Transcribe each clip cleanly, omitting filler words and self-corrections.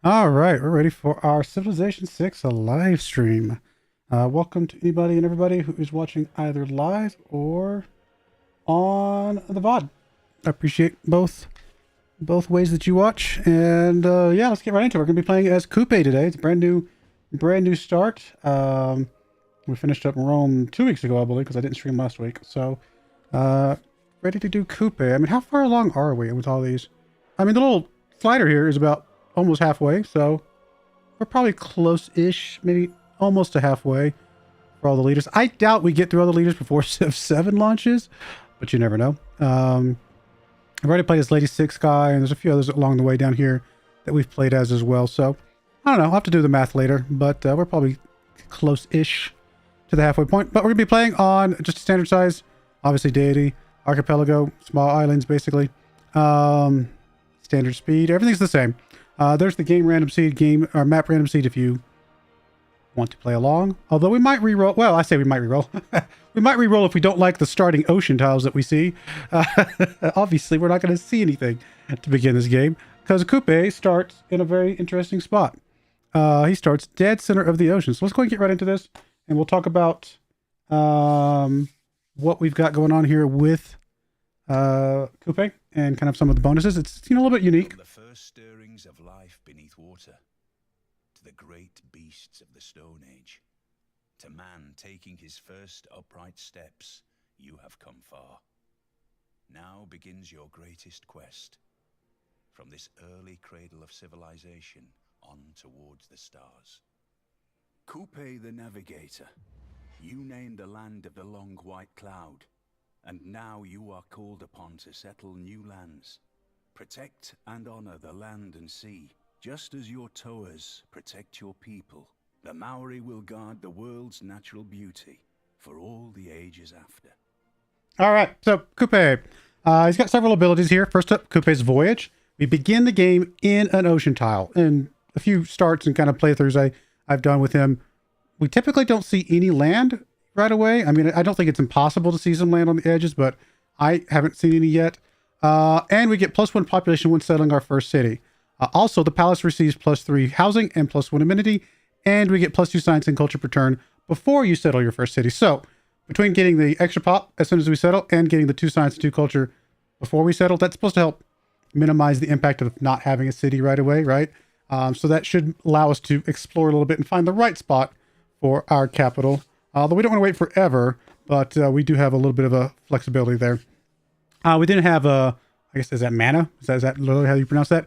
All right, we're ready for our Civilization 6 live stream. Welcome to anybody and everybody who is watching either live or on the VOD. I appreciate both ways that you watch. And yeah, let's get right into it. We're going to be playing as Kupe today. It's a brand new start. We finished up Rome 2 weeks ago, I believe, because I didn't stream last week. So, ready to do Kupe. I mean, how far along are we with all these? I mean, the little slider here is about almost halfway, so we're probably close-ish, maybe almost to halfway for all the leaders. I doubt we get through all the leaders before Civ 7 launches, but you never know. I've already played as Lady Six guy, and there's a few others along the way down here that we've played as well. So I don't know. I'll have to do the math later, but we're probably close-ish to the halfway point. But we're gonna be playing on just a standard size, obviously Deity, Archipelago, small islands basically. Standard speed, everything's the same. There's the game random seed, or map random seed if you want to play along. Although we might reroll. Well, I say we might reroll. We might reroll if we don't like the starting ocean tiles that we see. Obviously, we're not going to see anything to begin this game because Kupe starts in a very interesting spot. He starts dead center of the ocean. So let's go and get right into this, and we'll talk about what we've got going on here with Kupe and kind of some of the bonuses. It's a little bit unique. From the first stirrings of life beneath water, to the great beasts of the Stone Age, to man taking his first upright steps, you have come far. Now begins your greatest quest. From this early cradle of civilization on towards the stars. Kupe the Navigator, you named the land of the long white cloud. And now you are called upon to settle new lands. Protect and honor the land and sea, just as your Toas protect your people. The Māori will guard the world's natural beauty for all the ages after. All right, so Kupe, he's got several abilities here. First up, Kupe's Voyage. We begin the game in an ocean tile. And a few starts and kind of playthroughs I've done with him, we typically don't see any land right away. I mean, I don't think it's impossible to see some land on the edges, but I haven't seen any yet. And we get +1 population when settling our first city. Also, the palace receives +3 housing and +1 amenity, and we get +2 science and culture per turn before you settle your first city. So, between getting the extra pop as soon as we settle and getting the 2 science and 2 culture before we settle, that's supposed to help minimize the impact of not having a city right away, right? So that should allow us to explore a little bit and find the right spot for our capital. Although we don't want to wait forever, but we do have a little bit of a flexibility there. We didn't have I guess, is that mana? Is that literally how you pronounce that?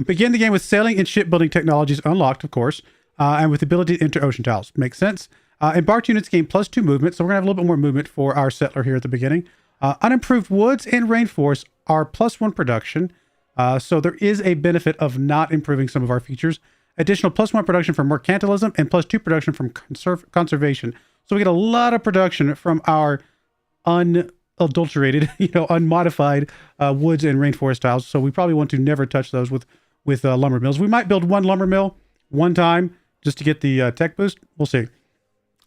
Begin the game with sailing and shipbuilding technologies unlocked, of course, and with the ability to enter ocean tiles. Makes sense. Embarked units gain +2 movement, so we're going to have a little bit more movement for our settler here at the beginning. Unimproved woods and rainforests are +1 production, so there is a benefit of not improving some of our features. Additional +1 production from mercantilism and +2 production from conservation. So we get a lot of production from our unadulterated, unmodified woods and rainforest tiles. So we probably want to never touch those with lumber mills. We might build one lumber mill one time just to get the tech boost. We'll see.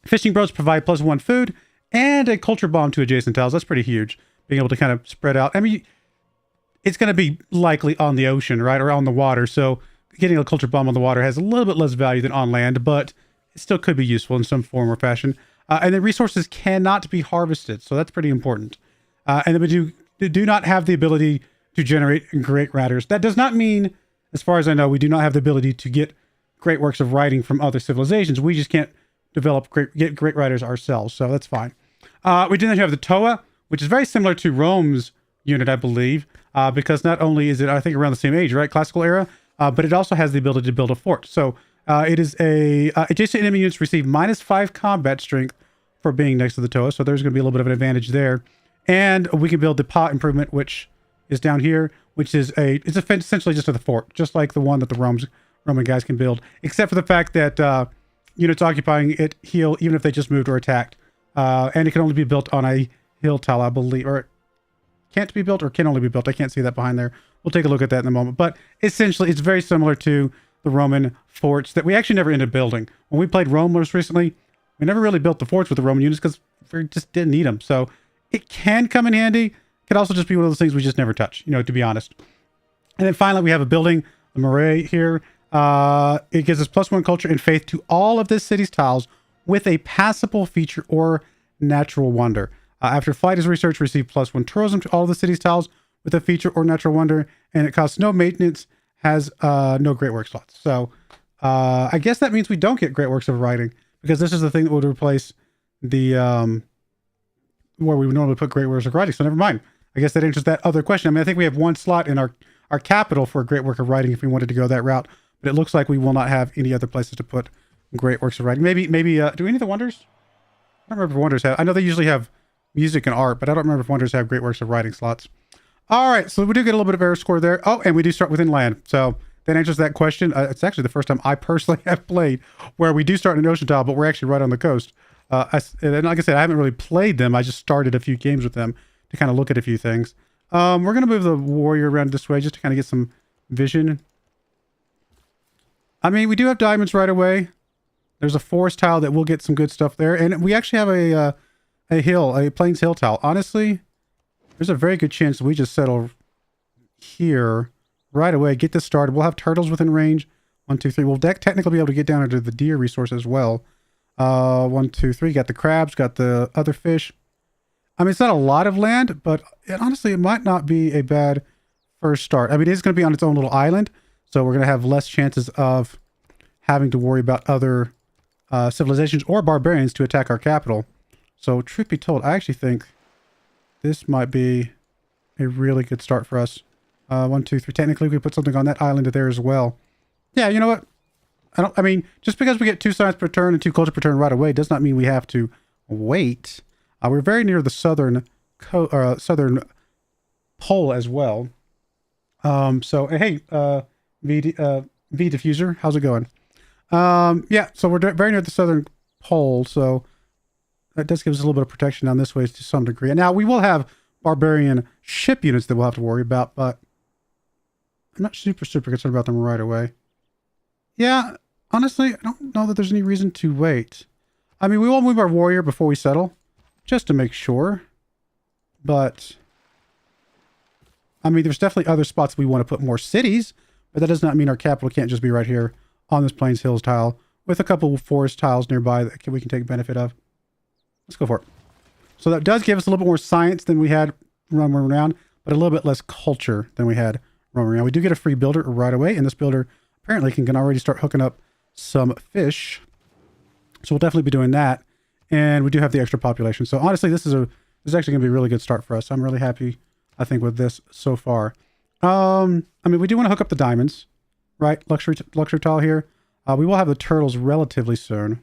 Fishing boats provide +1 food and a culture bomb to adjacent tiles. That's pretty huge. Being able to kind of spread out. I mean, it's going to be likely on the ocean, right? Or on the water. So getting a culture bomb on the water has a little bit less value than on land, but it still could be useful in some form or fashion. And the resources cannot be harvested, so that's pretty important. And then we do not have the ability to generate great writers. That does not mean, as far as I know, we do not have the ability to get great works of writing from other civilizations. We just can't get great writers ourselves, so that's fine. We do then have the Toa, which is very similar to Rome's unit, I believe, because not only is it, I think, around the same age, right? Classical era. But it also has the ability to build a fort. So it is adjacent enemy units receive -5 combat strength for being next to the Toa. So there's going to be a little bit of an advantage there. And we can build the pot improvement, which is down here, which is it's essentially just a fort, just like the one that the Roman guys can build, except for the fact that units occupying it heal even if they just moved or attacked. And it can only be built on a hill tile, I believe, or can't be built or can only be built. I can't see that behind there. We'll take a look at that in a moment. But essentially, it's very similar to the Roman forts that we actually never ended building. When we played Rome most recently, we never really built the forts with the Roman units because we just didn't need them. So it can come in handy. It could also just be one of those things we just never touch, to be honest. And then finally, we have a building, the Moray here. It gives us +1 culture and faith to all of this city's tiles with a passable feature or natural wonder. After flight is researched, receive +1 tourism to all of the city's tiles with a feature or natural wonder, and it costs no maintenance, has no great work slots. So I guess that means we don't get great works of writing, because this is the thing that would replace the where we would normally put great works of writing. So never mind. I guess that answers that other question. I mean, I think we have one slot in our capital for a great work of writing if we wanted to go that route, but it looks like we will not have any other places to put great works of writing. Maybe do any of the wonders? I don't remember if wonders have. I know they usually have music and art, but I don't remember if wonders have great works of writing slots. All right, so we do get a little bit of error score there. Oh, and we do start within land. So that answers that question. It's actually the first time I personally have played where we do start in an ocean tile, but we're actually right on the coast. And like I said, I haven't really played them. I just started a few games with them to kind of look at a few things. We're going to move the warrior around this way just to kind of get some vision. I mean, we do have diamonds right away. There's a forest tile that will get some good stuff there. And we actually have a plains hill tile. Honestly, there's a very good chance that we just settle here right away. Get this started. We'll have turtles within range. 1, 2, 3. We'll technically be able to get down into the deer resource as well. 1, 2, 3. Got the crabs. Got the other fish. I mean, it's not a lot of land, but honestly, it might not be a bad first start. I mean, it is going to be on its own little island, so we're going to have less chances of having to worry about other civilizations or barbarians to attack our capital. So, truth be told, I actually think this might be a really good start for us. 1, 2, 3. Technically, we put something on that island there as well. Yeah, you know what? I mean, just because we get 2 science per turn and 2 culture per turn right away does not mean we have to wait. We're very near the southern pole as well. So hey, V diffuser, how's it going? Yeah, so we're very near the southern pole, so that does give us a little bit of protection down this way to some degree. And now we will have barbarian ship units that we'll have to worry about, but I'm not super concerned about them right away. Yeah, honestly, I don't know that there's any reason to wait. I mean, we will move our warrior before we settle, just to make sure. But I mean, there's definitely other spots we want to put more cities, but that does not mean our capital can't just be right here on this Plains Hills tile with a couple of forest tiles nearby that we can take benefit of. Let's go for it. So that does give us a little bit more science than we had roaming around, but a little bit less culture than we had roaming around. We do get a free builder right away, and this builder apparently can already start hooking up some fish. So we'll definitely be doing that. And we do have the extra population. So honestly, this is actually going to be a really good start for us. I'm really happy, I think, with this so far. I mean, we do want to hook up the diamonds, right? Luxury tile here. We will have the turtles relatively soon.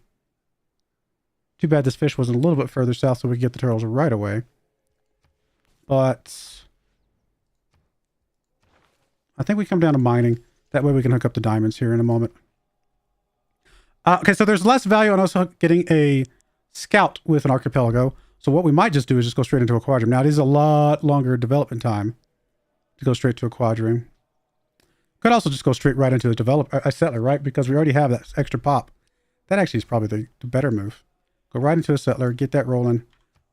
Too bad this fish wasn't a little bit further south so we could get the turtles right away. But I think we come down to mining. That way we can hook up the diamonds here in a moment. Okay, so there's less value on us getting a scout with an archipelago. So what we might just do is just go straight into a quadrim. Now, it is a lot longer development time to go straight to a quadrim. Could also just go straight right into a settler, right? Because we already have that extra pop. That actually is probably the better move. Go right into a settler, get that rolling,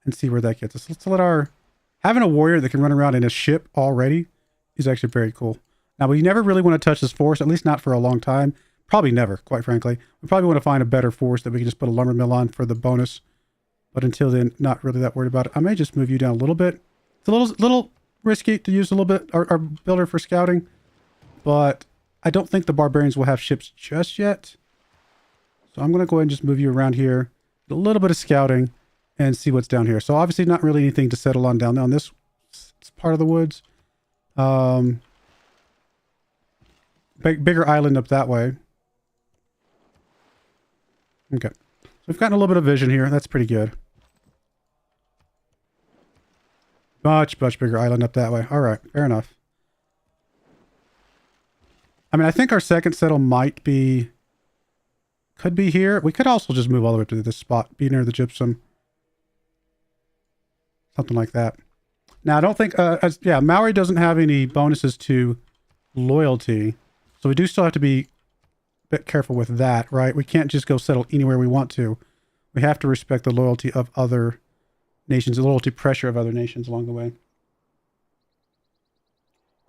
and see where that gets us. Let's let having a warrior that can run around in a ship already is actually very cool. Now, we never really want to touch this forest, at least not for a long time. Probably never, quite frankly. We probably want to find a better forest that we can just put a lumber mill on for the bonus. But until then, not really that worried about it. I may just move you down a little bit. It's a little risky to use a little bit our builder for scouting. But I don't think the barbarians will have ships just yet. So I'm going to go ahead and just move you around here. A little bit of scouting and see what's down here. So obviously not really anything to settle on down on this part of the woods. Bigger island up that way. Okay. So we've gotten a little bit of vision here. That's pretty good. Much bigger island up that way. All right. Fair enough. I mean, I think our second settle could be here. We could also just move all the way up to this spot, be near the gypsum. Something like that. Now, I don't think, Maori doesn't have any bonuses to loyalty. So we do still have to be a bit careful with that, right? We can't just go settle anywhere we want to. We have to respect the loyalty of other nations, the loyalty pressure of other nations along the way.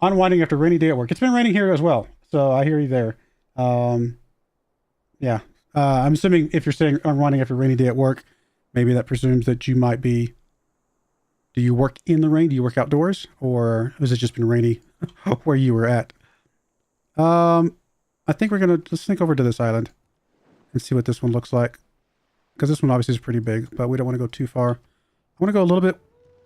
Unwinding after a rainy day at work. It's been raining here as well, so I hear you there. Yeah. I'm assuming if you're saying I'm running after a rainy day at work, maybe that presumes that you might be. Do you work in the rain? Do you work outdoors, or has it just been rainy where you were at? I think let's sneak over to this island and see what this one looks like, because this one obviously is pretty big, but we don't want to go too far. I want to go a little bit.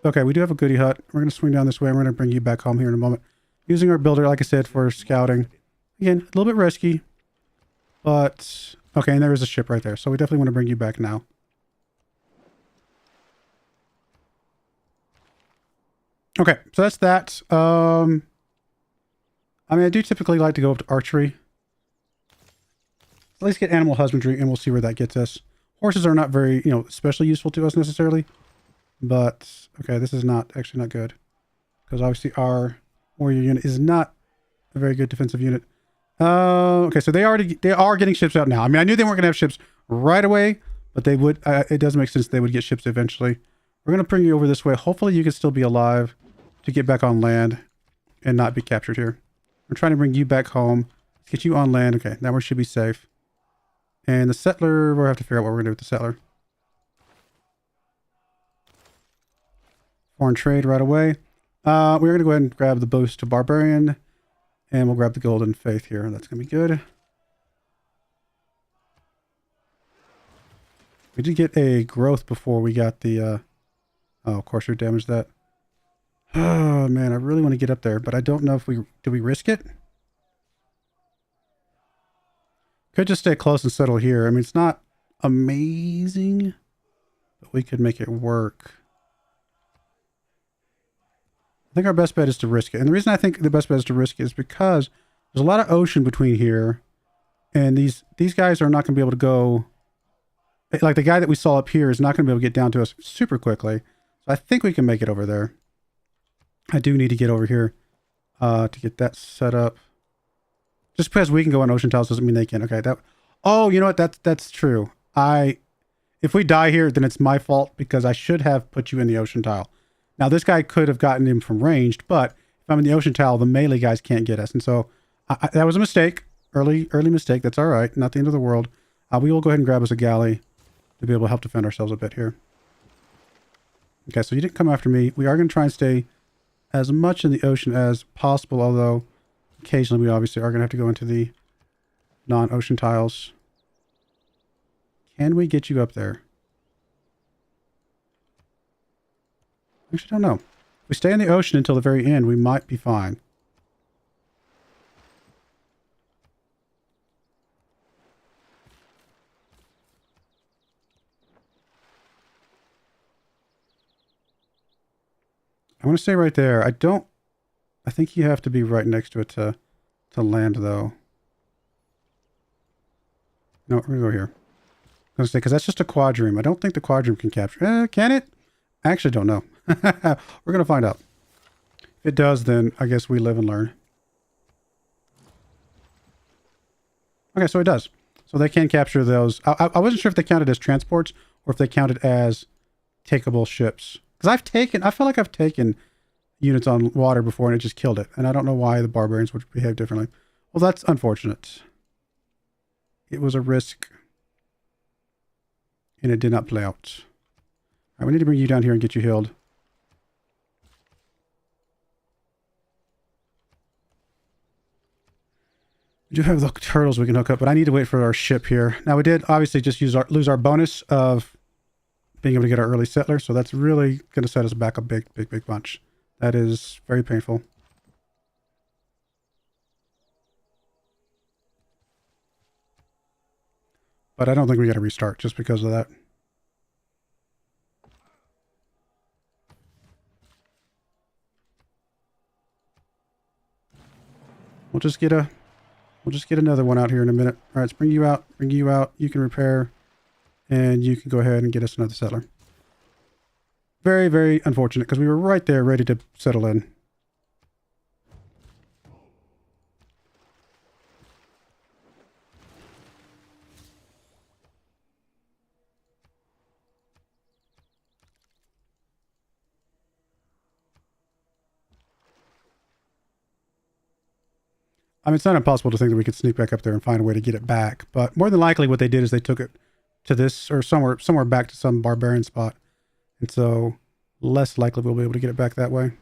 Okay, we do have a goodie hut. We're going to swing down this way. And we're going to bring you back home here in a moment, using our builder, like I said, for scouting. Again, a little bit risky, but okay. And there is a ship right there, so we definitely want to bring you back now. Okay, so that's that. I mean, I do typically like to go up to archery. At least get animal husbandry, and we'll see where that gets us. Horses are not very, especially useful to us necessarily. But, okay, this is actually not good. Because obviously our warrior unit is not a very good defensive unit. Okay, so they are getting ships out now. I mean, I knew they weren't going to have ships right away, but they would. It does make sense they would get ships eventually. We're going to bring you over this way. Hopefully you can still be alive to get back on land and not be captured here. We're trying to bring you back home. Let's get you on land. Okay, now we should be safe. And the settler, we'll have to figure out what we're going to do with the settler. Foreign trade right away. We're going to go ahead and grab the boost to barbarian. And we'll grab the golden faith here. That's going to be good. We did get a growth before we got the... oh, of course we damaged that. Oh, man, I really want to get up there, but I don't know if do we risk it? Could just stay close and settle here. I mean, it's not amazing, but we could make it work. I think our best bet is to risk it. And the reason I think the best bet is to risk it is because there's a lot of ocean between here, and these guys are not going to be able to go... Like the guy that we saw up here is not going to be able to get down to us super quickly. So I think we can make it over there. I do need to get over here to get that set up. Just because we can go on ocean tiles doesn't mean they can. Okay, oh, you know what? That's true. If we die here, then it's my fault because I should have put you in the ocean tile. Now, this guy could have gotten him from ranged, but if I'm in the ocean tile, the melee guys can't get us. And so that was a mistake. Early mistake. That's all right. Not the end of the world. We will go ahead and grab us a galley to be able to help defend ourselves a bit here. Okay, so you didn't come after me. We are going to try and stay as much in the ocean as possible, although occasionally we obviously are going to have to go into the non-ocean tiles. Can we get you up there? I actually don't know. If we stay in the ocean until the very end, we might be fine. I want to stay right there. I think you have to be right next to it to land, though. No, we're going to go here. I'm going to say, because that's just a quadroom. I don't think the quadroom can capture. Can it? I actually don't know. We're going to find out. If it does, then I guess we live and learn. Okay, so it does. So they can capture those. I wasn't sure if they counted as transports or if they counted as takeable ships. Because I feel like I've taken units on water before and it just killed it. And I don't know why the barbarians would behave differently. Well, that's unfortunate. It was a risk. And it did not play out. All right, we need to bring you down here and get you healed. We do have the turtles we can hook up, but I need to wait for our ship here. Now, we did obviously just lose our bonus of being able to get our early settler, so that's really going to set us back a big bunch. That is very painful. But I don't think we got to restart just because of that. We'll just get another one out here in a minute. All right, let's bring you out. You can repair, and you can go ahead and get us another settler. Very, very unfortunate because we were right there ready to settle in. I mean, it's not impossible to think that we could sneak back up there and find a way to get it back. But more than likely what they did is they took it to this or somewhere back to some barbarian spot. And so less likely we'll be able to get it back that way.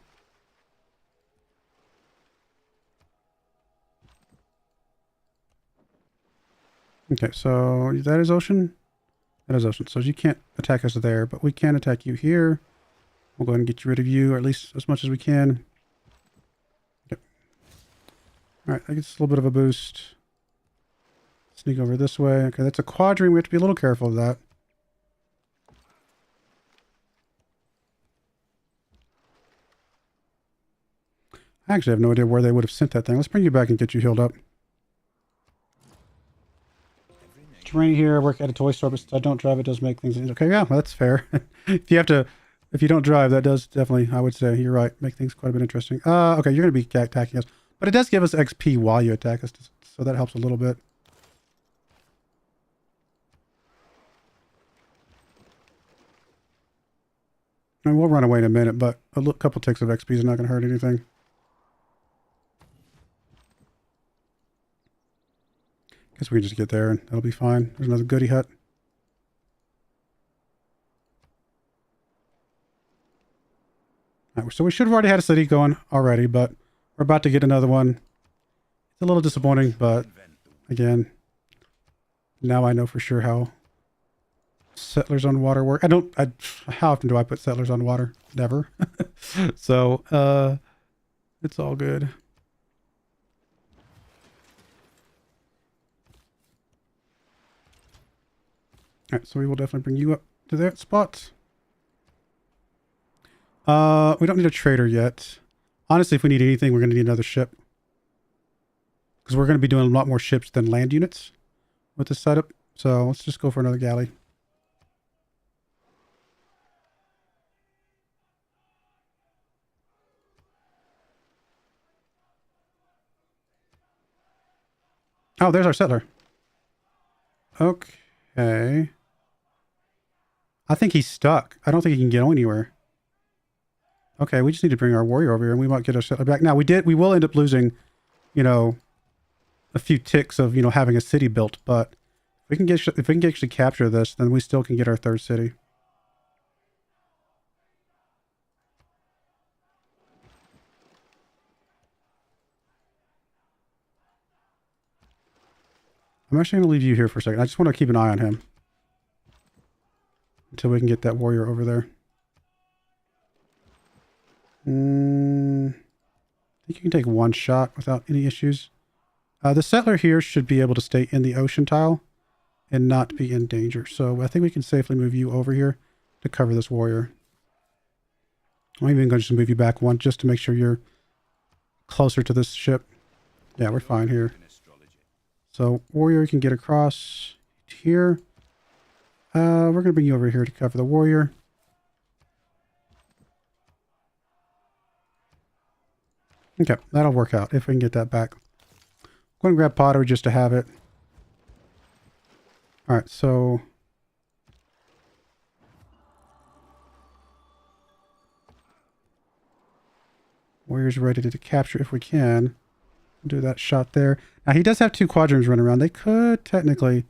Okay, so that is ocean. That is ocean. So you can't attack us there, but we can attack you here. We'll go ahead and get rid of you, or at least as much as we can. Okay. All right, that gets a little bit of a boost. Sneak over this way. Okay, that's a quadrine. We have to be a little careful of that. I actually have no idea where they would have sent that thing. Let's bring you back and get you healed up. Terrain here. I work at a toy store, but I don't drive. It does make things okay. Yeah, well, that's fair. if you don't drive, that does definitely, I would say, you're right, make things quite a bit interesting. Okay, you're going to be attacking us, but it does give us XP while you attack us, so that helps a little bit. And we'll run away in a minute, but a couple ticks of XP is not going to hurt anything. Guess we can just get there and that'll be fine. There's another goodie hut. All right, so we should have already had a city going already, but we're about to get another one. It's a little disappointing, but again, now I know for sure how settlers on water work. How often do I put settlers on water? Never. So, it's all good. All right, so we will definitely bring you up to that spot. We don't need a trader yet. Honestly, if we need anything, we're going to need another ship. Because we're going to be doing a lot more ships than land units with this setup. So let's just go for another galley. Oh, there's our settler. Okay. I think he's stuck. I don't think he can get anywhere. Okay, we just need to bring our warrior over here and we might get our settler back. Now, we will end up losing, you know, a few ticks of, you know, having a city built, but if we can actually capture this, then we still can get our third city. I'm actually going to leave you here for a second. I just want to keep an eye on him until we can get that warrior over there. I think you can take one shot without any issues. The settler here should be able to stay in the ocean tile and not be in danger. So I think we can safely move you over here to cover this warrior. I'm even going to just move you back one just to make sure you're closer to this ship. Yeah, we're fine here. So warrior can get across here. We're going to bring you over here to cover the warrior. Okay, that'll work out if we can get that back. I'm going to grab pottery just to have it. All right, so warrior's ready to capture if we can. Do that shot there. Now he does have two quadrants running around. They could technically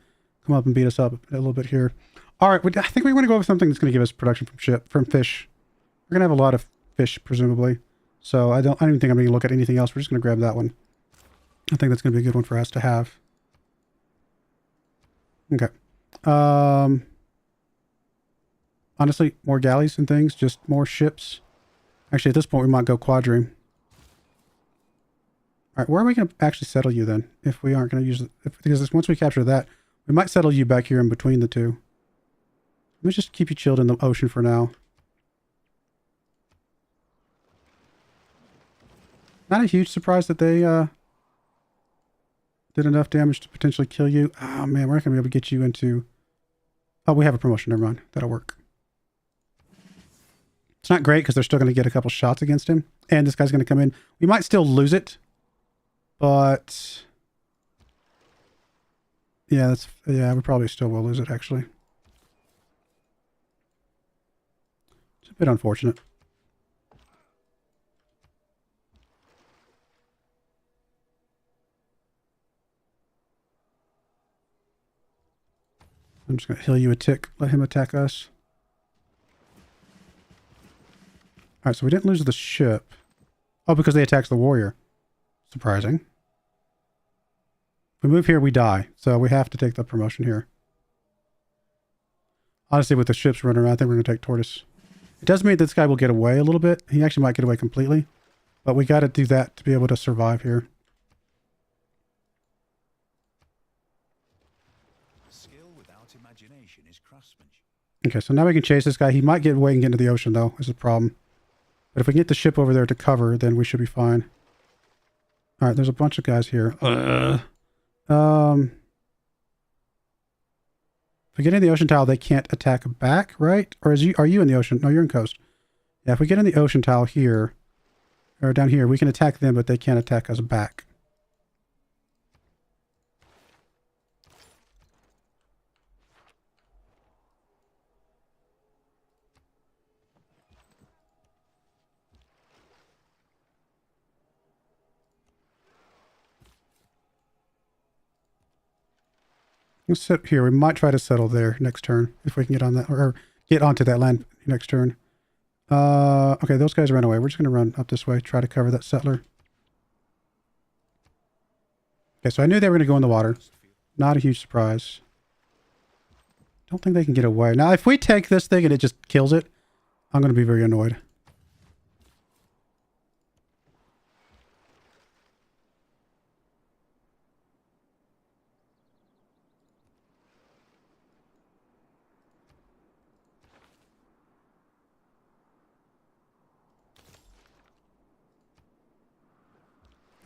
come up and beat us up a little bit here. All right, I think we want to go with something that's going to give us production from fish. We're going to have a lot of fish, presumably. So I don't even think I'm going to look at anything else. We're just going to grab that one. I think that's going to be a good one for us to have. Okay. Honestly, more galleys and things, just more ships. Actually, at this point, we might go quadrime. All right, where are we going to actually settle you then? If we aren't going to use it, because once we capture that, we might settle you back here in between the two. Let me just keep you chilled in the ocean for now. Not a huge surprise that they did enough damage to potentially kill you. Oh man, we're not going to be able to get you into... Oh, we have a promotion. Never mind. That'll work. It's not great because they're still going to get a couple shots against him. And this guy's going to come in. We might still lose it. But... Yeah, we probably still will lose it, actually. It's a bit unfortunate. I'm just going to heal you a tick. Let him attack us. All right, so we didn't lose the ship. Oh, because they attacked the warrior. Surprising. If we move here, we die. So we have to take the promotion here. Honestly, with the ships running around, I think we're going to take Tortoise. It does mean that this guy will get away a little bit. He actually might get away completely. But we got to do that to be able to survive here. Skill without imagination is craftsmanship. Okay, so now we can chase this guy. He might get away and get into the ocean, though, is a problem. But if we can get the ship over there to cover, then we should be fine. All right, there's a bunch of guys here. If we get in the ocean tile, they can't attack back, right? Or are you in the ocean? No, you're in coast. Yeah, if we get in the ocean tile here, or down here, we can attack them, but they can't attack us back. Let's sit here. We might try to settle there next turn if we can get on that, or get onto that land next turn. Okay, those guys ran away. We're just going to run up this way, try to cover that settler. Okay, so I knew they were going to go in the water. Not a huge surprise. Don't think they can get away. Now, if we take this thing and it just kills it, I'm going to be very annoyed.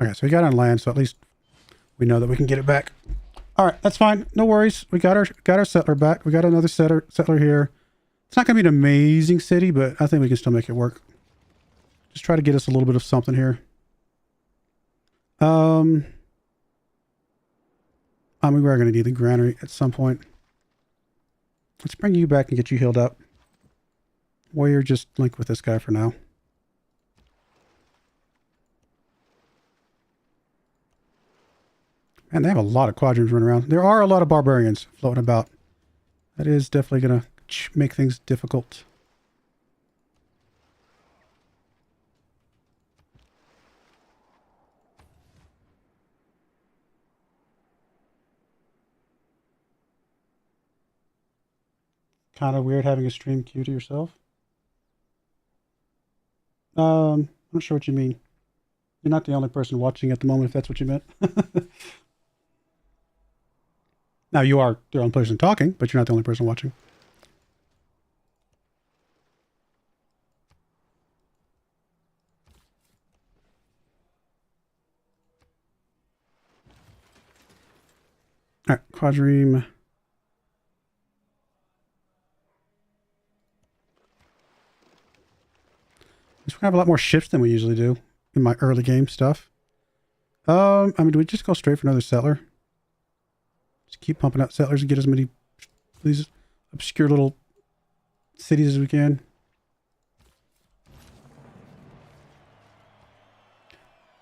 Okay, so we got on land, so at least we know that we can get it back. All right, that's fine. No worries. We got our settler back. We got another settler here. It's not going to be an amazing city, but I think we can still make it work. Just try to get us a little bit of something here. We are going to need the granary at some point. Let's bring you back and get you healed up. Warrior, just link with this guy for now. And they have a lot of quadrants running around. There are a lot of barbarians floating about. That is definitely going to make things difficult. Kind of weird having a stream queue to yourself. I'm not sure what you mean. You're not the only person watching at the moment, if that's what you meant. Now, you are the only person talking, but you're not the only person watching. All right, quadrime. We have a lot more ships than we usually do in my early game stuff. I mean, do we just go straight for another settler? Just keep pumping out settlers and get as many these obscure little cities as we can.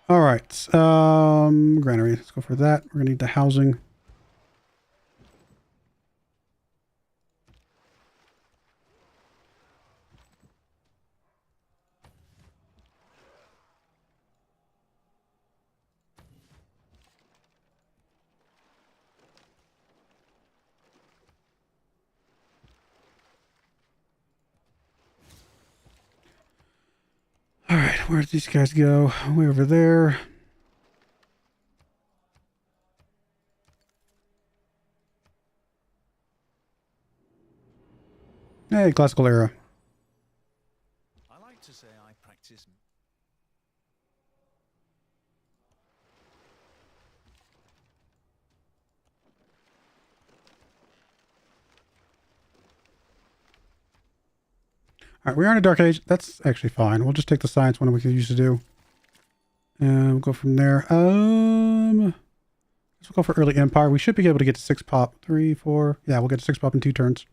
All right. Granary. Let's go for that. We're going to need the housing. All right, where did these guys go? Way over there. Hey, classical era. I like to say I practice. All right, we are in a dark age. That's actually fine. We'll just take the science one we can used to do. And we'll go from there. Let's go for early empire. We should be able to get to 6 pop. 3, 4. Yeah, we'll get to 6 pop in 2 turns.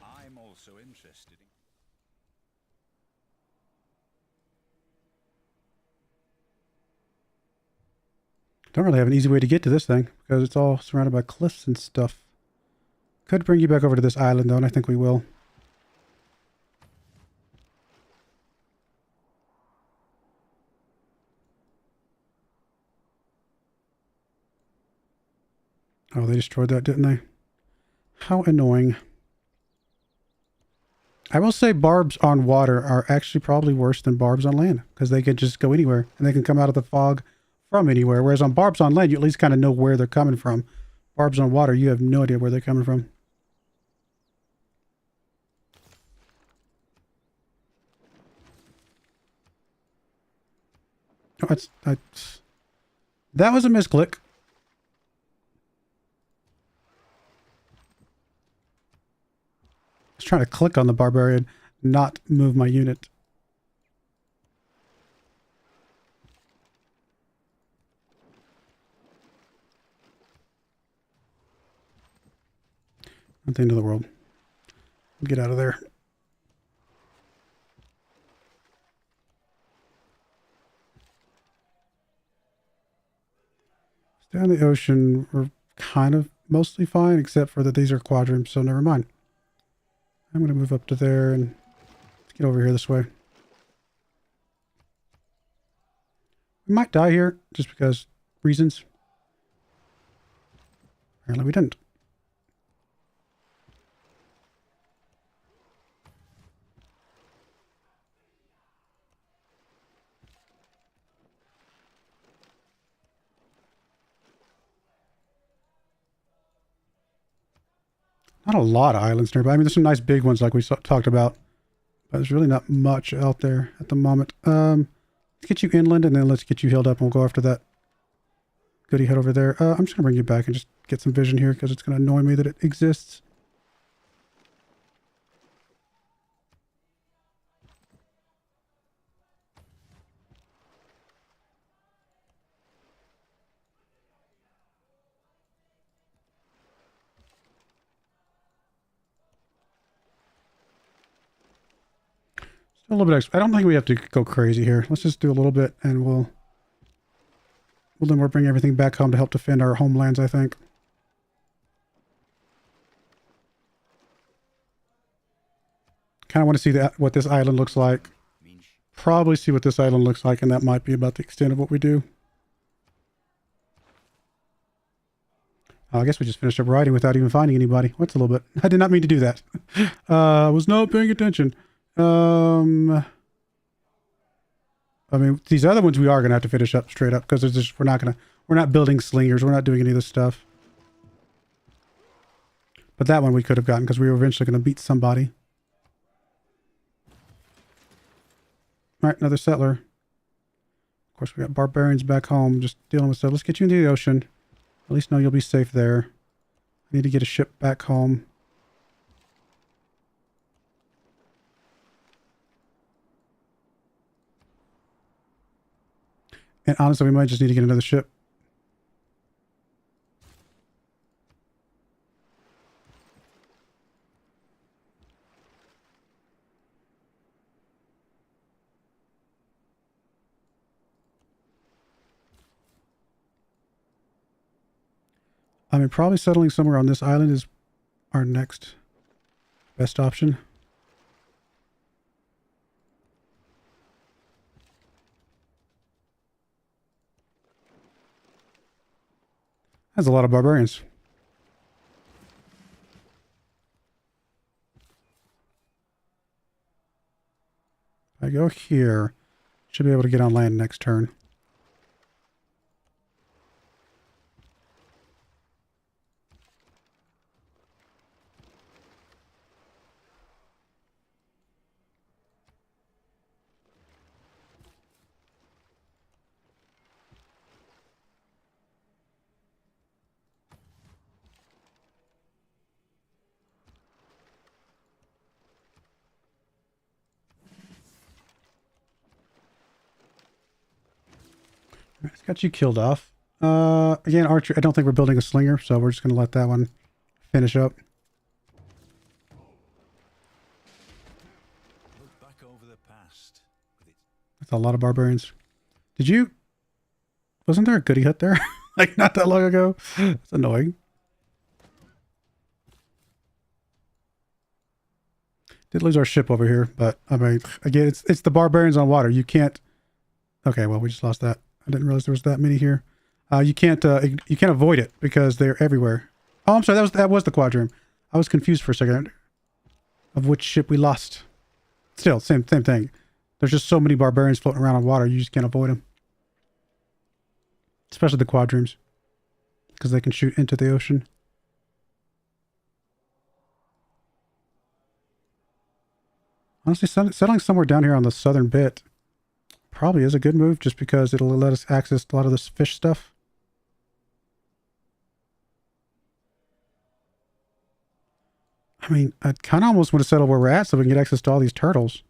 I'm also interested in. Don't really have an easy way to get to this thing because it's all surrounded by cliffs and stuff. Could bring you back over to this island, though, and I think we will. Oh, they destroyed that, didn't they? How annoying. I will say barbs on water are actually probably worse than barbs on land, because they can just go anywhere, and they can come out of the fog from anywhere. Whereas on barbs on land, you at least kind of know where they're coming from. Barbs on water, you have no idea where they're coming from. Oh, that was a misclick. I was trying to click on the barbarian, not move my unit. Not the end of the world. Get out of there. Down the ocean, we're kind of mostly fine, except for that these are quadrants, so never mind. I'm going to move up to there and let's get over here this way. We might die here just because reasons. Apparently we didn't. Not a lot of islands nearby. I mean, there's some nice big ones like we talked about, but there's really not much out there at the moment. Let's get you inland and then let's get you healed up and we'll go after that goody head over there. I'm just going to bring you back and just get some vision here because it's going to annoy me that it exists. A little bit extra. I don't think we have to go crazy here. Let's just do a little bit and we'll bring everything back home to help defend our homelands, I think. Kind of want to see what this island looks like. Probably see what this island looks like, and that might be about the extent of what we do. Oh, I guess we just finished up riding without even finding anybody. What's a little bit? I did not mean to do that. I was not paying attention. I mean, these other ones we are gonna have to finish up straight up because there's just we're not building slingers, we're not doing any of this stuff. But that one we could have gotten because we were eventually gonna beat somebody. All right, another settler. Of course, we got barbarians back home just dealing with stuff. Let's get you into the ocean. At least know you'll be safe there. I need to get a ship back home. And honestly, we might just need to get another ship. I mean, probably settling somewhere on this island is our next best option. That's a lot of barbarians. If I go here, should be able to get on land next turn. It's got you killed off. Again, archer, I don't think we're building a slinger, so we're just going to let that one finish up. Look back over the past. That's a lot of barbarians. Wasn't there a goody hut there? Like not that long ago? It's annoying. Did lose our ship over here, but I mean, again, it's the barbarians on water. You can't. Okay, well, we just lost that. I didn't realize there was that many here. You can't avoid it because they're everywhere. Oh, I'm sorry. That was the quadroom. I was confused for a second of which ship we lost. Still, same thing. There's just so many barbarians floating around on water. You just can't avoid them, especially the quadrooms, because they can shoot into the ocean. Honestly, settling somewhere down here on the southern bit probably is a good move, just because it'll let us access a lot of this fish stuff. I mean, I kind of almost want to settle where we're at so we can get access to all these turtles.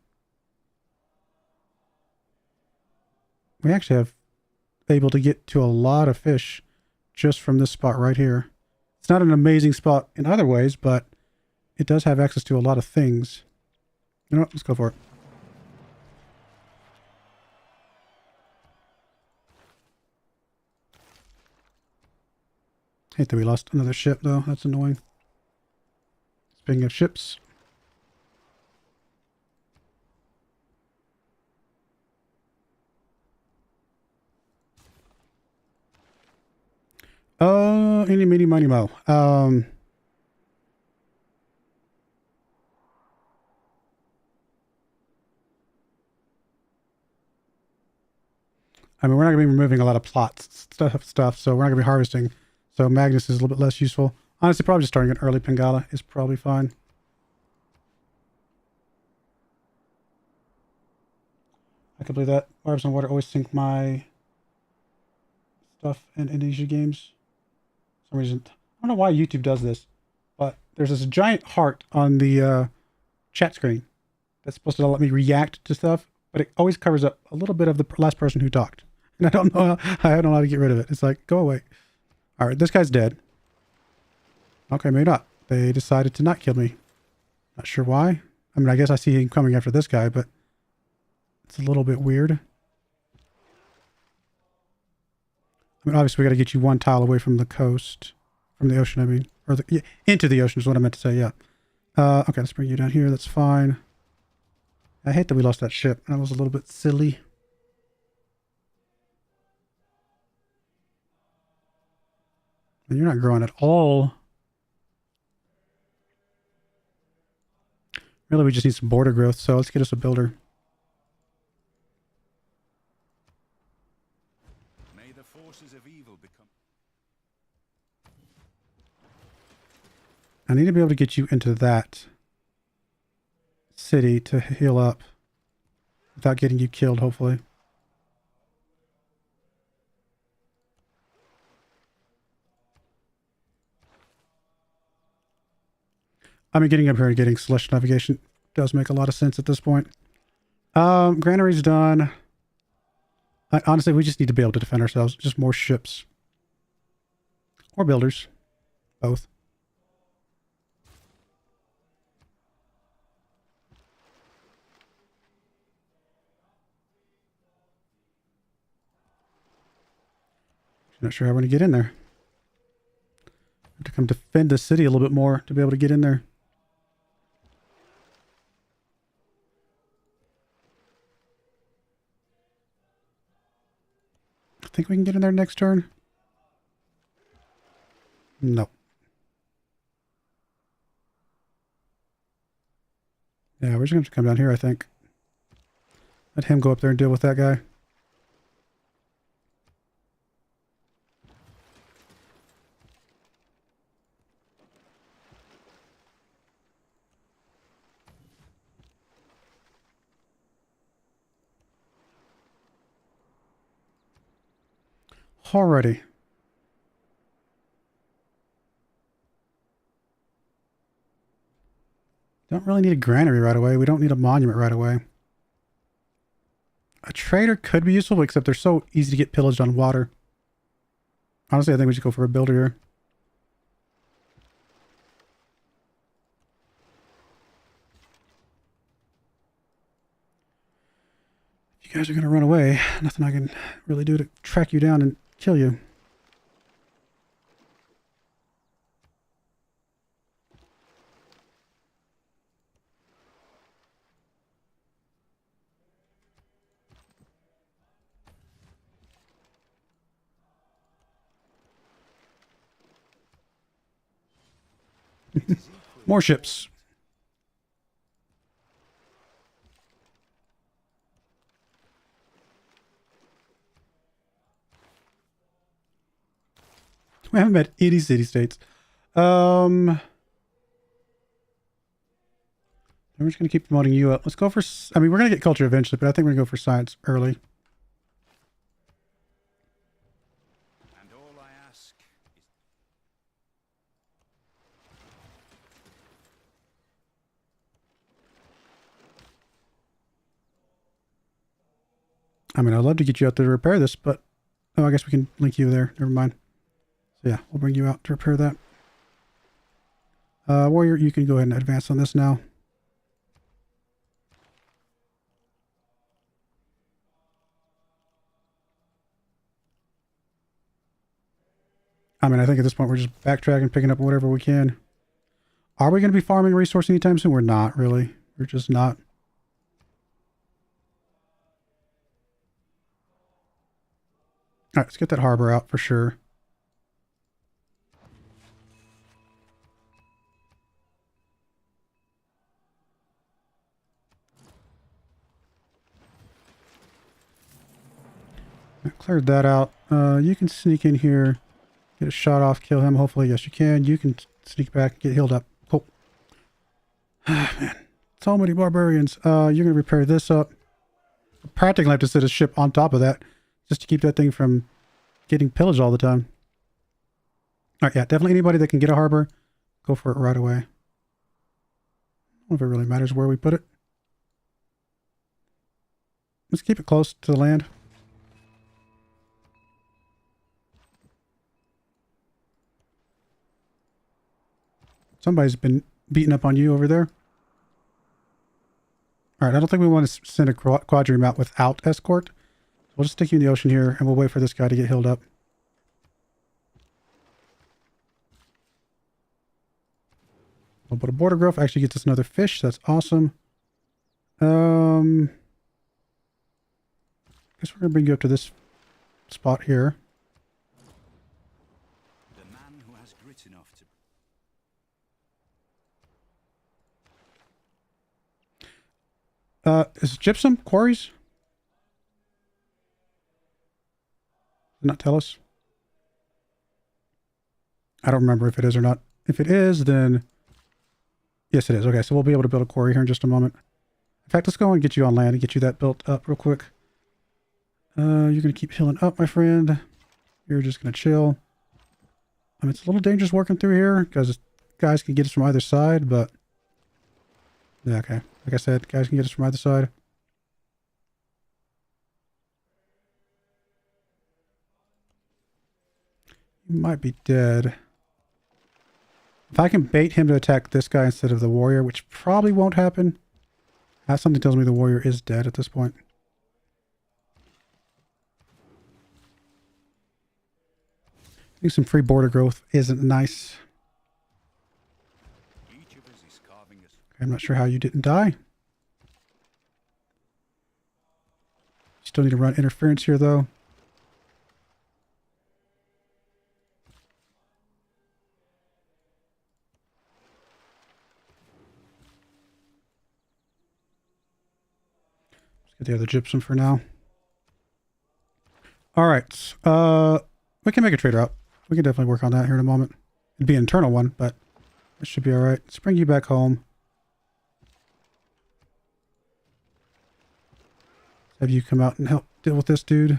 We actually have able to get to a lot of fish just from this spot right here. It's not an amazing spot in other ways, but it does have access to a lot of things. You know what? Let's go for it. Hate that we lost another ship, though. That's annoying. Speaking of ships. Eeny, meeny, miny, mo. I mean, we're not going to be removing a lot of plots stuff, so we're not going to be harvesting. So Magnus is a little bit less useful. Honestly, probably just starting an early Pangala is probably fine. I can believe that. Barbs on water always sync my stuff in Indonesia games. For some reason. I don't know why YouTube does this, but there's this giant heart on the chat screen that's supposed to let me react to stuff, but it always covers up a little bit of the last person who talked. And I don't know how to get rid of it. It's like, go away. All right, this guy's dead. Okay, maybe not. They decided to not kill me. Not sure why. I mean, I guess I see him coming after this guy, but it's a little bit weird. I mean, obviously, we got to get you one tile away from the coast. From the ocean, I mean. Or into the ocean is what I meant to say, yeah. Okay, let's bring you down here. That's fine. I hate that we lost that ship. That was a little bit silly. And you're not growing at all. Really, we just need some border growth, so let's get us a builder. May the forces of evil become... I need to be able to get you into that city to heal up without getting you killed, hopefully. I mean, getting up here and getting celestial navigation does make a lot of sense at this point. Granary's done. Honestly, we just need to be able to defend ourselves. Just more ships. Or builders. Both. Not sure how we're going to get in there. Have to come defend the city a little bit more to be able to get in there. I think we can get in there next turn. No. Yeah, we're just going to have to come down here, I think. Let him go up there and deal with that guy. Alrighty. Don't really need a granary right away. We don't need a monument right away. A trader could be useful, except they're so easy to get pillaged on water. Honestly, I think we should go for a builder here. If you guys are going to run away, nothing I can really do to track you down and kill you. More ships. We haven't met any city-states. We're just going to keep promoting you up. Let's go for... I mean, we're going to get culture eventually, but I think we're going to go for science early. And all I ask is... I mean, I'd love to get you out there to repair this, but... Oh, I guess we can link you there. Never mind. So yeah, we'll bring you out to repair that. Warrior, you can go ahead and advance on this now. I mean, I think at this point we're just backtracking, picking up whatever we can. Are we going to be farming a resource anytime soon? We're not, really. We're just not. All right, let's get that harbor out for sure. I cleared that out. You can sneak in here, get a shot off, kill him. Hopefully, yes, you can. You can sneak back, get healed up. Cool. Man, so many barbarians. You're going to repair this up. Practically have to set a ship on top of that just to keep that thing from getting pillaged all the time. All right, yeah, definitely anybody that can get a harbor, go for it right away. I don't know if it really matters where we put it. Let's keep it close to the land. Somebody's been beating up on you over there. All right, I don't think we want to send a quadrireme out without escort. We'll just stick you in the ocean here, and we'll wait for this guy to get healed up. A little bit of border growth actually gets us another fish. That's awesome. Guess we're going to bring you up to this spot here. The man who has grit enough to... Is gypsum quarries? Did not tell us. I don't remember if it is or not. If it is, then yes, it is. Okay, so we'll be able to build a quarry here in just a moment. In fact, let's go and get you on land and get you that built up real quick. You're going to keep healing up, my friend. You're just going to chill. I mean, it's a little dangerous working through here because guys can get us from either side, but yeah, okay. Like I said, guys can get us from either side. He might be dead. If I can bait him to attack this guy instead of the warrior, which probably won't happen. Something tells me the warrior is dead at this point. I think some free border growth isn't nice. Each of us is carving us. I'm not sure how you didn't die. Still need to run interference here, though. Let's get the other gypsum for now. All right. We can make a trade route. We can definitely work on that here in a moment. It'd be an internal one, but it should be all right. Let's bring you back home. Have you come out and help deal with this dude?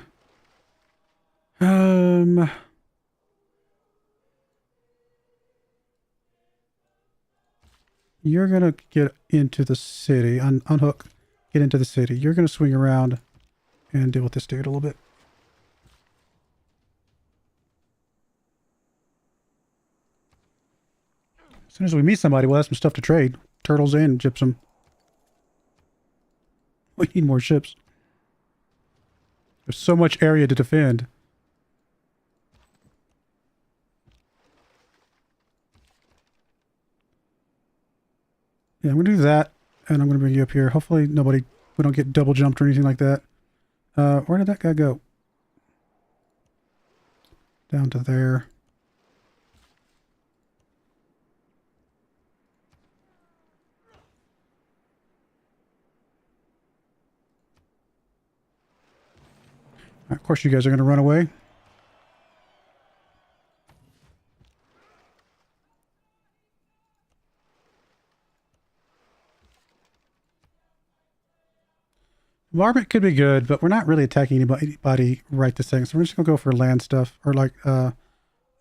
You're gonna get into the city, unhook, get into the city. You're gonna swing around and deal with this dude a little bit. As soon as we meet somebody, we'll have some stuff to trade. Turtles and gypsum. We need more ships. There's so much area to defend. Yeah, I'm going to do that. And I'm going to bring you up here. Hopefully we don't get double jumped or anything like that. Where did that guy go? Down to there. Of course, you guys are going to run away. Bombardment could be good, but we're not really attacking anybody right this second. So we're just going to go for land stuff or like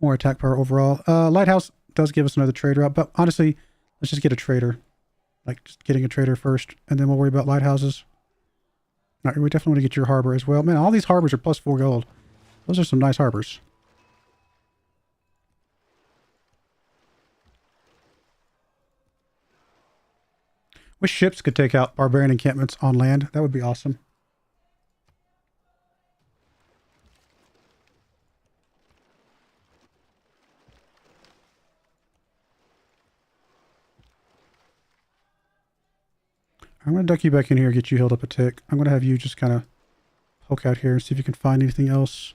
more attack power overall. Lighthouse does give us another trade route, but honestly, let's just get a trader. Like just getting a trader first, and then we'll worry about lighthouses. All right, we definitely want to get your harbor as well. Man, all these harbors are plus 4 gold. Those are some nice harbors. Wish ships could take out barbarian encampments on land. That would be awesome. I'm going to duck you back in here, get you healed up a tick. I'm going to have you just kind of poke out here and see if you can find anything else.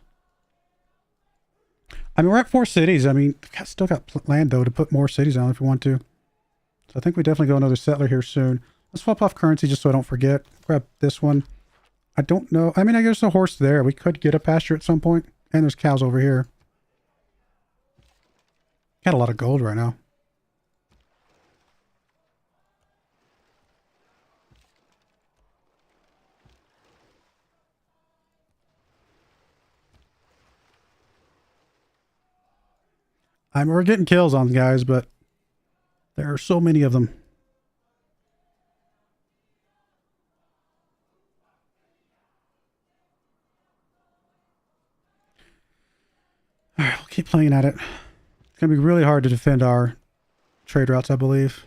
I mean, we're at 4 cities. I mean, we've still got land, though, to put more cities on if we want to. So I think we definitely go another settler here soon. Let's swap off currency just so I don't forget. Grab this one. I don't know. I mean, I guess a horse there. We could get a pasture at some point. And there's cows over here. Got a lot of gold right now. We're getting kills on guys, but there are so many of them. All right, we'll keep playing at it. It's going to be really hard to defend our trade routes, I believe.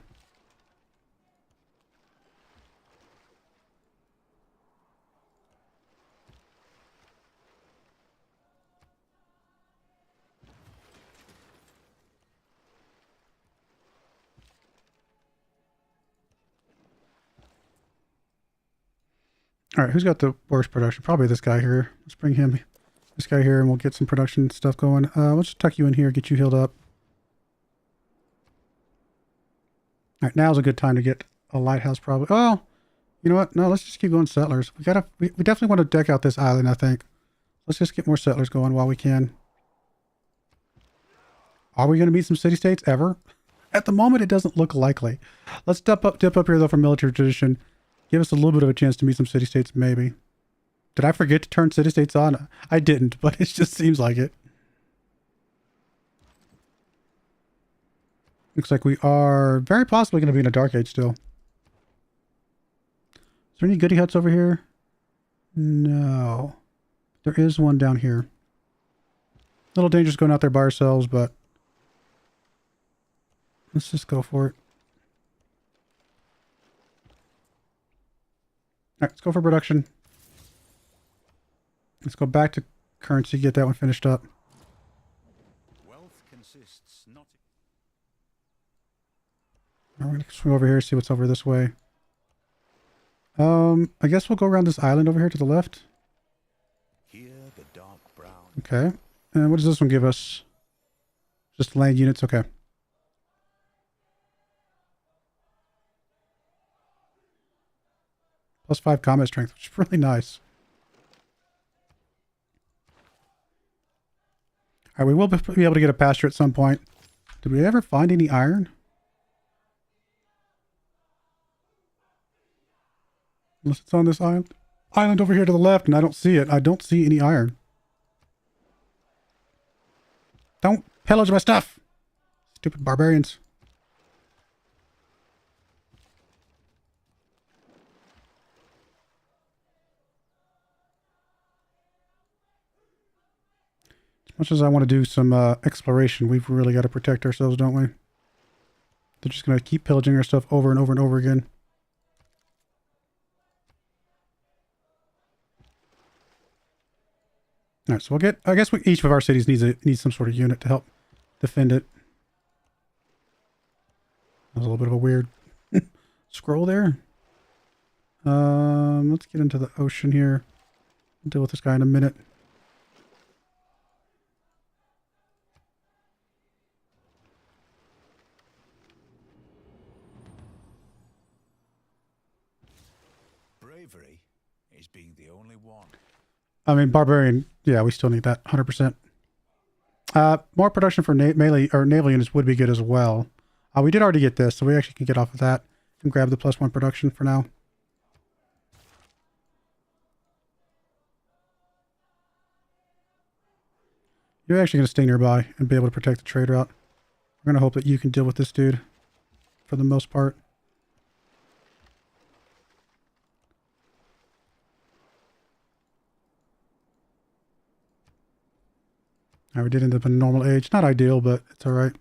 All right, who's got the worst production? Probably this guy here. Let's bring him, this guy here, and we'll get some production stuff going. Let's just tuck you in here, get you healed up. All right, now's a good time to get a lighthouse probably. Oh, you know what? No, let's just keep going settlers. We definitely want to deck out this island, I think. Let's just get more settlers going while we can. Are we going to meet some city-states ever? At the moment, it doesn't look likely. Let's dip up here, though, for military tradition. Give us a little bit of a chance to meet some city-states, maybe. Did I forget to turn city-states on? I didn't, but it just seems like it. Looks like we are very possibly going to be in a dark age still. Is there any goody huts over here? No. There is one down here. A little dangerous going out there by ourselves, but let's just go for it. All right, let's go for production. Let's go back to currency, get that one finished up. Wealth consists not. Now we're going to swing over here, see what's over this way. I guess we'll go around this island over here to the left. Here, the dark brown. Okay. And what does this one give us? Just land units, okay. +5 combat strength, which is really nice. All right, we will be able to get a pasture at some point. Did we ever find any iron? Unless it's on this island over here to the left, and I don't see it. I don't see any iron. Don't pillage my stuff! Stupid barbarians. As much as I want to do some exploration, we've really got to protect ourselves, don't we? They're just going to keep pillaging our stuff over and over and over again. All right, so we'll get, I guess each of our cities needs some sort of unit to help defend it. That was a little bit of a weird scroll there. Let's get into the ocean here. I'll deal with this guy in a minute. Bravery is being the only one. I mean, barbarian. Yeah, we still need that 100%. More production for melee or naval units would be good as well. We did already get this, so we actually can get off of that and grab the +1 production for now. You're actually going to stay nearby and be able to protect the trade route. We're going to hope that you can deal with this dude for the most part. We did end up in normal age. Not ideal, but it's all right.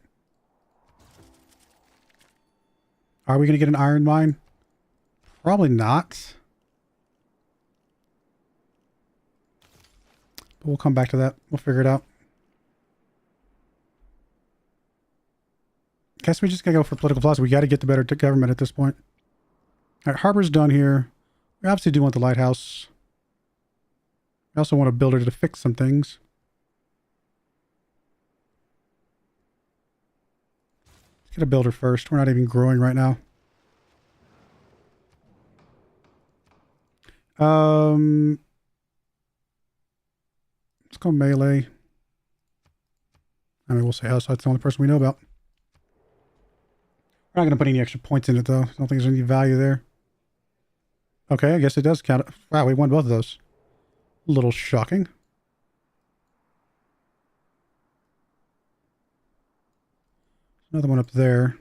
Are we going to get an iron mine? Probably not. But we'll come back to that. We'll figure it out. Guess we just got to go for political philosophy. We got to get the better government at this point. All right, harbor's done here. We obviously do want the lighthouse. We also want a builder to fix some things. Let's get a builder first. We're not even growing right now. Let's go melee. I mean, we'll say us. That's the only person we know about. We're not going to put any extra points in it, though. I don't think there's any value there. Okay, I guess it does count. Wow, we won both of those. A little shocking. Another one up there.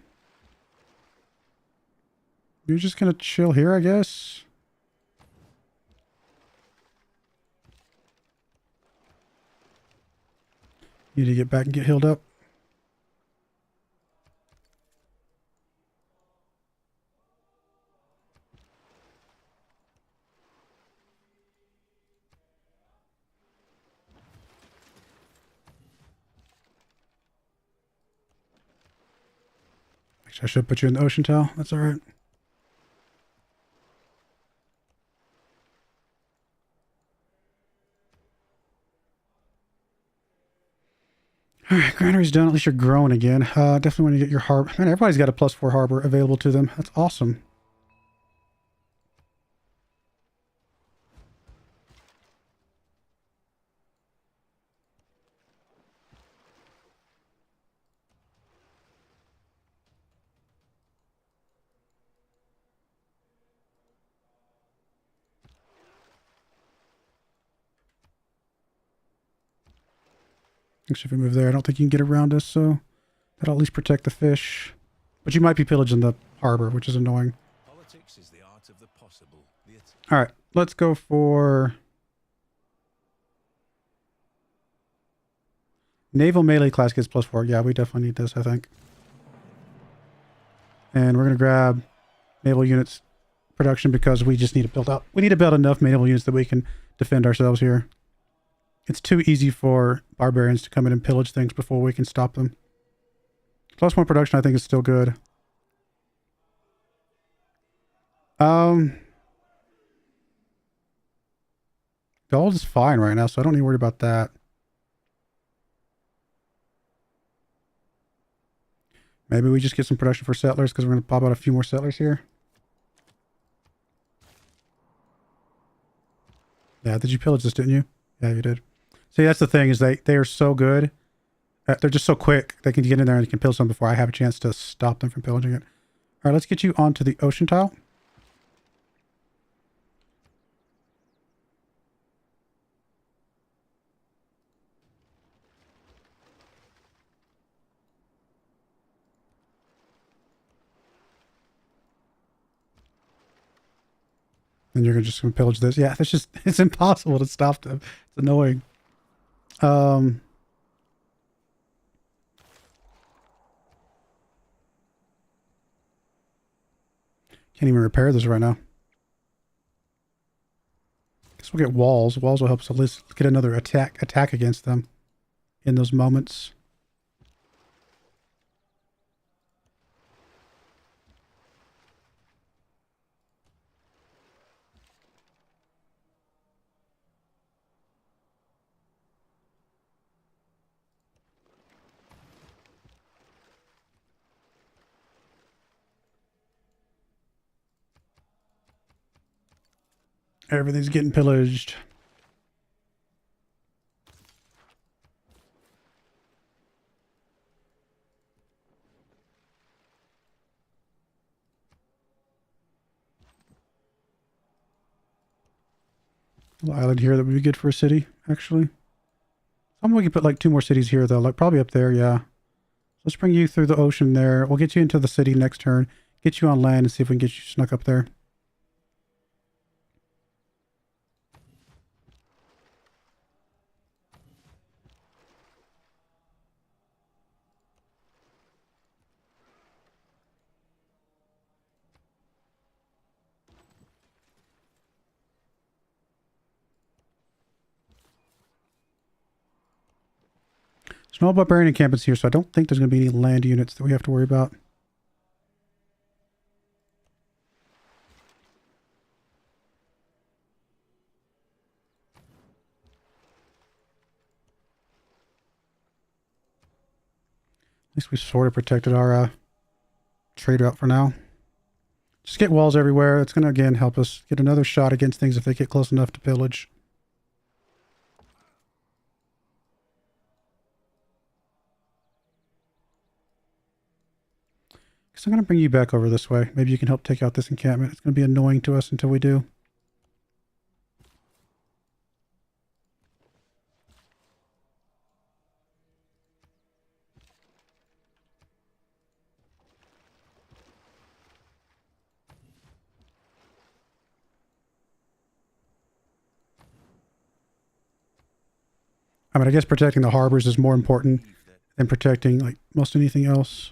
You're just going to chill here, I guess. Need to get back and get healed up. Actually, I should put you in the ocean towel. That's all right. All right, granary's done. At least you're growing again. Definitely want to get your harbor. Man, everybody's got a +4 harbor available to them. That's awesome. Actually, if we move there, I don't think you can get around us, so that'll at least protect the fish. But you might be pillaging the harbor, which is annoying. Politics is the art of the possible. All right, let's go for naval melee class gets +4. Yeah, we definitely need this, I think. And we're going to grab naval units production because we just need to build up. We need to build enough naval units that we can defend ourselves here. It's too easy for barbarians to come in and pillage things before we can stop them. +1 production, I think, is still good. Gold is fine right now, so I don't need to worry about that. Maybe we just get some production for settlers because we're going to pop out a few more settlers here. Yeah, did you pillage this, didn't you? Yeah, you did. See, that's the thing, is they are so good. They're just so quick. They can get in there and they can pillage them before I have a chance to stop them from pillaging it. All right, let's get you onto the ocean tile. And you're just going to pillage this. Yeah, that's just, it's impossible to stop them. It's annoying. Can't even repair this right now. Guess we'll get walls. Walls will help us at least get another attack against them in those moments. Everything's getting pillaged. Little island here that would be good for a city, actually. I'm we can put like 2 more cities here, though. Like probably up there, yeah. Let's bring you through the ocean there. We'll get you into the city next turn. Get you on land and see if we can get you snuck up there. There's no barbarian encampments here, so I don't think there's going to be any land units that we have to worry about. At least we sort of protected our trade route for now. Just get walls everywhere. It's going to, again, help us get another shot against things if they get close enough to pillage. So I'm going to bring you back over this way. Maybe you can help take out this encampment. It's going to be annoying to us until we do. I mean, I guess protecting the harbors is more important than protecting like most anything else.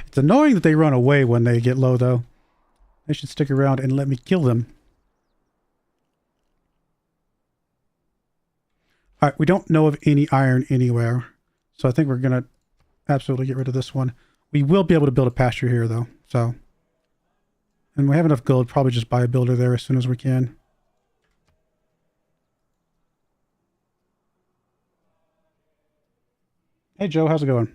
It's annoying that they run away when they get low, though. They should stick around and let me kill them. All right, we don't know of any iron anywhere, so I think we're going to absolutely get rid of this one. We will be able to build a pasture here, though, so... And we have enough gold, probably just buy a builder there as soon as we can. Hey, Joe, how's it going?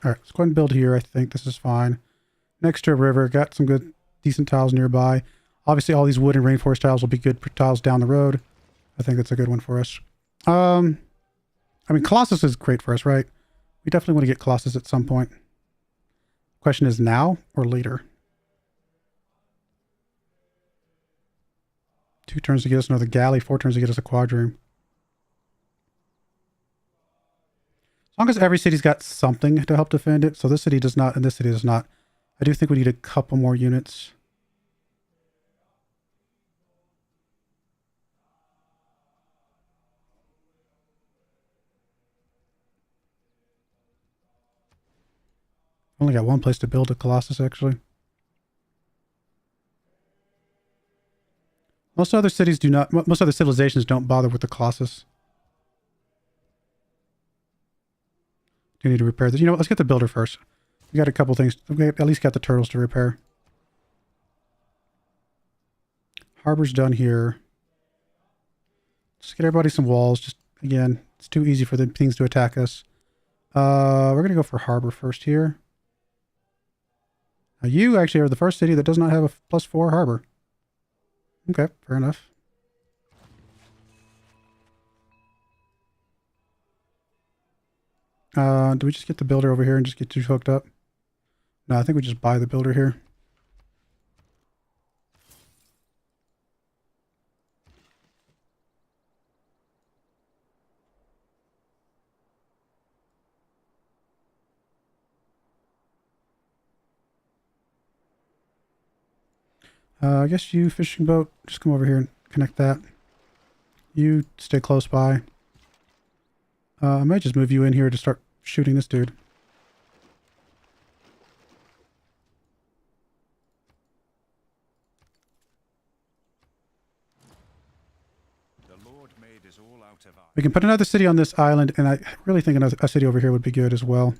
All right, let's go ahead and build here. I think this is fine. Next to a river, got some good, decent tiles nearby. Obviously, all these wood and rainforest tiles will be good tiles down the road. I think that's a good one for us. I mean, Colossus is great for us, right? We definitely want to get Colossus at some point. Question is now or later? 2 turns to get us another galley, 4 turns to get us a quadroon. As long as every city's got something to help defend it. So this city does not, and this city does not. I do think we need a couple more units. Only got one place to build a Colossus, actually. Most other cities do not, most other civilizations don't bother with the Colossus. Do need to repair this. You know what? Let's get the builder first. We got a couple things. We at least got the turtles to repair. Harbor's done here. Just get everybody some walls. Just, again, it's too easy for the things to attack us. We're going to go for harbor first here. Now you actually are the first city that does not have a +4 harbor. Okay, fair enough. Do we just get the builder over here and just get you hooked up? No, I think we just buy the builder here. I guess you fishing boat, just come over here and connect that. You stay close by. I might just move you in here to start shooting this dude. We can put another city on this island, and I really think a city over here would be good as well.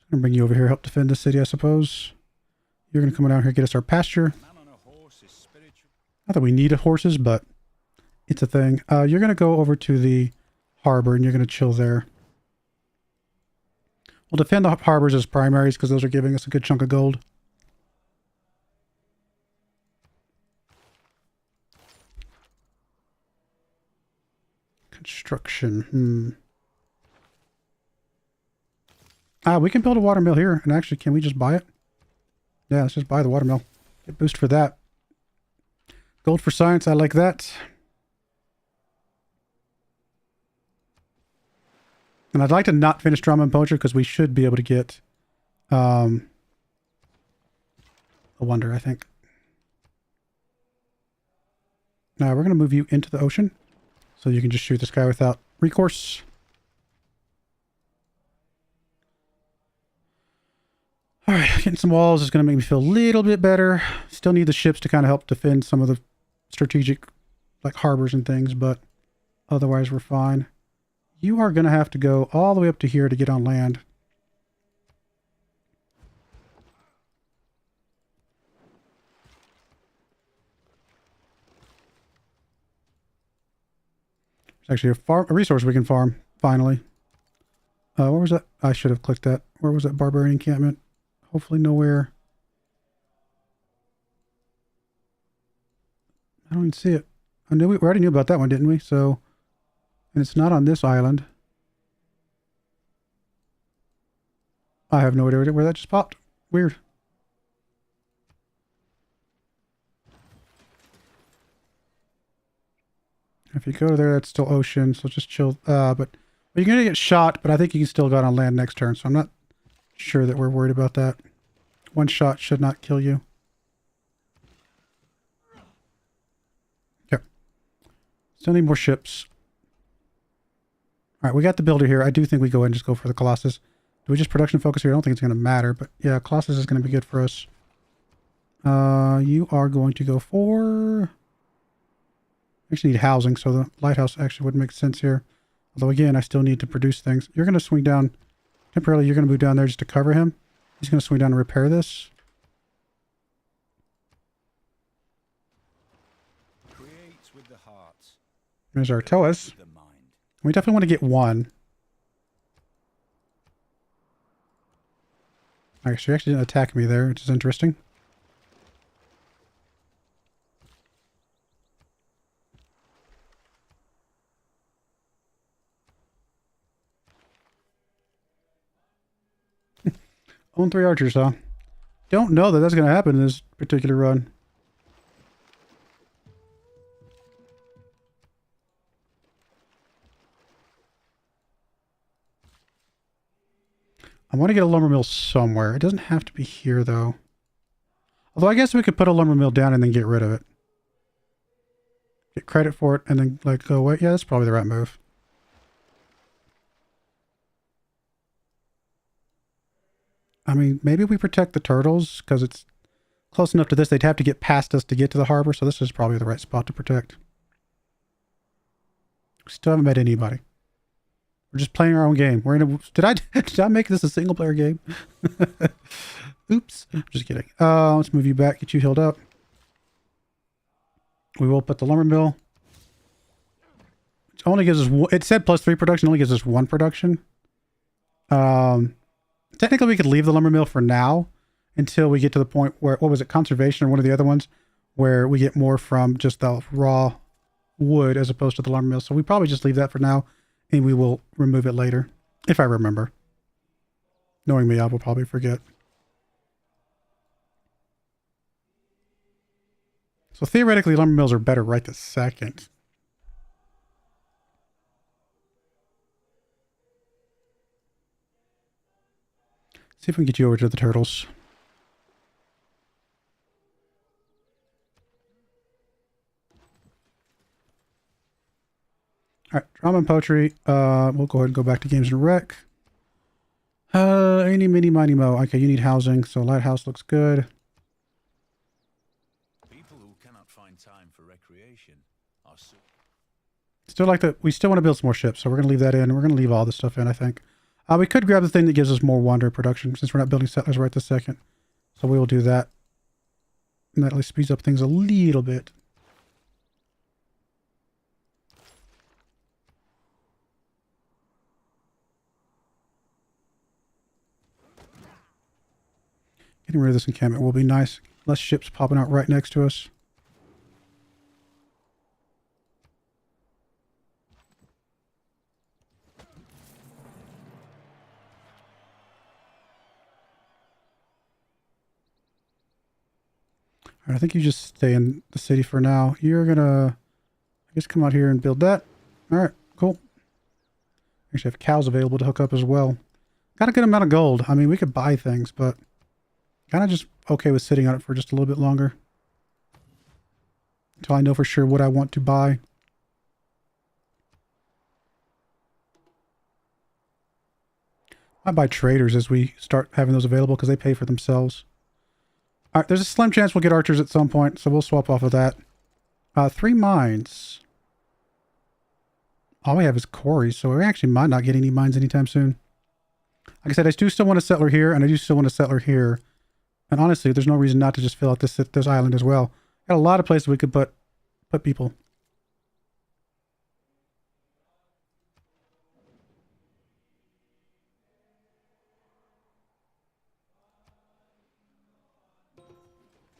I'm going to bring you over here, help defend the city, I suppose. You're going to come down here, get us our pasture. Not that we need horses, but it's a thing. You're going to go over to the harbor and you're going to chill there. We'll defend the harbors as primaries because those are giving us a good chunk of gold. Construction. We can build a watermill here. And actually, can we just buy it? Yeah, let's just buy the watermill. Get boost for that. Gold for science. I like that. And I'd like to not finish drama and poetry because we should be able to get a wonder, I think. Now we're going to move you into the ocean so you can just shoot this guy without recourse. All right, getting some walls is going to make me feel a little bit better. Still need the ships to kind of help defend some of the strategic, like harbors and things, but otherwise we're fine. You are going to have to go all the way up to here to get on land. There's actually a resource we can farm, finally. Where was that? I should have clicked that. Where was that barbarian encampment? Hopefully nowhere. I don't even see it. We already knew about that one, didn't we? So, and it's not on this island. I have no idea where that just popped. Weird. If you go there, that's still ocean, so just chill. But you're going to get shot, but I think you can still go on land next turn, so I'm not sure that we're worried about that. One shot should not kill you. Yep. Still need more ships. All right, we got the builder here. I do think we go ahead and just go for the Colossus. Do we just production focus here? I don't think it's going to matter, but yeah, Colossus is going to be good for us. You are going to go for... Actually need housing, so the lighthouse actually would make sense here. Although again, I still need to produce things. You're going to swing down temporarily. You're going to move down there just to cover him. He's going to swing down and repair this. Creates with the heart. There's our Toas. We definitely want to get one. Alright, so you actually didn't attack me there, which is interesting. Own 3 archers, huh? Don't know that that's going to happen in this particular run. I want to get a lumber mill somewhere. It doesn't have to be here, though. Although I guess we could put a lumber mill down and then get rid of it. Get credit for it and then, like, go away. Yeah, that's probably the right move. I mean, maybe we protect the turtles because it's close enough to this. They'd have to get past us to get to the harbor, so this is probably the right spot to protect. We still haven't met anybody. We're just playing our own game. We're in a... Did I make this a single player game? Oops. Just kidding. Let's move you back, get you healed up. We will put the lumber mill. It only gives us... It said +3 production, only gives us 1 production. Technically, we could leave the lumber mill for now until we get to the point where, what was it, conservation or one of the other ones, where we get more from just the raw wood as opposed to the lumber mill. So we probably just leave that for now, and we will remove it later, if I remember. Knowing me, I will probably forget. So theoretically, lumber mills are better right this second. See if we can get you over to the turtles. All right, drama and poetry. We'll go ahead and go back to games and rec. Any, mini, miny, mo. Okay, you need housing, so lighthouse looks good. People who cannot find time for recreation are so... Still like that. We still want to build some more ships, so we're going to leave that in. We're going to leave all this stuff in, I think. We could grab the thing that gives us more wander production since we're not building settlers right this second. So we will do that. And that at least speeds up things a little bit. Getting rid of this encampment will be nice. Less ships popping out right next to us. All right, I think you just stay in the city for now. You're gonna, I guess, come out here and build that. All right, cool. Actually have cows available to hook up as well. Got a good amount of gold. I mean, we could buy things, but kind of just okay with sitting on it for just a little bit longer. Until I know for sure what I want to buy. I buy traders as we start having those available because they pay for themselves. All right, there's a slim chance we'll get archers at some point, so we'll swap off of that. 3 mines. All we have is quarries, so we actually might not get any mines anytime soon. Like I said, I do still want a settler here, and I do still want a settler here. And honestly, there's no reason not to just fill out this island as well. Got a lot of places we could put people.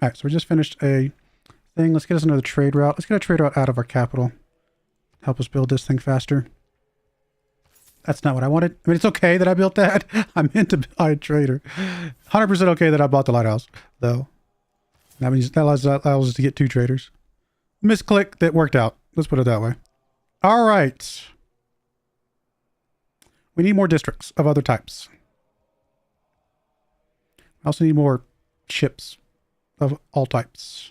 All right, so we just finished a thing. Let's get us another trade route. Let's get a trade route out of our capital. Help us build this thing faster. That's not what I wanted. I mean, it's okay that I built that. I meant to buy a trader. 100% okay that I bought the lighthouse, though. That means that allows us to get 2 traders. Misclick, that worked out. Let's put it that way. All right. We need more districts of other types. I also need more ships of all types.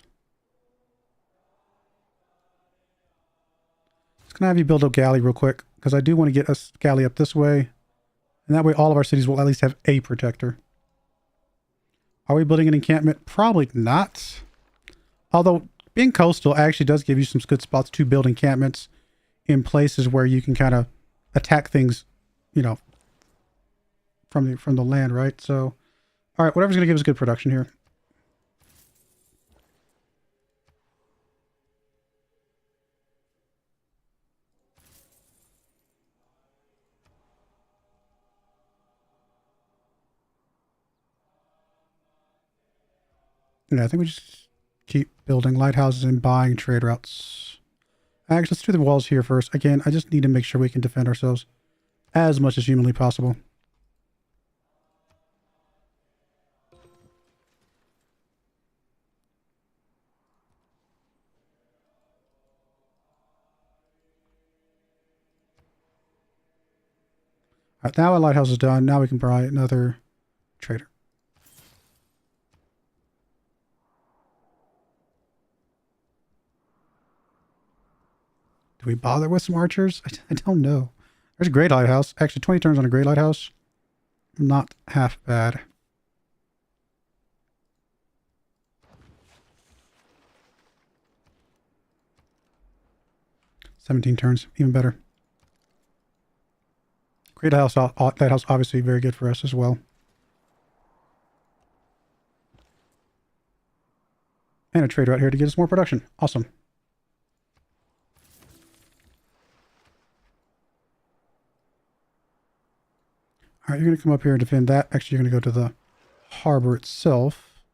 Just gonna have you build a galley real quick because I do want to get a galley up this way, and that way all of our cities will at least have a protector. Are we building an encampment? Probably not. Although being coastal actually does give you some good spots to build encampments in places where you can kind of attack things, you know, from the land, right? So, all right, whatever's gonna give us good production here. Yeah, I think we just keep building lighthouses and buying trade routes. Actually, let's do the walls here first. Again, I just need to make sure we can defend ourselves as much as humanly possible. All right, now our lighthouse is done. Now we can buy another trader. Do we bother with some archers? I don't know. There's a great lighthouse. Actually, 20 turns on a great lighthouse. Not half bad. "17 turns, even better. Great lighthouse obviously very good for us as well. And a trade route here to get us more production. Awesome. All right, you're going to come up here and defend that. Actually, you're going to go to the harbor itself.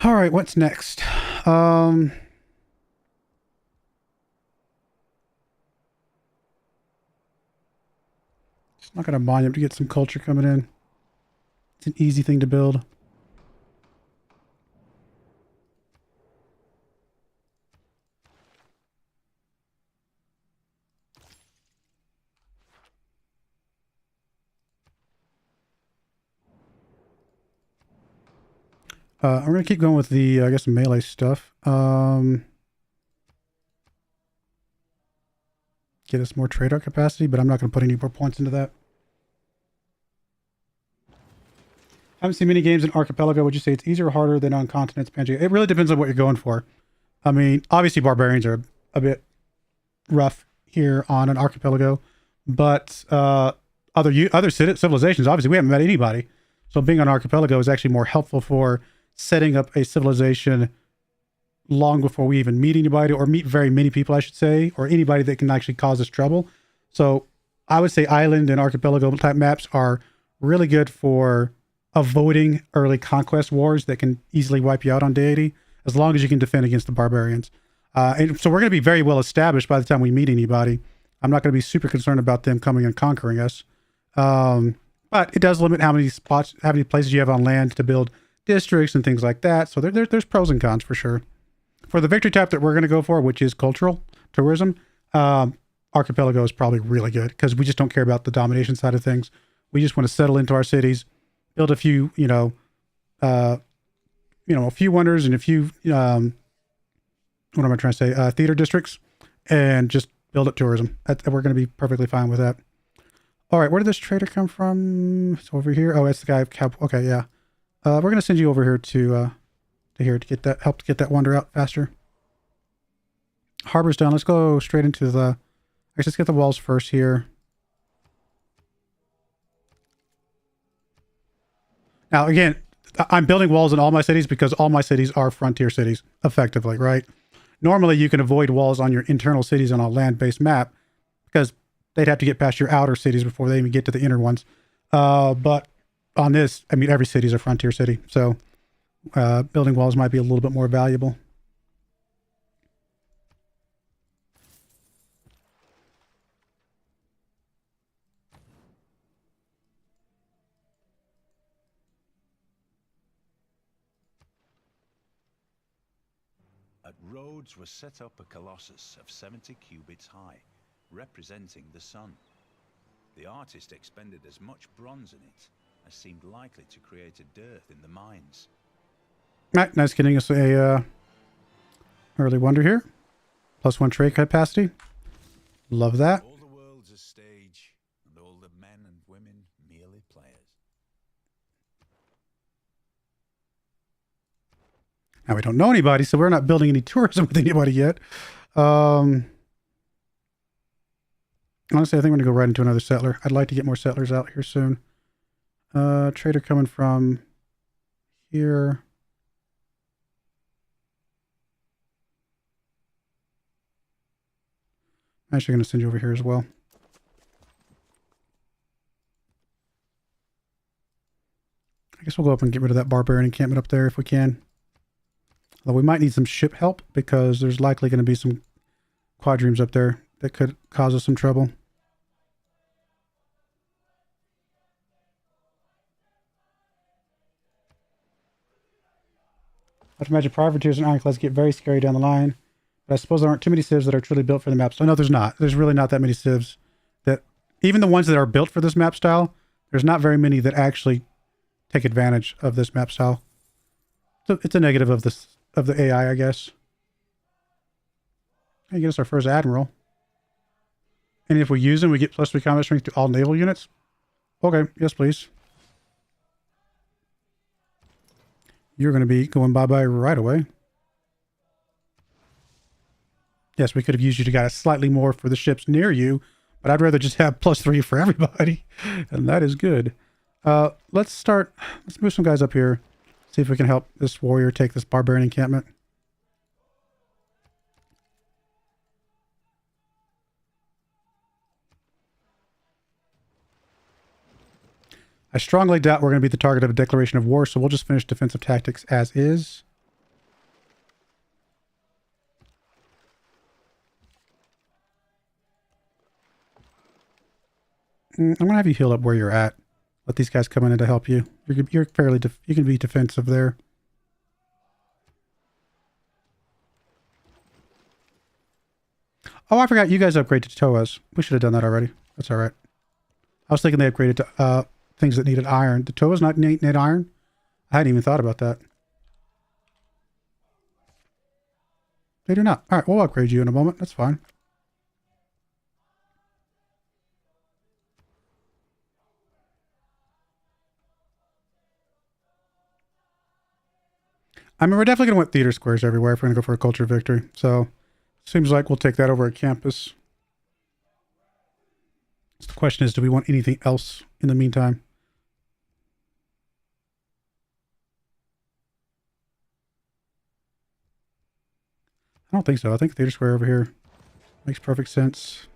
All right, what's next? It's not going to mine him to get some culture coming in. It's an easy thing to build. I'm going to keep going with the, I guess, melee stuff. Get us more trade art capacity, but I'm not going to put any more points into that. I haven't seen many games in Archipelago. Would you say it's easier or harder than on continents, Pangea? It really depends on what you're going for. I mean, obviously barbarians are a bit rough here on an archipelago, but other civilizations, obviously we haven't met anybody. So being on an archipelago is actually more helpful for setting up a civilization long before we even meet anybody, or meet very many people, I should say, or anybody that can actually cause us trouble. So I would say island and archipelago type maps are really good for avoiding early conquest wars that can easily wipe you out on Deity, as long as you can defend against the barbarians. And so we're going to be very well established by the time we meet anybody. I'm not going to be super concerned about them coming and conquering us. But it does limit how many spots, how many places you have on land to build districts and things like that. So there's pros and cons for sure. For the victory type that we're going to go for, which is cultural tourism, archipelago is probably really good because we just don't care about the domination side of things. We just want to settle into our cities, build a few, a few wonders and a few, what am I trying to say? Theater districts, and just build up tourism. We're going to be perfectly fine with that. All right, where did this trader come from? It's over here. Oh, it's the guy of Cap. Okay, yeah. We're going to send you over here to get that, help to get that wonder out faster. Harbor's done. Let's go straight into the, let's get the walls first here. Now, again, I'm building walls in all my cities because all my cities are frontier cities, effectively, right? Normally, you can avoid walls on your internal cities on a land-based map because they'd have to get past your outer cities before they even get to the inner ones. But on this, I mean, every city is a frontier city, so building walls might be a little bit more valuable. Rhodes was set up a colossus of 70 cubits high, representing the sun. The artist expended as much bronze in it as seemed likely to create a dearth in the mines. Right, nice getting us a early wonder here. +1 trade capacity. Love that. All the world's a stage, and all the men and women merely players. Now we don't know anybody, so we're not building any tourism with anybody yet. Honestly, I think we're going to go right into another settler. I'd like to get more settlers out here soon. Trader coming from here. I'm actually going to send you over here as well. I guess we'll go up and get rid of that barbarian encampment up there if we can. Although we might need some ship help because there's likely going to be some quadrims up there that could cause us some trouble. I'd imagine privateers and ironclads get very scary down the line. But I suppose there aren't too many civs that are truly built for the map. So no, there's not. There's really not that many civs that, even the ones that are built for this map style, there's not very many that actually take advantage of this map style. So it's a negative of this, of the AI, I guess. I get us our first admiral. And if we use him, we get +3 combat strength to all naval units. Okay, yes, please. You're going to be going bye-bye right away. Yes, we could have used you to get slightly more for the ships near you, but I'd rather just have +3 for everybody, and that is good. Let's move some guys up here, see if we can help this warrior take this barbarian encampment. I strongly doubt we're going to be the target of a declaration of war, so we'll just finish defensive tactics as is. I'm going to have you heal up where you're at. Let these guys come in to help you. You're fairly, you can be defensive there. Oh, I forgot you guys upgraded to Toas. We should have done that already. That's all right. I was thinking they upgraded to things that needed iron. The Toas not need iron? I hadn't even thought about that. They do not. All right, we'll upgrade you in a moment. That's fine. I mean, we're definitely going to want theater squares everywhere if we're going to go for a culture victory. So, seems like we'll take that over at campus. So the question is, do we want anything else in the meantime? I don't think so. I think theater square over here makes perfect sense.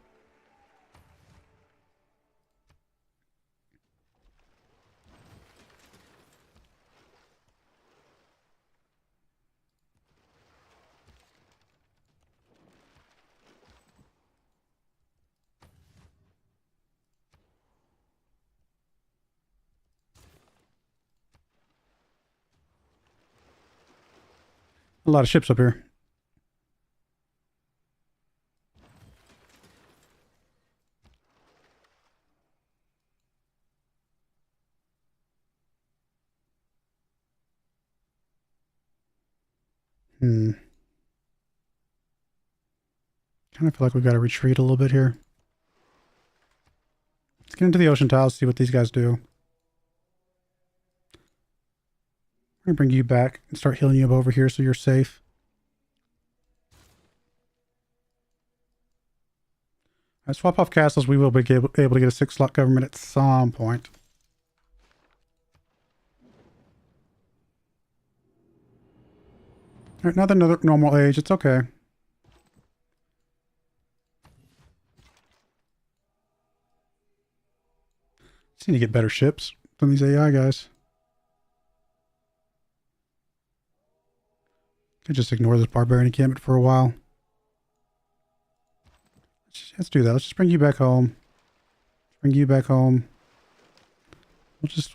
A lot of ships up here. Kind of feel like we've got to retreat a little bit here. Let's get into the ocean tiles, see what these guys do. I'm going to bring you back and start healing you up over here so you're safe. All right, swap off castles. We will be able to get a 6-slot government at some point. All right, another normal age. It's okay. Just need to get better ships than these AI guys. Could just ignore this barbarian encampment for a while. Let's do that. Let's just bring you back home. Bring you back home.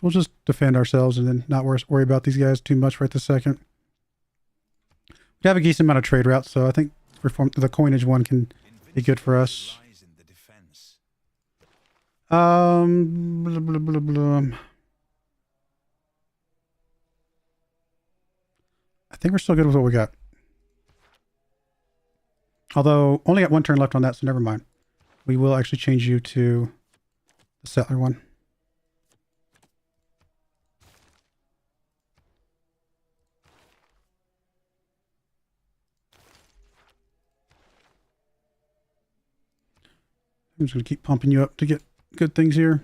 We'll just defend ourselves and then not worry about these guys too much right this second. We have a decent amount of trade routes, so I think the coinage one can be good for us. Blah, blah, blah, blah. I think we're still good with what we got. Although, only got one turn left on that, so never mind. We will actually change you to the settler one. I'm just going to keep pumping you up to get good things here.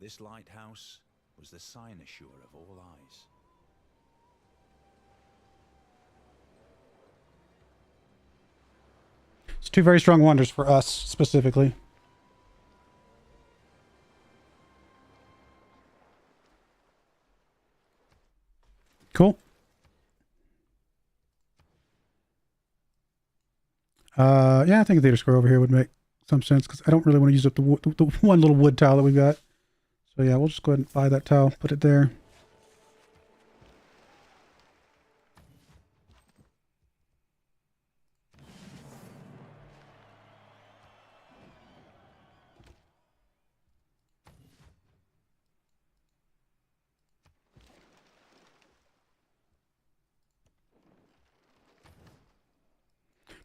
This lighthouse was the cynosure of all eyes. It's two very strong wonders for us, specifically. Cool. Yeah, I think a theater square over here would make some sense, because I don't really want to use up the one little wood tile that we've got. So yeah, we'll just go ahead and buy that tile, put it there.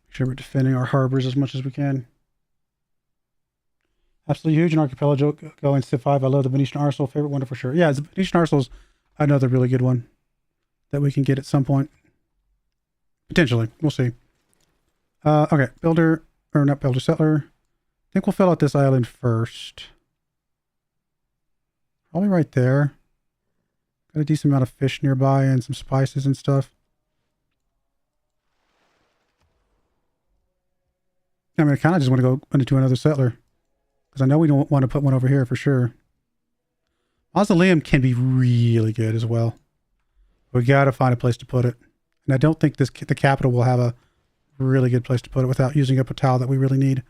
Make sure we're defending our harbors as much as we can. Absolutely huge. An archipelago going Civ 5. I love the Venetian Arsenal. Favorite wonder for sure. Yeah, the Venetian Arsenal is another really good one that we can get at some point. Potentially. We'll see. Okay. Builder, or not builder, settler. I think we'll fill out this island first. Probably right there. Got a decent amount of fish nearby and some spices and stuff. I mean, I kind of just want to go into another settler. Because I know we don't want to put one over here for sure. Mausoleum can be really good as well. We got to find a place to put it. And I don't think the capital will have a really good place to put it without using up a tile that we really need.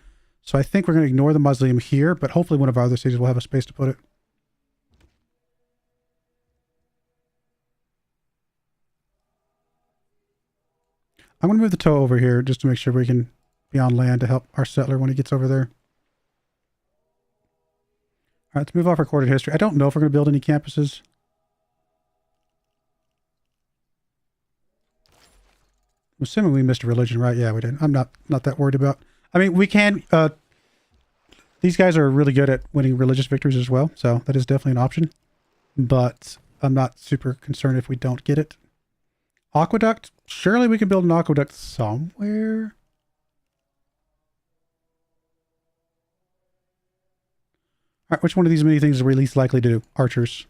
So I think we're going to ignore the mausoleum here, but hopefully one of our other cities will have a space to put it. I'm going to move the tow over here just to make sure we can be on land to help our settler when he gets over there. All right, let's move off recorded history. I don't know if we're going to build any campuses. I'm assuming we missed a religion, right? Yeah, we did. I'm not that worried about. I mean, we can. These guys are really good at winning religious victories as well, so that is definitely an option. But I'm not super concerned if we don't get it. Aqueduct? Surely we can build an aqueduct somewhere. All right, which one of these many things are we least likely to do? Archers.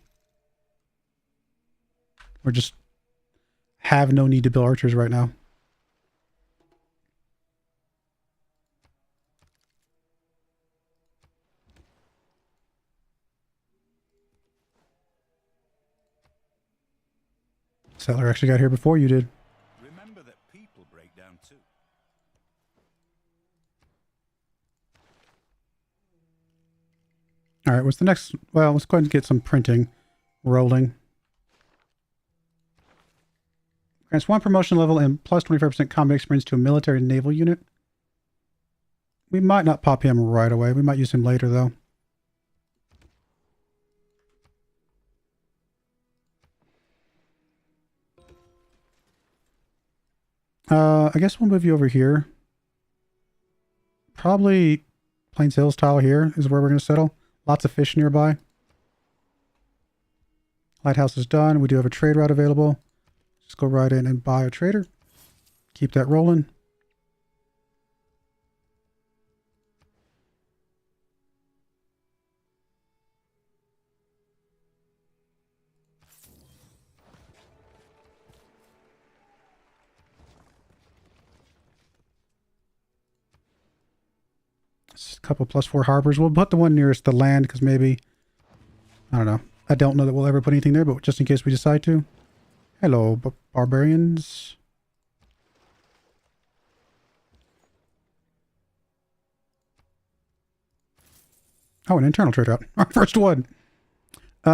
Or just have no need to build archers right now. Settler actually got here before you did. Remember that people break down too. All right, what's the next? Well, let's go ahead and get some printing rolling. Grants 1 promotion level and plus 25% combat experience to a military and naval unit. We might not pop him right away. We might use him later, though. I guess we'll move you over here. Probably Plains Hills tile here is where we're going to settle. Lots of fish nearby. Lighthouse is done. We do have a trade route available. Just go right in and buy a trader. Keep that rolling. A couple +4 harbors. We'll put the one nearest the land because maybe, I don't know. I don't know that we'll ever put anything there, but just in case we decide to. Hello, barbarians. Oh, an internal trade route. Our first one. Yeah,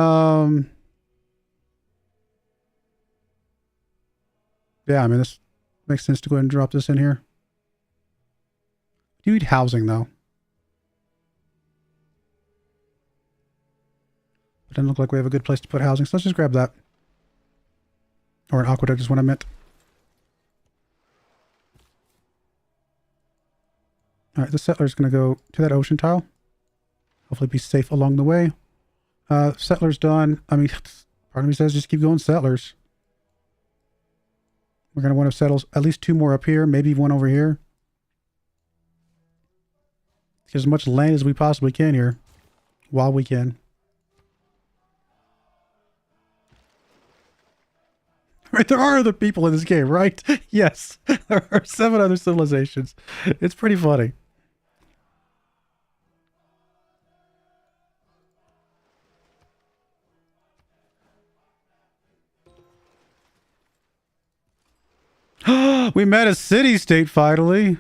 I mean, this makes sense to go ahead and drop this in here. You need housing, though. It doesn't look like we have a good place to put housing, so let's just grab that. Or an aqueduct is what I meant. Alright, the settler's going to go to that ocean tile. Hopefully be safe along the way. Settler's done. I mean, part of me says just keep going settlers. We're going to want to settle at least 2 more up here, maybe one over here. Get as much land as we possibly can here, while we can. Right, there are other people in this game, right? Yes, there are 7 other civilizations. It's pretty funny. We met a city-state finally.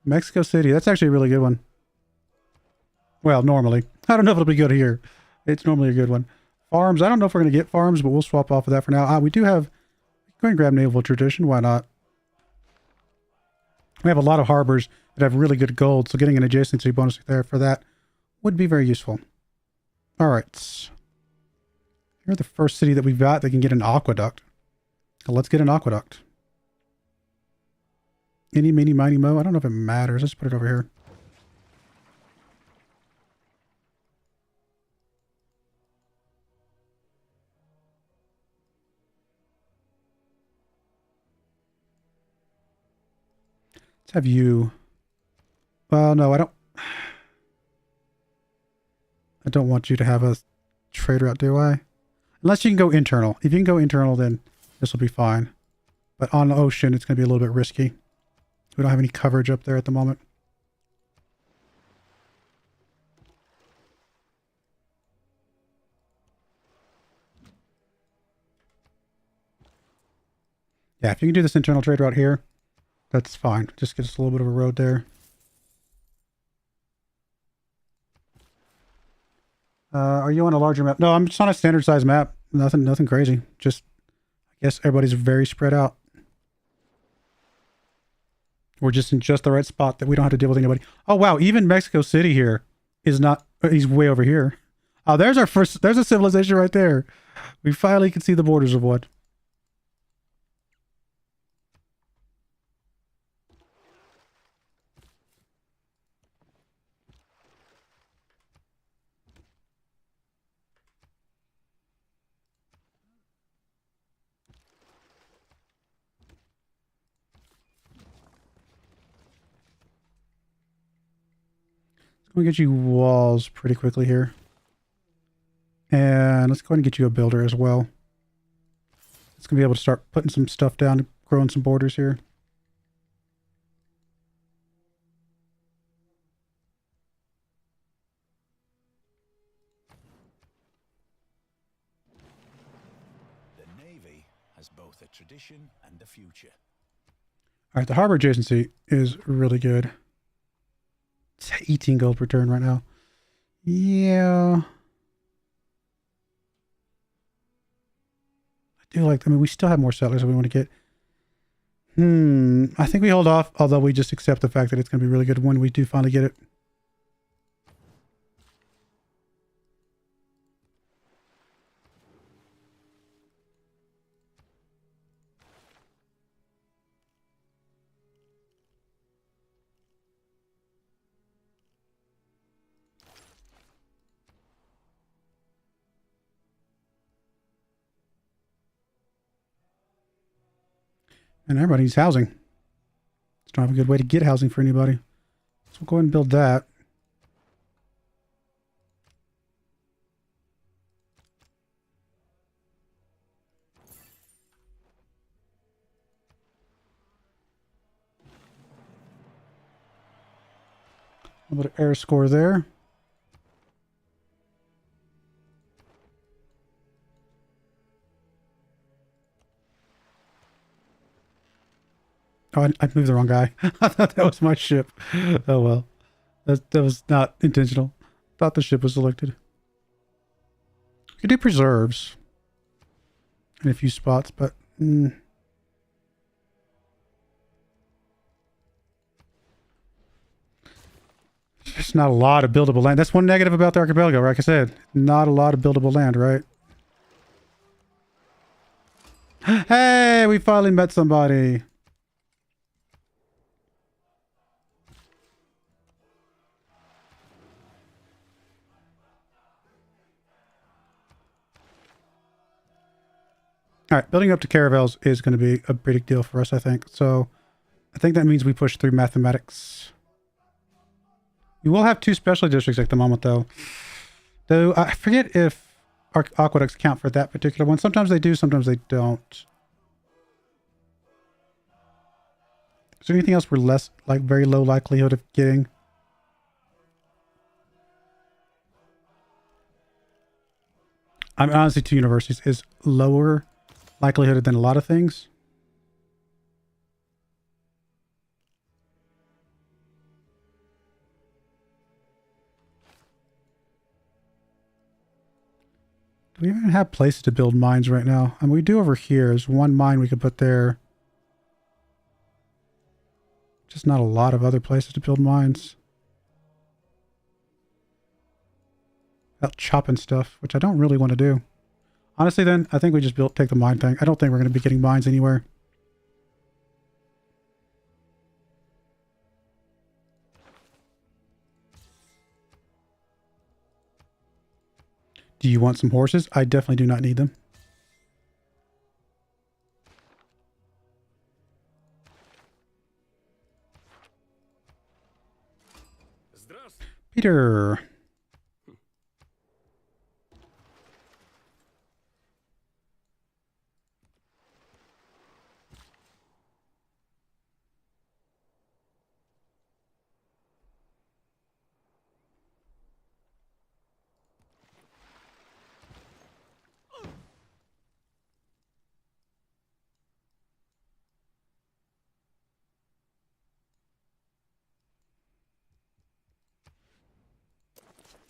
Mexico City. That's actually a really good one. Well, normally. I don't know if it'll be good here. It's normally a good one. Farms. I don't know if we're going to get farms, but we'll swap off of that for now. We do have... Go ahead and grab Naval Tradition. Why not? We have a lot of harbors that have really good gold, so getting an adjacency bonus there for that would be very useful. All right. You're the first city that we've got that can get an aqueduct. So let's get an aqueduct. Any, meeny, miny, mo. I don't know if it matters. Let's put it over here. Let's have you. Well, no, I don't want you to have a trade route, do I? Unless you can go internal. If you can go internal, then this will be fine. But on the ocean, it's going to be a little bit risky. We don't have any coverage up there at the moment. Yeah, if you can do this internal trade route here, that's fine. Just get us a little bit of a road there. Are you on a larger map? No, I'm just on a standard size map. Nothing crazy. Just, I guess everybody's very spread out. We're just in just the right spot that we don't have to deal with anybody. Oh, wow. Even Mexico City here is not... he's way over here. Oh, there's our first... There's a civilization right there. We finally can see the borders of one. We'll get you walls pretty quickly here. And let's go ahead and get you a builder as well. It's going to be able to start putting some stuff down, growing some borders here. The Navy has both a tradition and a future. All right, the harbor adjacency is really good. It's 18 gold per turn right now. Yeah. I do like, I mean, we still have more settlers that we want to get. I think we hold off, although we just accept the fact that it's going to be really good when we do finally get it. And everybody needs housing. Just don't have a good way to get housing for anybody. So we'll go ahead and build that. A little bit of air score there. Oh, I moved the wrong guy. I thought that was my ship. Oh well. That was not intentional. Thought the ship was selected. You could do preserves in a few spots, but there's not a lot of buildable land. That's one negative about the archipelago, like I said. Not a lot of buildable land, right? Hey, we finally met somebody. All right, building up to caravels is going to be a big deal for us, I think. So I think that means we push through mathematics. We will have 2 specialty districts at the moment, though. Though I forget if our aqueducts count for that particular one. Sometimes they do, sometimes they don't. Is there anything else we're less, like, very low likelihood of getting? I mean, honestly, 2 universities is lower likelihood than a lot of things. Do we even have places to build mines right now? I mean, we do over here. There's one mine we could put there. Just not a lot of other places to build mines. About chopping stuff, which I don't really want to do. Honestly, then, I think we just take the mine thing. I don't think we're going to be getting mines anywhere. Do you want some horses? I definitely do not need them. Peter.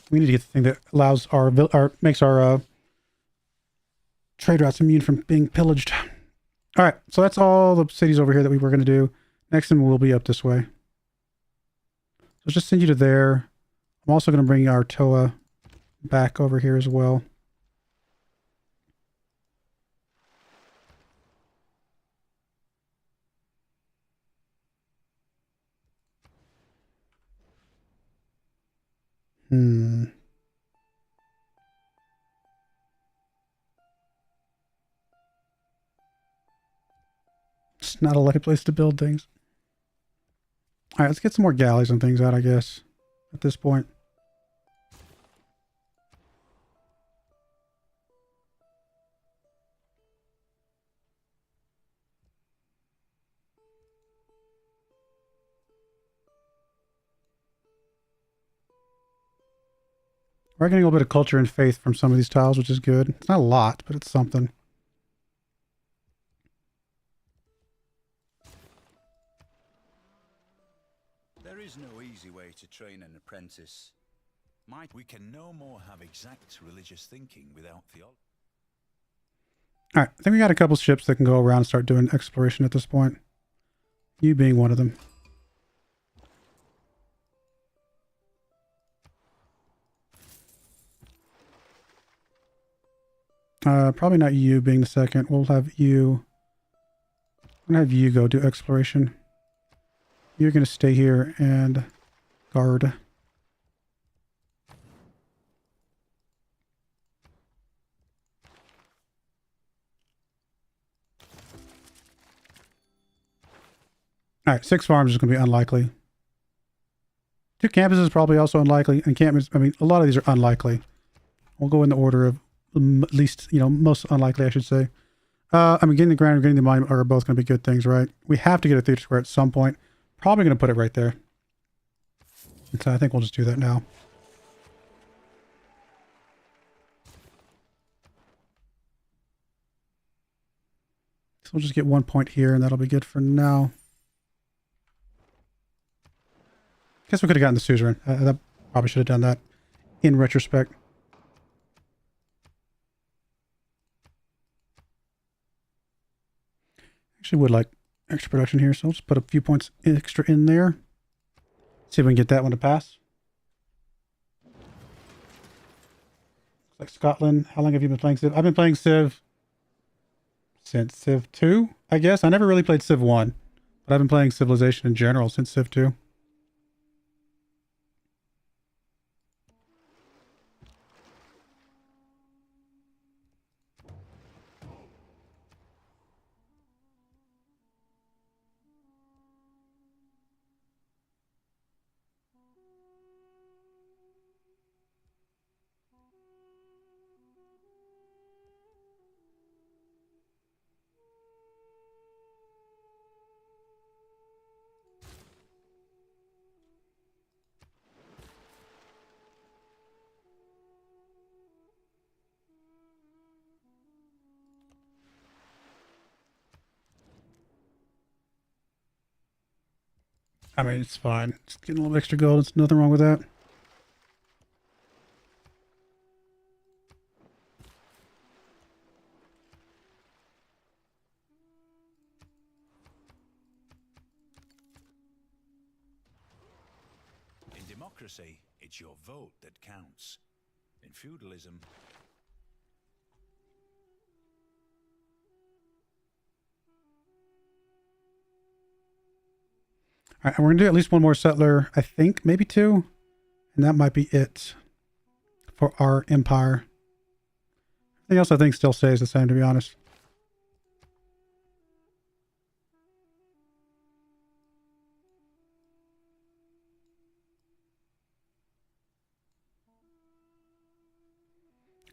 We need to get the thing that allows makes our trade routes immune from being pillaged. All right, so that's all the cities over here that we were going to do. Next one will be up this way. So let's just send you to there. I'm also going to bring our Toa back over here as well. It's not a lucky place to build things. All right, let's get some more galleys and things out, I guess, at this point. We're getting a little bit of culture and faith from some of these tiles, which is good. It's not a lot, but it's something. There is no easy way to train an apprentice. We can no more have exact religious thinking without theology. All right, I think we got a couple ships that can go around and start doing exploration at this point. You being one of them. Probably not you being the second. We'll have you... I'm going to have you go do exploration. You're going to stay here and guard. Alright, 6 farms is going to be unlikely. 2 campuses is probably also unlikely. Encampments, I mean, a lot of these are unlikely. We'll go in the order of at least, you know, most unlikely, I should say. I mean, getting the ground and getting the monument are both going to be good things, right? We have to get a theater square at some point. Probably going to put it right there. And so I think we'll just do that now. So we'll just get 1 point here, and that'll be good for now. Guess we could have gotten the suzerain. That probably should have done that in retrospect. Actually would like extra production here, so I'll just put a few points extra in there. See if we can get that one to pass. Looks like Scotland. How long have you been playing Civ? I've been playing Civ since Civ 2, I guess. I never really played Civ 1, but I've been playing Civilization in general since Civ 2. I mean, it's fine. Just getting a little extra gold. There's nothing wrong with that. In democracy, it's your vote that counts. In feudalism, All right, and we're going to do at least one more settler, I think, maybe 2. And that might be it for our empire. Everything else I think still stays the same, to be honest.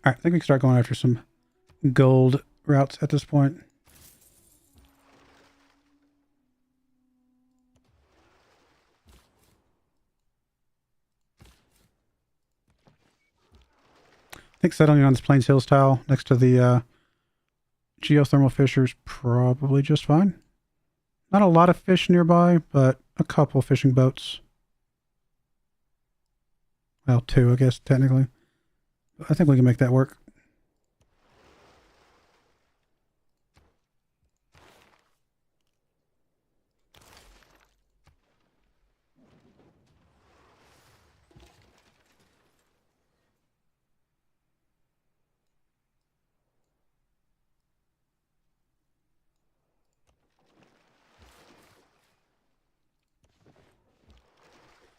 All right, I think we can start going after some gold routes at this point. I think settling on this Plains Hills tile next to the geothermal fissures probably just fine. Not a lot of fish nearby, but a couple fishing boats. Well, 2, I guess, technically. But I think we can make that work.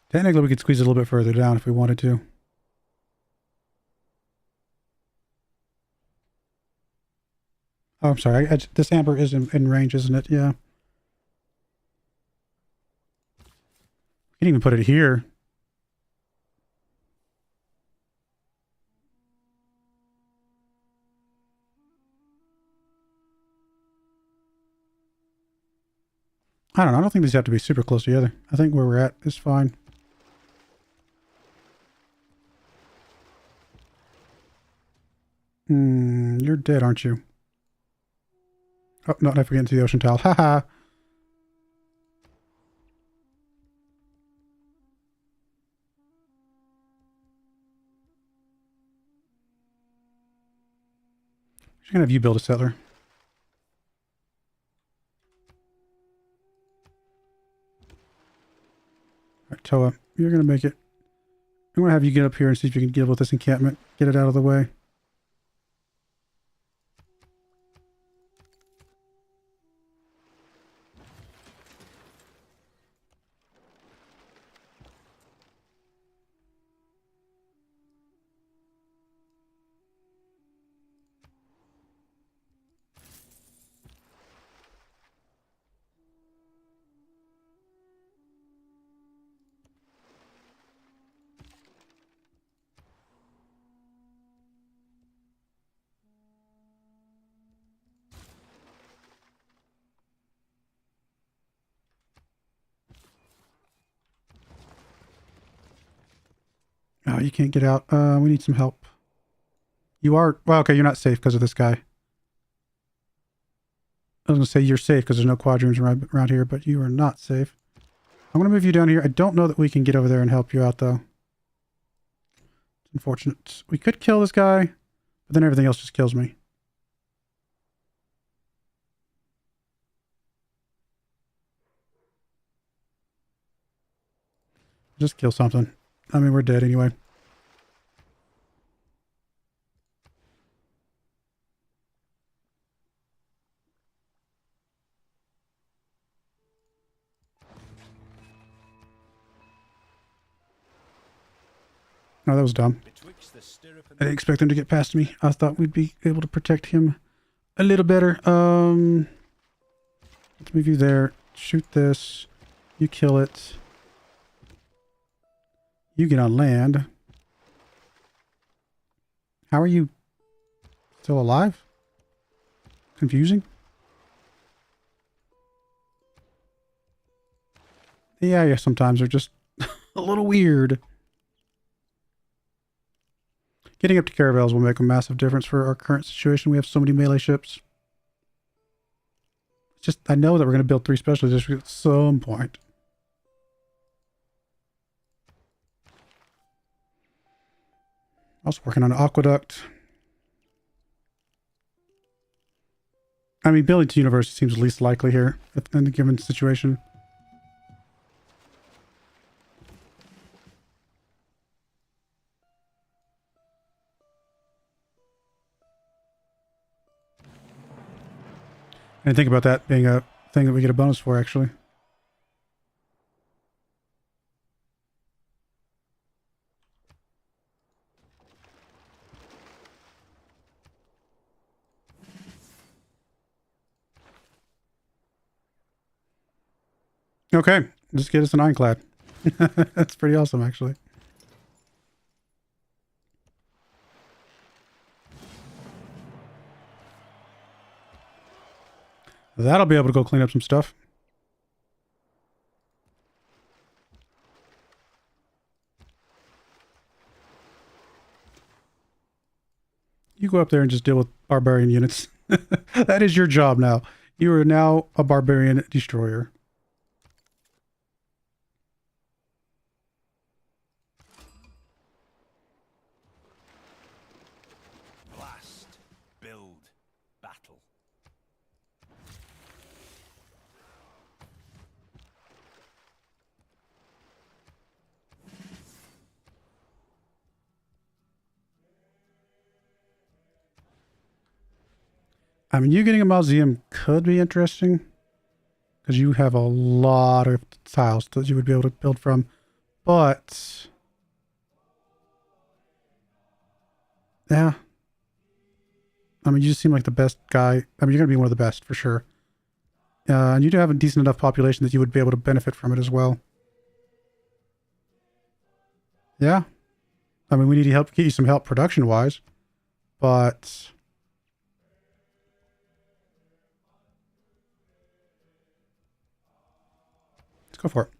Technically, we could squeeze it a little bit further down if we wanted to. Oh, I'm sorry. This amber is in range, isn't it? Yeah. Can't even put it here. I don't know. I don't think these have to be super close together. I think where we're at is fine. You're dead, aren't you? Oh, no, I forget into the ocean tile. Haha. Just gonna have you build a settler. Alright, Toa, you're gonna make it. I'm gonna have you get up here and see if you can deal with this encampment. Get it out of the way. Oh, you can't get out. We need some help. You are... Well, okay, you're not safe because of this guy. I was going to say you're safe because there's no quadrants around here, but you are not safe. I'm going to move you down here. I don't know that we can get over there and help you out, though. It's unfortunate. We could kill this guy, but then everything else just kills me. Just kill something. I mean, we're dead anyway. No, that was dumb. I didn't expect him to get past me. I thought we'd be able to protect him a little better. Let's move you there. Shoot this. You kill it. You get on land. How are you still alive? Confusing? Yeah, sometimes they're just a little weird. Getting up to caravels will make a massive difference for our current situation. We have so many melee ships. It's just, I know that we're going to build 3 specialty districts at some point. Also working on an aqueduct. I mean, building to university seems least likely here in the given situation. I didn't think about that being a thing that we get a bonus for, actually. Okay, just get us an ironclad. That's pretty awesome, actually. That'll be able to go clean up some stuff. You go up there and just deal with barbarian units. That is your job now. You are now a barbarian destroyer. Blast, build, battle. I mean, you getting a mausoleum could be interesting because you have a lot of tiles that you would be able to build from, but yeah, I mean, you just seem like the best guy. I mean, you're going to be one of the best for sure. And you do have a decent enough population that you would be able to benefit from it as well. Yeah. I mean, we need to get you some help production-wise, but let's go for it.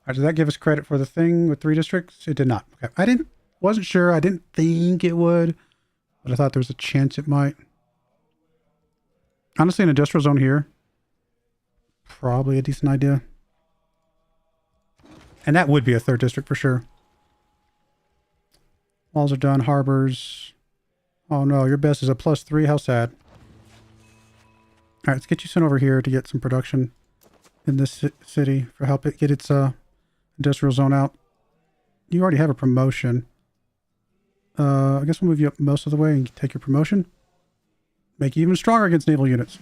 All right, did that give us credit for the thing with 3 districts? It did not. Okay. Wasn't sure. I didn't think it would, but I thought there was a chance it might. Honestly, an industrial zone here, probably a decent idea. And that would be a 3rd district for sure. Walls are done. Harbors. Oh no, your best is a +3. How sad. All right, let's get you sent over here to get some production in this city for help it get its industrial zone out. You already have a promotion. I guess we'll move you up most of the way and take your promotion. Make you even stronger against naval units.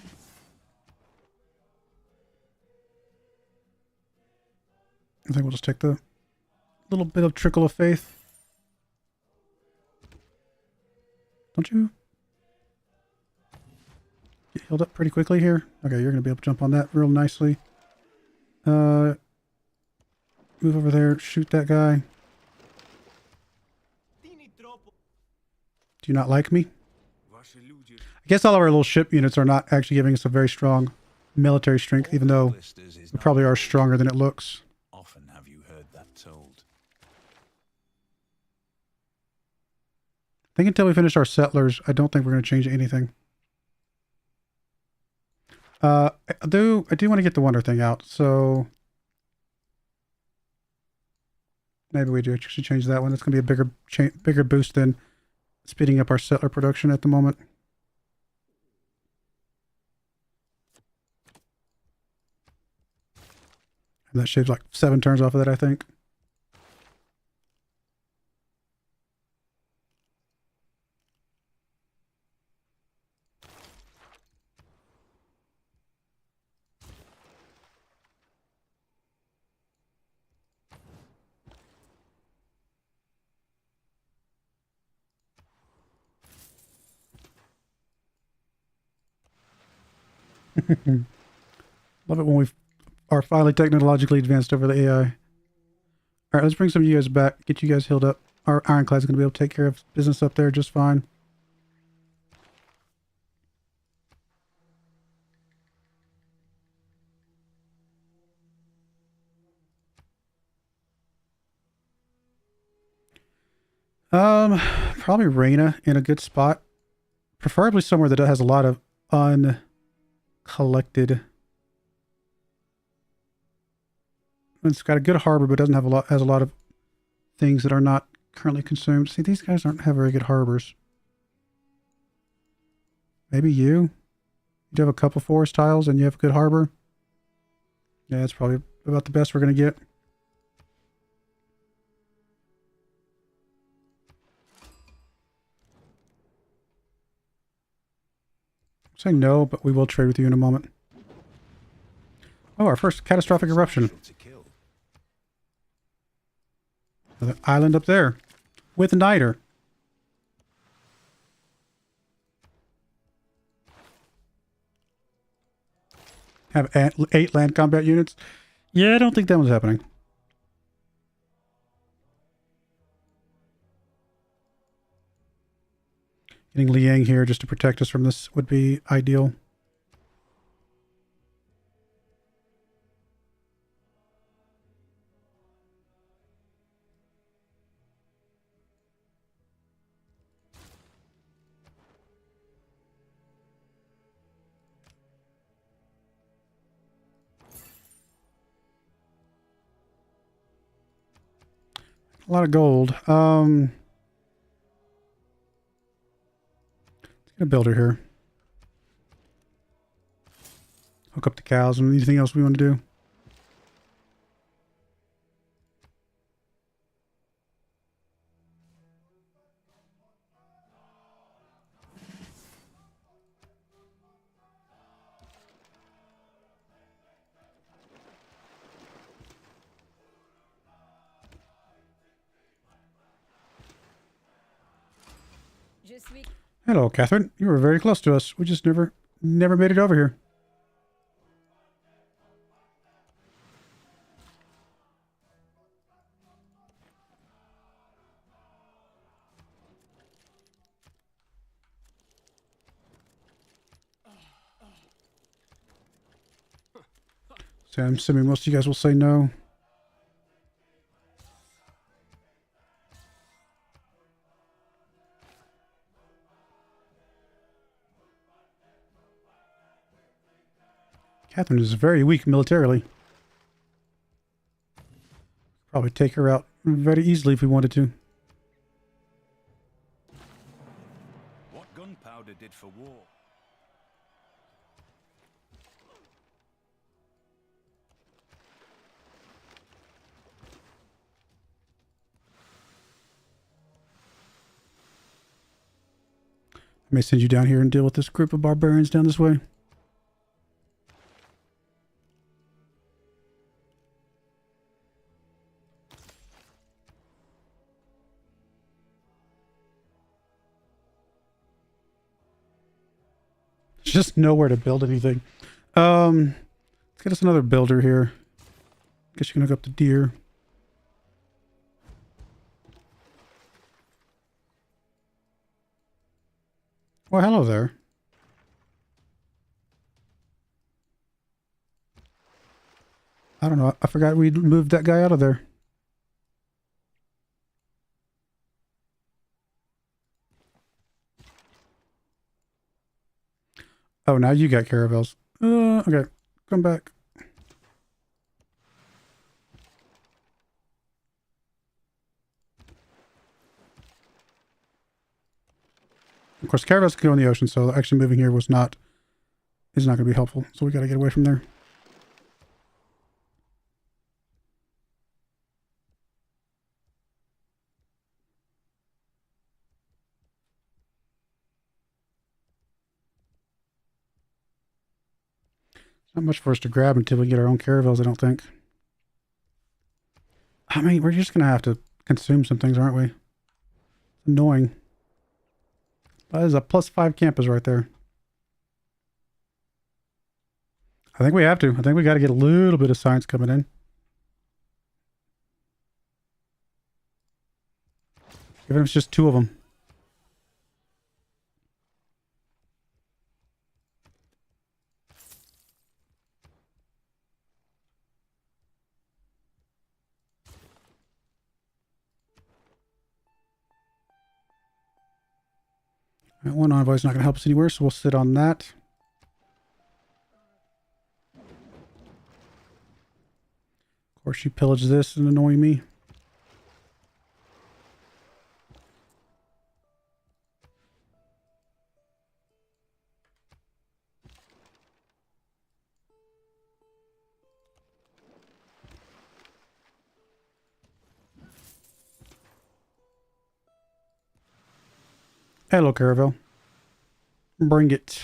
I think we'll just take the little bit of trickle of faith. Don't you get healed up pretty quickly here? Okay, you're going to be able to jump on that real nicely. Move over there, shoot that guy. Do you not like me? I guess all of our little ship units are not actually giving us a very strong military strength, even though we probably are stronger than it looks. Often have you heard that told? I think until we finish our settlers, I don't think we're going to change anything. I do want to get the wonder thing out, so maybe we do actually change that one. That's going to be a bigger boost than speeding up our settler production at the moment. And that shaves like 7 turns off of that, I think. Love it when we are finally technologically advanced over the AI. All right, let's bring some of you guys back. Get you guys healed up. Our ironclad's going to be able to take care of business up there just fine. Probably Reina in a good spot. Preferably somewhere that has a lot of uncollected. It's got a good harbor, but doesn't have has a lot of things that are not currently consumed. See, these guys don't have very good harbors. Maybe you? You have a couple forest tiles and you have a good harbor? Yeah, that's probably about the best we're going to get. Say no, but we will trade with you in a moment. Oh, our first catastrophic eruption. Another island up there with a niter. Have 8 land combat units. Yeah, I don't think that one's happening. Getting Liang here just to protect us from this would be ideal. A lot of gold. Let's get a builder here. Hook up the cows and anything else we want to do. Hello, Catherine. You were very close to us. We just never never made it over here. So I'm assuming most of you guys will say no. Catherine is very weak militarily. Probably take her out very easily if we wanted to. What gunpowder did for war? I may send you down here and deal with this group of barbarians down this way. Just nowhere to build anything. Let's get us another builder here. Guess you can hook up the deer. Well, hello there. I don't know. I forgot we moved that guy out of there. Oh, now you got caravels. Okay. Come back. Of course, caravels can go in the ocean, so actually moving here is not going to be helpful. So we got to get away from there. Not much for us to grab until we get our own caravels, I don't think. I mean, we're just going to have to consume some things, aren't we? It's annoying. That is a +5 campus right there. I think we have to. I think we got to get a little bit of science coming in. Even if it's just 2 of them. Right, one envoy is not going to help us anywhere, so we'll sit on that. Of course, you pillage this and annoy me. Hello, caravel. Bring it.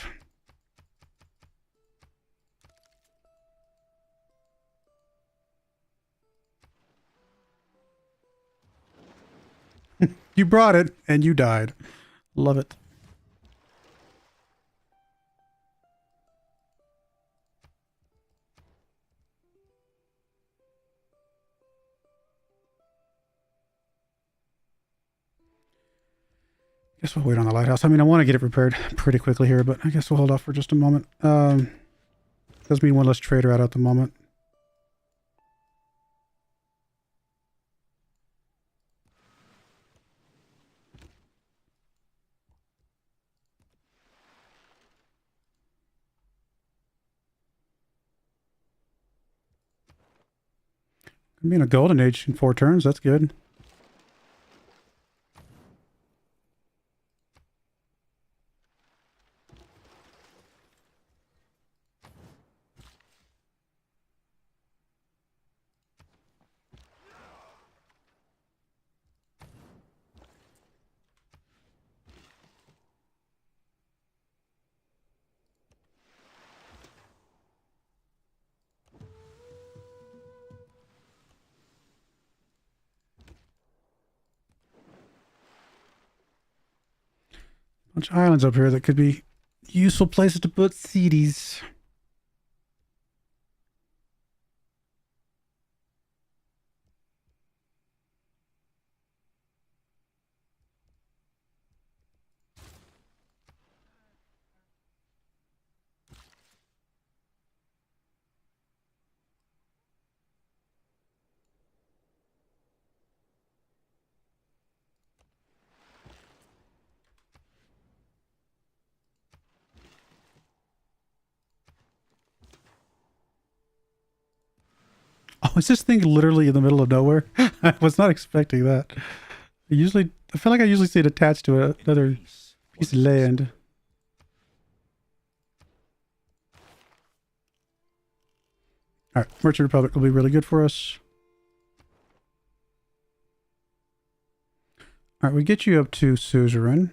You brought it, and you died. Love it. Guess we'll wait on the lighthouse. I mean, I want to get it repaired pretty quickly here, but I guess we'll hold off for just a moment. Does mean one less trader out at the moment. Gonna be in a golden age in 4 turns. That's good. Bunch of islands up here that could be useful places to put CDs. Oh, is this thing literally in the middle of nowhere? I was not expecting that. I feel like I usually see it attached to another piece of land. Alright, Merchant Republic will be really good for us. Alright, we get you up to Suzerain.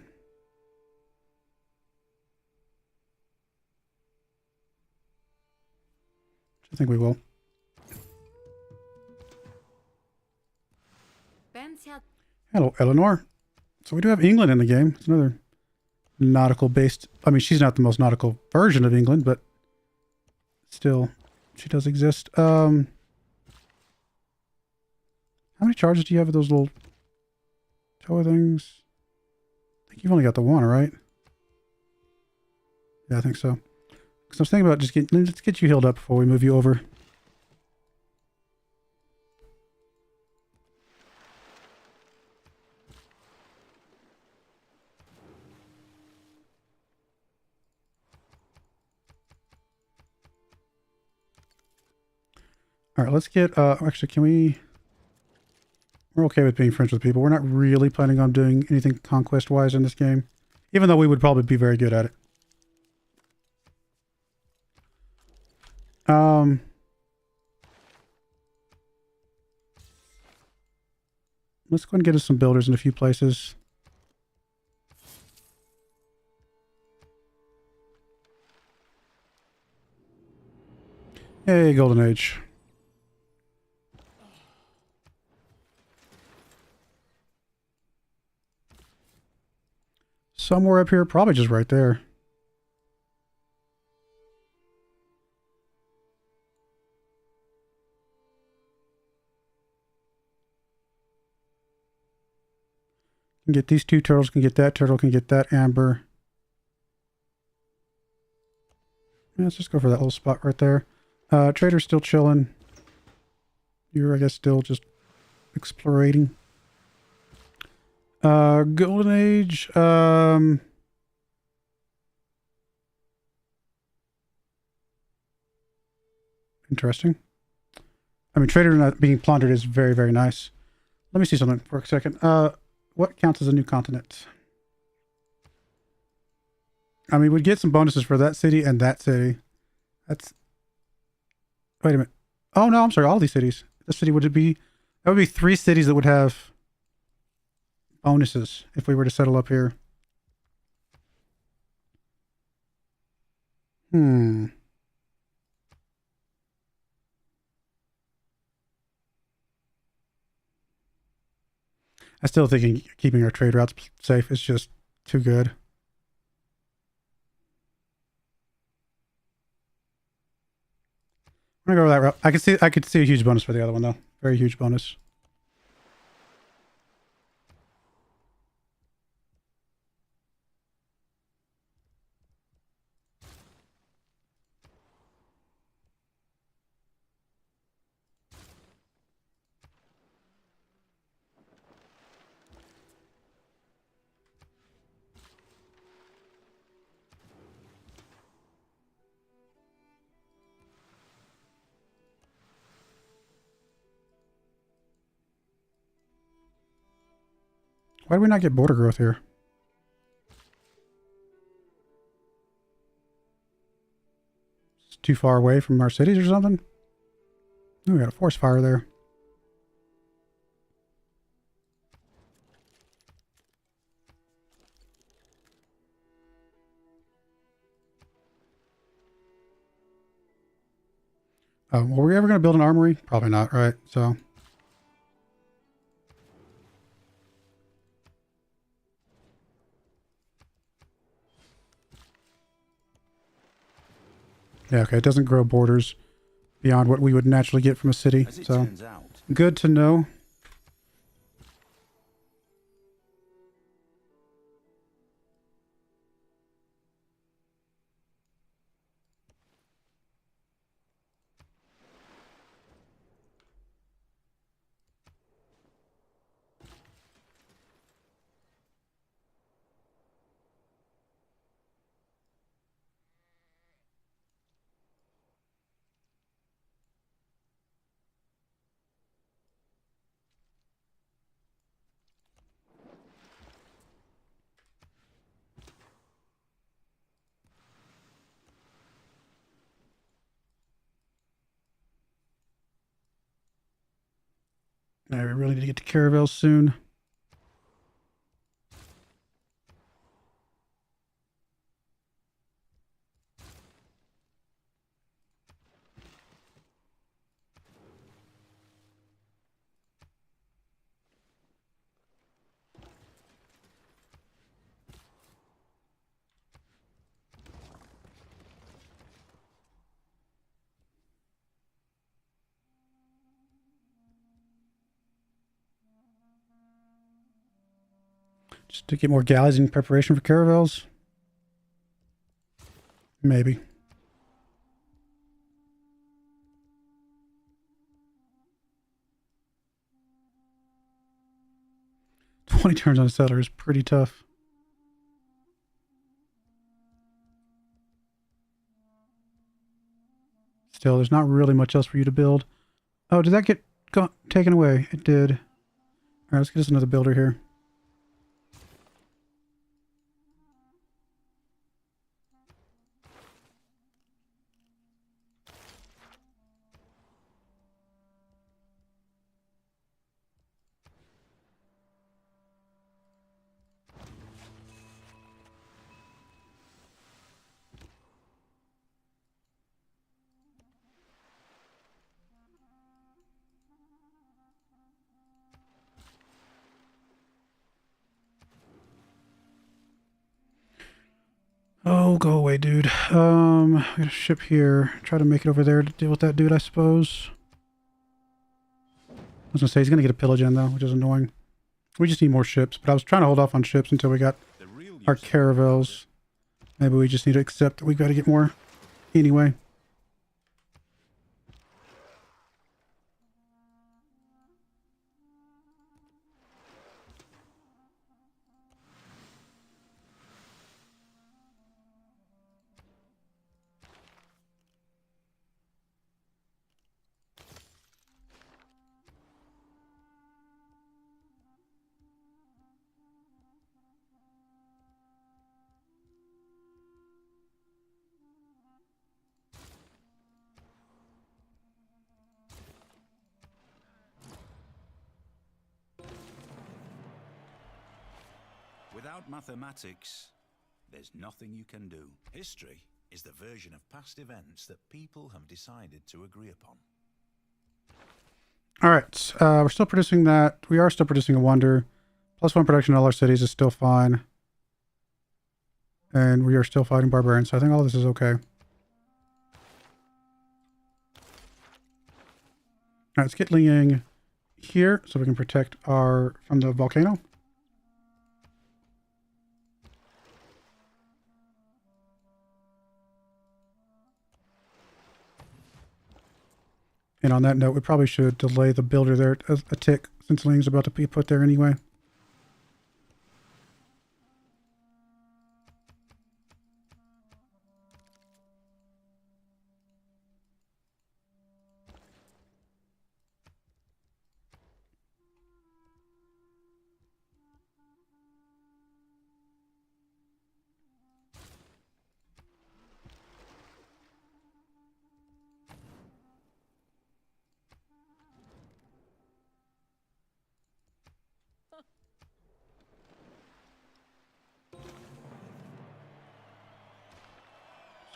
I think we will. Hello, Eleanor. So we do have England in the game. It's another nautical based. I mean, she's not the most nautical version of England, but still, she does exist. How many charges do you have of those little tower things? I think you've only got the one, right? Yeah, I think so. Because I was thinking about let's get you healed up before we move you over. All right, let's get, actually, we're okay with being friends with people. We're not really planning on doing anything conquest-wise in this game, even though we would probably be very good at it. Let's go and get us some builders in a few places. Hey, Golden Age. Somewhere up here, probably just right there. Can get these two turtles, can get that turtle, can get that amber. Yeah, let's just go for that little spot right there. Trader's still chilling. You're, I guess, still just explorating. Golden Age, interesting. I mean, Trader not being plundered is very, very nice. Let me see something for a second. What counts as a new continent? I mean, we'd get some bonuses for that city and that city. That's... Wait a minute. Oh, no, I'm sorry. All these cities. This city, would it be... That would be 3 cities that would have bonuses if we were to settle up here. I still think keeping our trade routes safe is just too good. I'm gonna go with that route. I could see a huge bonus for the other one though. Very huge bonus. Why do we not get border growth here? It's too far away from our cities or something? Oh, we got a forest fire there. Were we ever going to build an armory? Probably not, right? So... Yeah, okay, it doesn't grow borders beyond what we would naturally get from a city. As it So, turns out, good to know. I really need to get to Caravel soon. Just to get more galleys in preparation for caravels. Maybe. $20 turns on a settler is pretty tough. Still, there's not really much else for you to build. Oh, did that get taken away? It did. All right, let's get us another builder here. Oh, go away, dude. We got a ship here. Try to make it over there to deal with that dude, I suppose. I was gonna say he's gonna get a pillage in though, which is annoying. We just need more ships, but I was trying to hold off on ships until we got our caravels. Maybe we just need to accept that we got to get more anyway. Without mathematics, there's nothing you can do. History is the version of past events that people have decided to agree upon. All right, we're still producing that. We are still producing a wonder. +1 production in all our cities is still fine. And we are still fighting barbarians, so I think all this is okay. All right, let's get Liang here so we can protect from the volcano. And on that note, we probably should delay the builder there a tick since Liang's about to be put there anyway.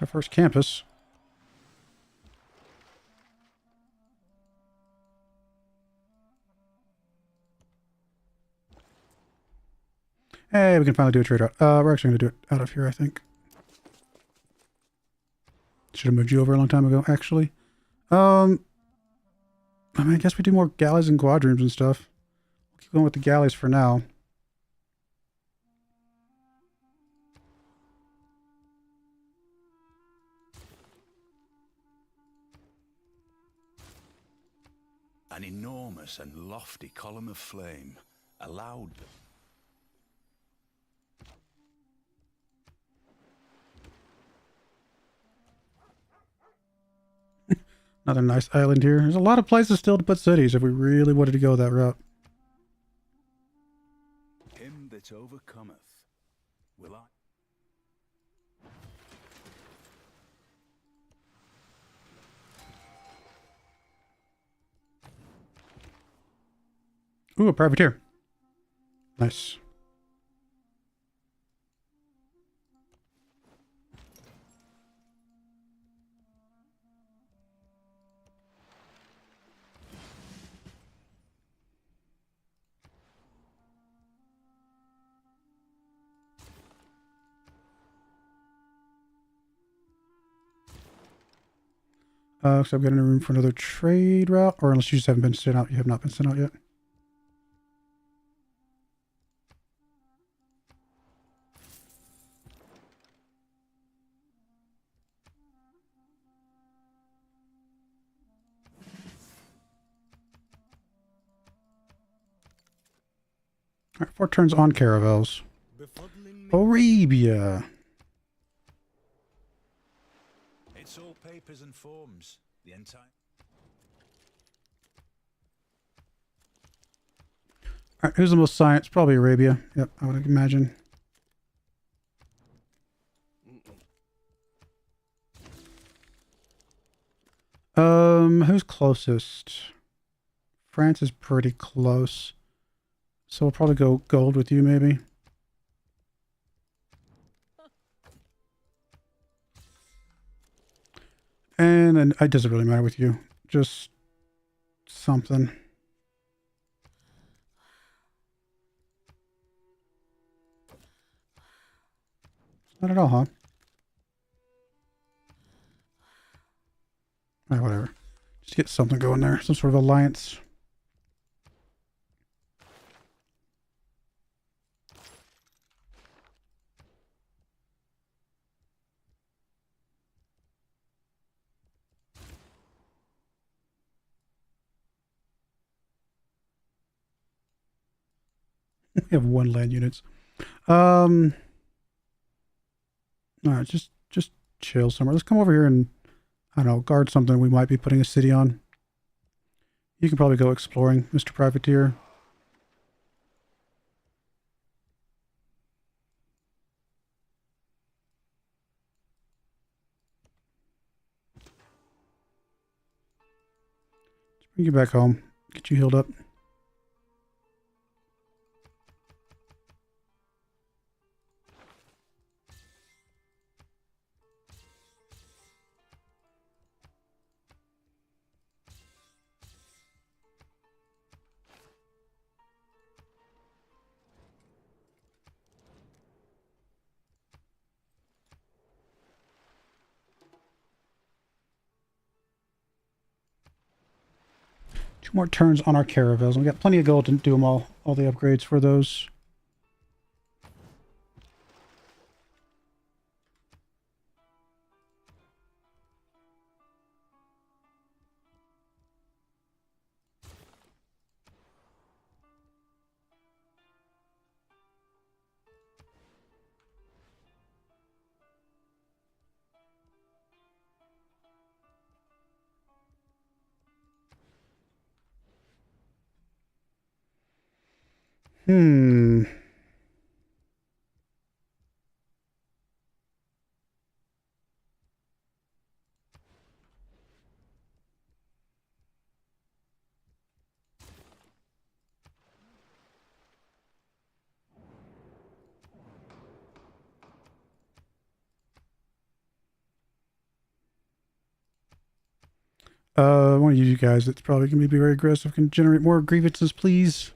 It's our first campus. Hey, we can finally do a trade out. We're actually going to do it out of here, I think. Should have moved you over a long time ago, actually. I mean, I guess we do more galleys and quadroons and stuff. We'll keep going with the galleys for now. An enormous and lofty column of flame allowed them. Another nice island here. There's a lot of places still to put cities if we really wanted to go that route. Him that overcometh will I. Ooh, a privateer. Nice. So I've got any room for another trade route, or unless you just haven't been sent out. You have not been sent out yet. All right, 4 turns on caravels. Arabia. It's all papers and forms. The entire. All right, who's the most science? Probably Arabia. Yep, I would imagine. Who's closest? France is pretty close. So we'll probably go gold with you, maybe. And then it doesn't really matter with you. Just something. Not at all, huh? All right, whatever. Just get something going there. Some sort of alliance. We have 1 land units. All right, just chill somewhere. Let's come over here and, I don't know, guard something we might be putting a city on. You can probably go exploring, Mr. Privateer. Let's bring you back home. Get you healed up. Two more turns on our caravels. We got plenty of gold to do them all the upgrades for those. Hmm. One of you guys that's probably going to be very aggressive can generate more grievances, please.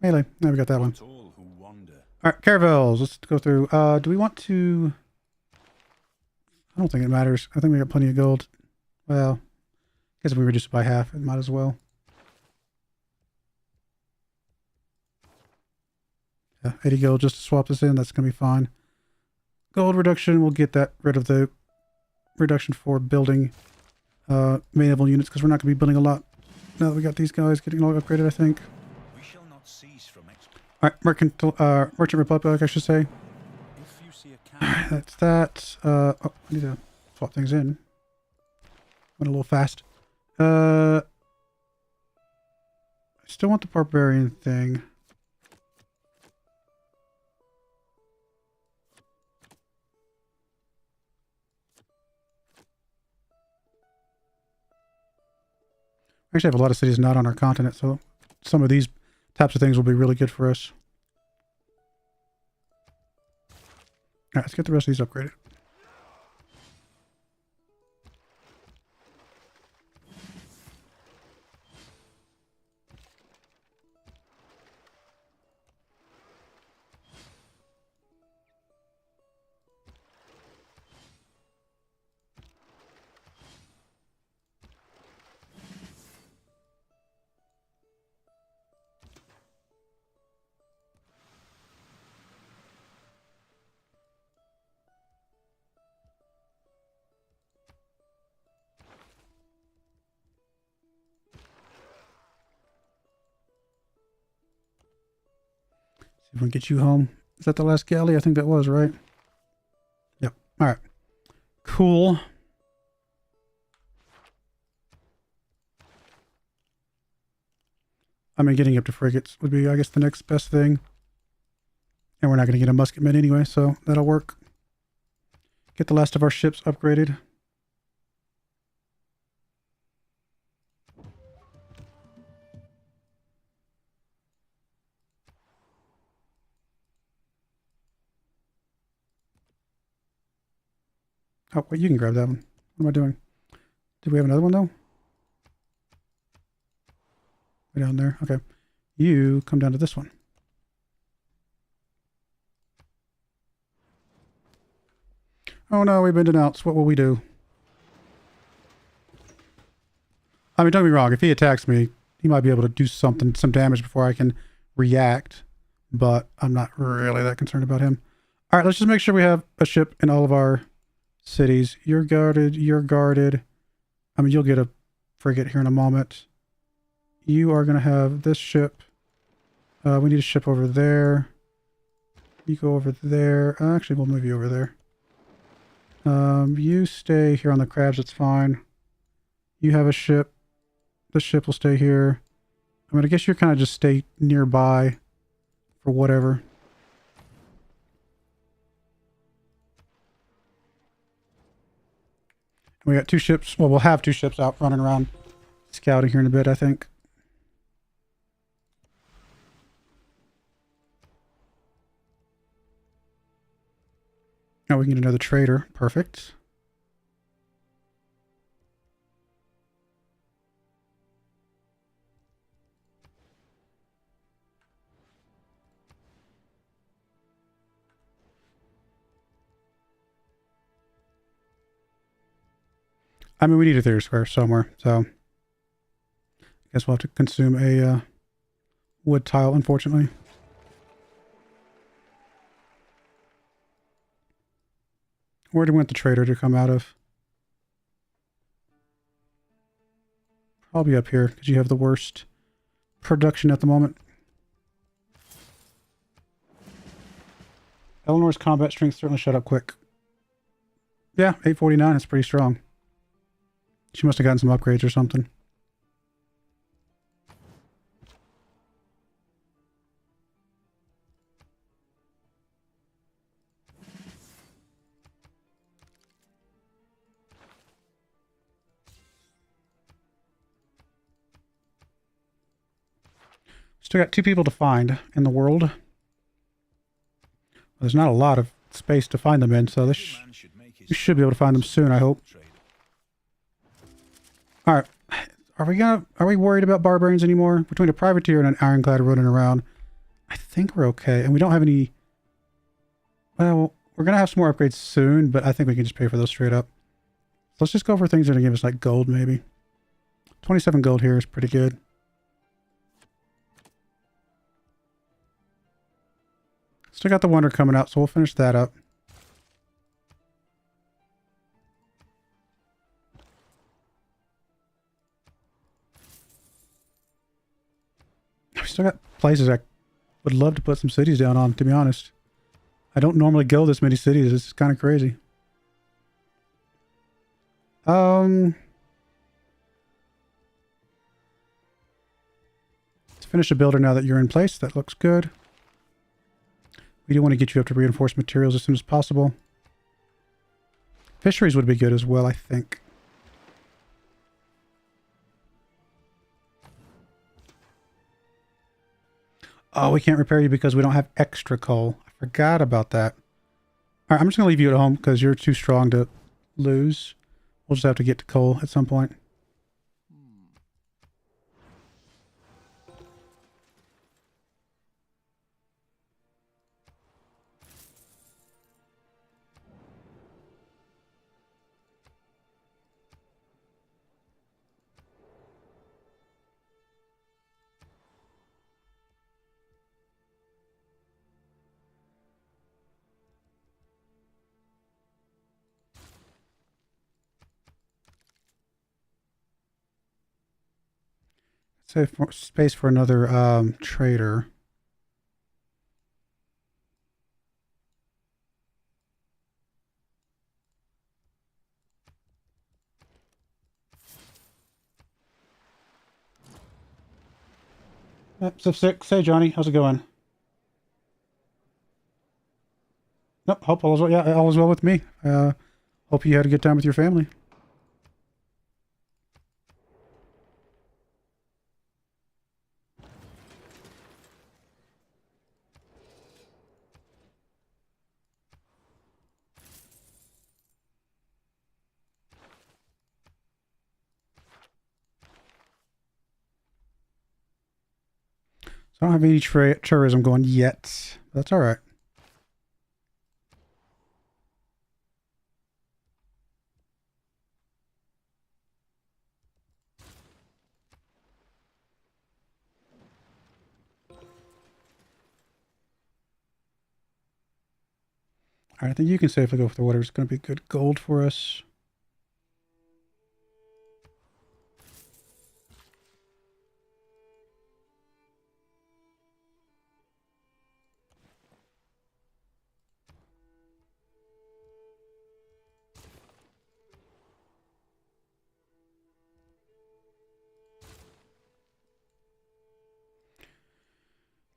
Melee. Now we got that one. All right, caravels. Let's go through. Do we want to... I don't think it matters. I think we got plenty of gold. Well, I guess if we reduce it by half, it might as well. Yeah, 80 gold just to swap this in. That's going to be fine. Gold reduction, we'll get that rid of the reduction for building naval units because we're not going to be building a lot. Now that we got these guys getting all upgraded, I think. We shall not cease from All right, Merchant Republic, I should say. If you see a All right, that's that. Oh, I need to swap things in. Went a little fast. I still want the barbarian thing. We actually have a lot of cities not on our continent, so some of these types of things will be really good for us. All right, let's get the rest of these upgraded. See if we can get you home. Is that the last galley? I think that was, right? Yep. All right. Cool. I mean, getting up to frigates would be, I guess, the next best thing. And we're not going to get a musketman anyway, so that'll work. Get the last of our ships upgraded. Oh, wait, you can grab that one. What am I doing? Did we have another one, though? Way down there. Okay. You come down to this one. Oh, no, we've been denounced. What will we do? I mean, don't get me wrong. If he attacks me, he might be able to do something, some damage before I can react. But I'm not really that concerned about him. All right, let's just make sure we have a ship in all of our cities. You're guarded. You're guarded. I mean, you'll get a frigate here in a moment. You are going to have this ship. We need a ship over there. You go over there. Actually, we'll move you over there. You stay here on the crabs. It's fine. You have a ship. The ship will stay here. I mean, I guess you kind of just stay nearby for whatever. We got two ships. Well, we'll have two ships out running around scouting here in a bit, I think. Now we can get another trader. Perfect. I mean, we need a theater square somewhere, so I guess we'll have to consume a wood tile, unfortunately. Where do we want the trader to come out of? Probably up here, because you have the worst production at the moment. Eleanor's combat strength certainly shut up quick. Yeah, 849, that's pretty strong. She must have gotten some upgrades or something. Still got two people to find in the world. There's not a lot of space to find them in, so this we should be able to find them soon, I hope. All right, are we worried about barbarians anymore? Between a privateer and an ironclad running around, I think we're okay. And we don't have any Well, we're going to have some more upgrades soon, but I think we can just pay for those straight up. So let's just go for things that are going to give us like gold, maybe. 27 gold here is pretty good. Still got the Wonder coming out, so we'll finish that up. We still got places I would love to put some cities down on, to be honest. I don't normally go this many cities. It's kind of crazy. Let's finish a builder now that you're in place. That looks good. We do want to get you up to reinforced materials as soon as possible. Fisheries would be good as well, I think. Oh, we can't repair you because we don't have extra coal. I forgot about that. All right, I'm just going to leave you at home because you're too strong to lose. We'll just have to get to coal at some point. Save space for another trader. Yep, Civ 6. Hey, Johnny. How's it going? Nope, hope all is well. Yeah, all is well with me. Hope you had a good time with your family. So I don't have any tourism going yet. That's all right. All right, I think you can safely go for the water. It's going to be good gold for us.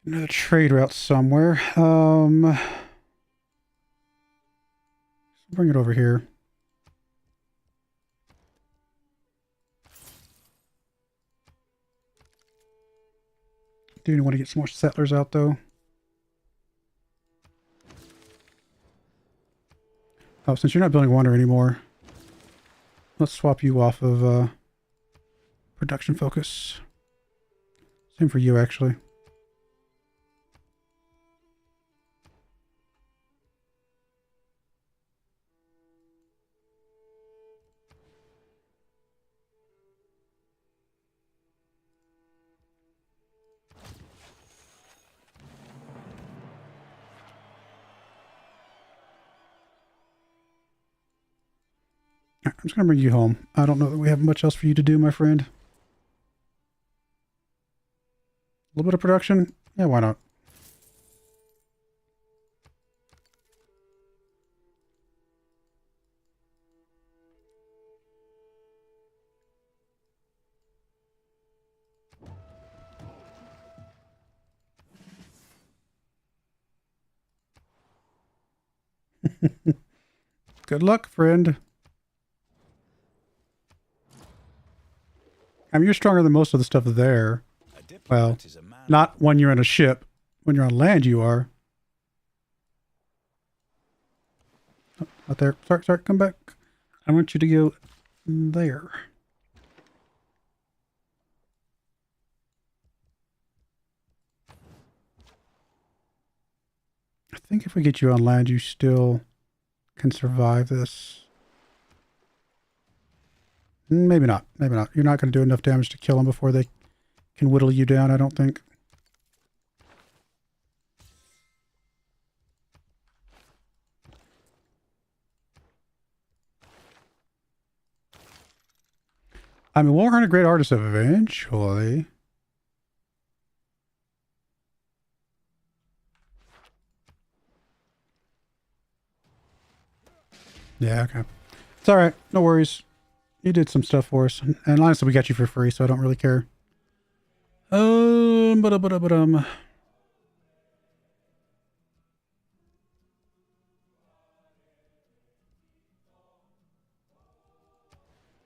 Another trade route somewhere. Bring it over here. Do want to get some more settlers out though. Oh, since you're not building wonder anymore, let's swap you off of production focus. Same for you, actually. I'm just going to bring you home. I don't know that we have much else for you to do, my friend. A little bit of production? Yeah, why not? Good luck, friend. I mean, you're stronger than most of the stuff there. Well, not when you're in a ship. When you're on land, you are. Oh, out there. Sorry, come back. I want you to go there. I think if we get you on land, you still can survive this. Maybe not. Maybe not. You're not going to do enough damage to kill them before they can whittle you down, I don't think. I mean, we'll earn a great artist eventually. Yeah, okay. It's all right. No worries. You did some stuff for us. And honestly, we got you for free, so I don't really care. I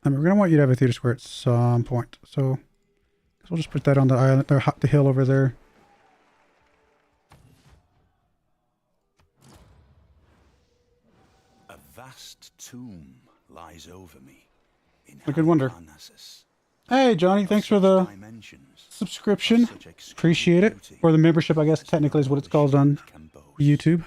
mean, we're going to want you to have a theater square at some point. So we'll just put that on the island, or the hill over there. A vast tomb lies over me. I could wonder. Hey, Johnny, thanks for the subscription. Appreciate it. Or the membership, I guess, technically is what it's called on YouTube.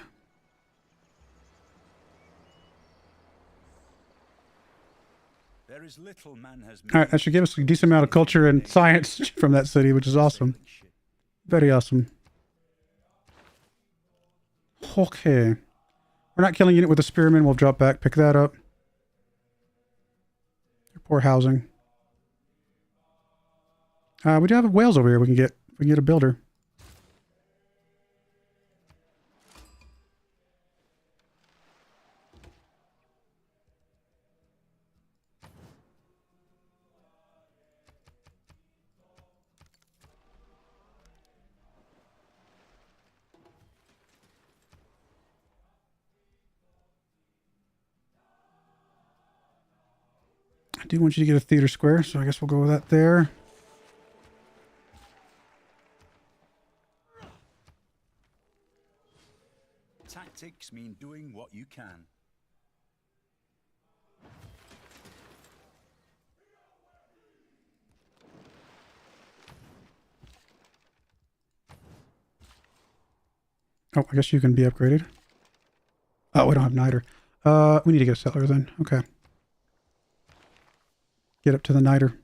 Alright, that should give us a decent amount of culture and science from that city, which is awesome. Very awesome. Okay. We're not killing unit with a spearman. We'll drop back, pick that up. Poor housing. We do have whales over here we can get. We can get a builder. I do want you to get a theater square, so I guess we'll go with that there. Tactics mean doing what you can. Oh, I guess you can be upgraded. Oh, we don't have niter. We need to get a settler then. Okay. Get up to the niter.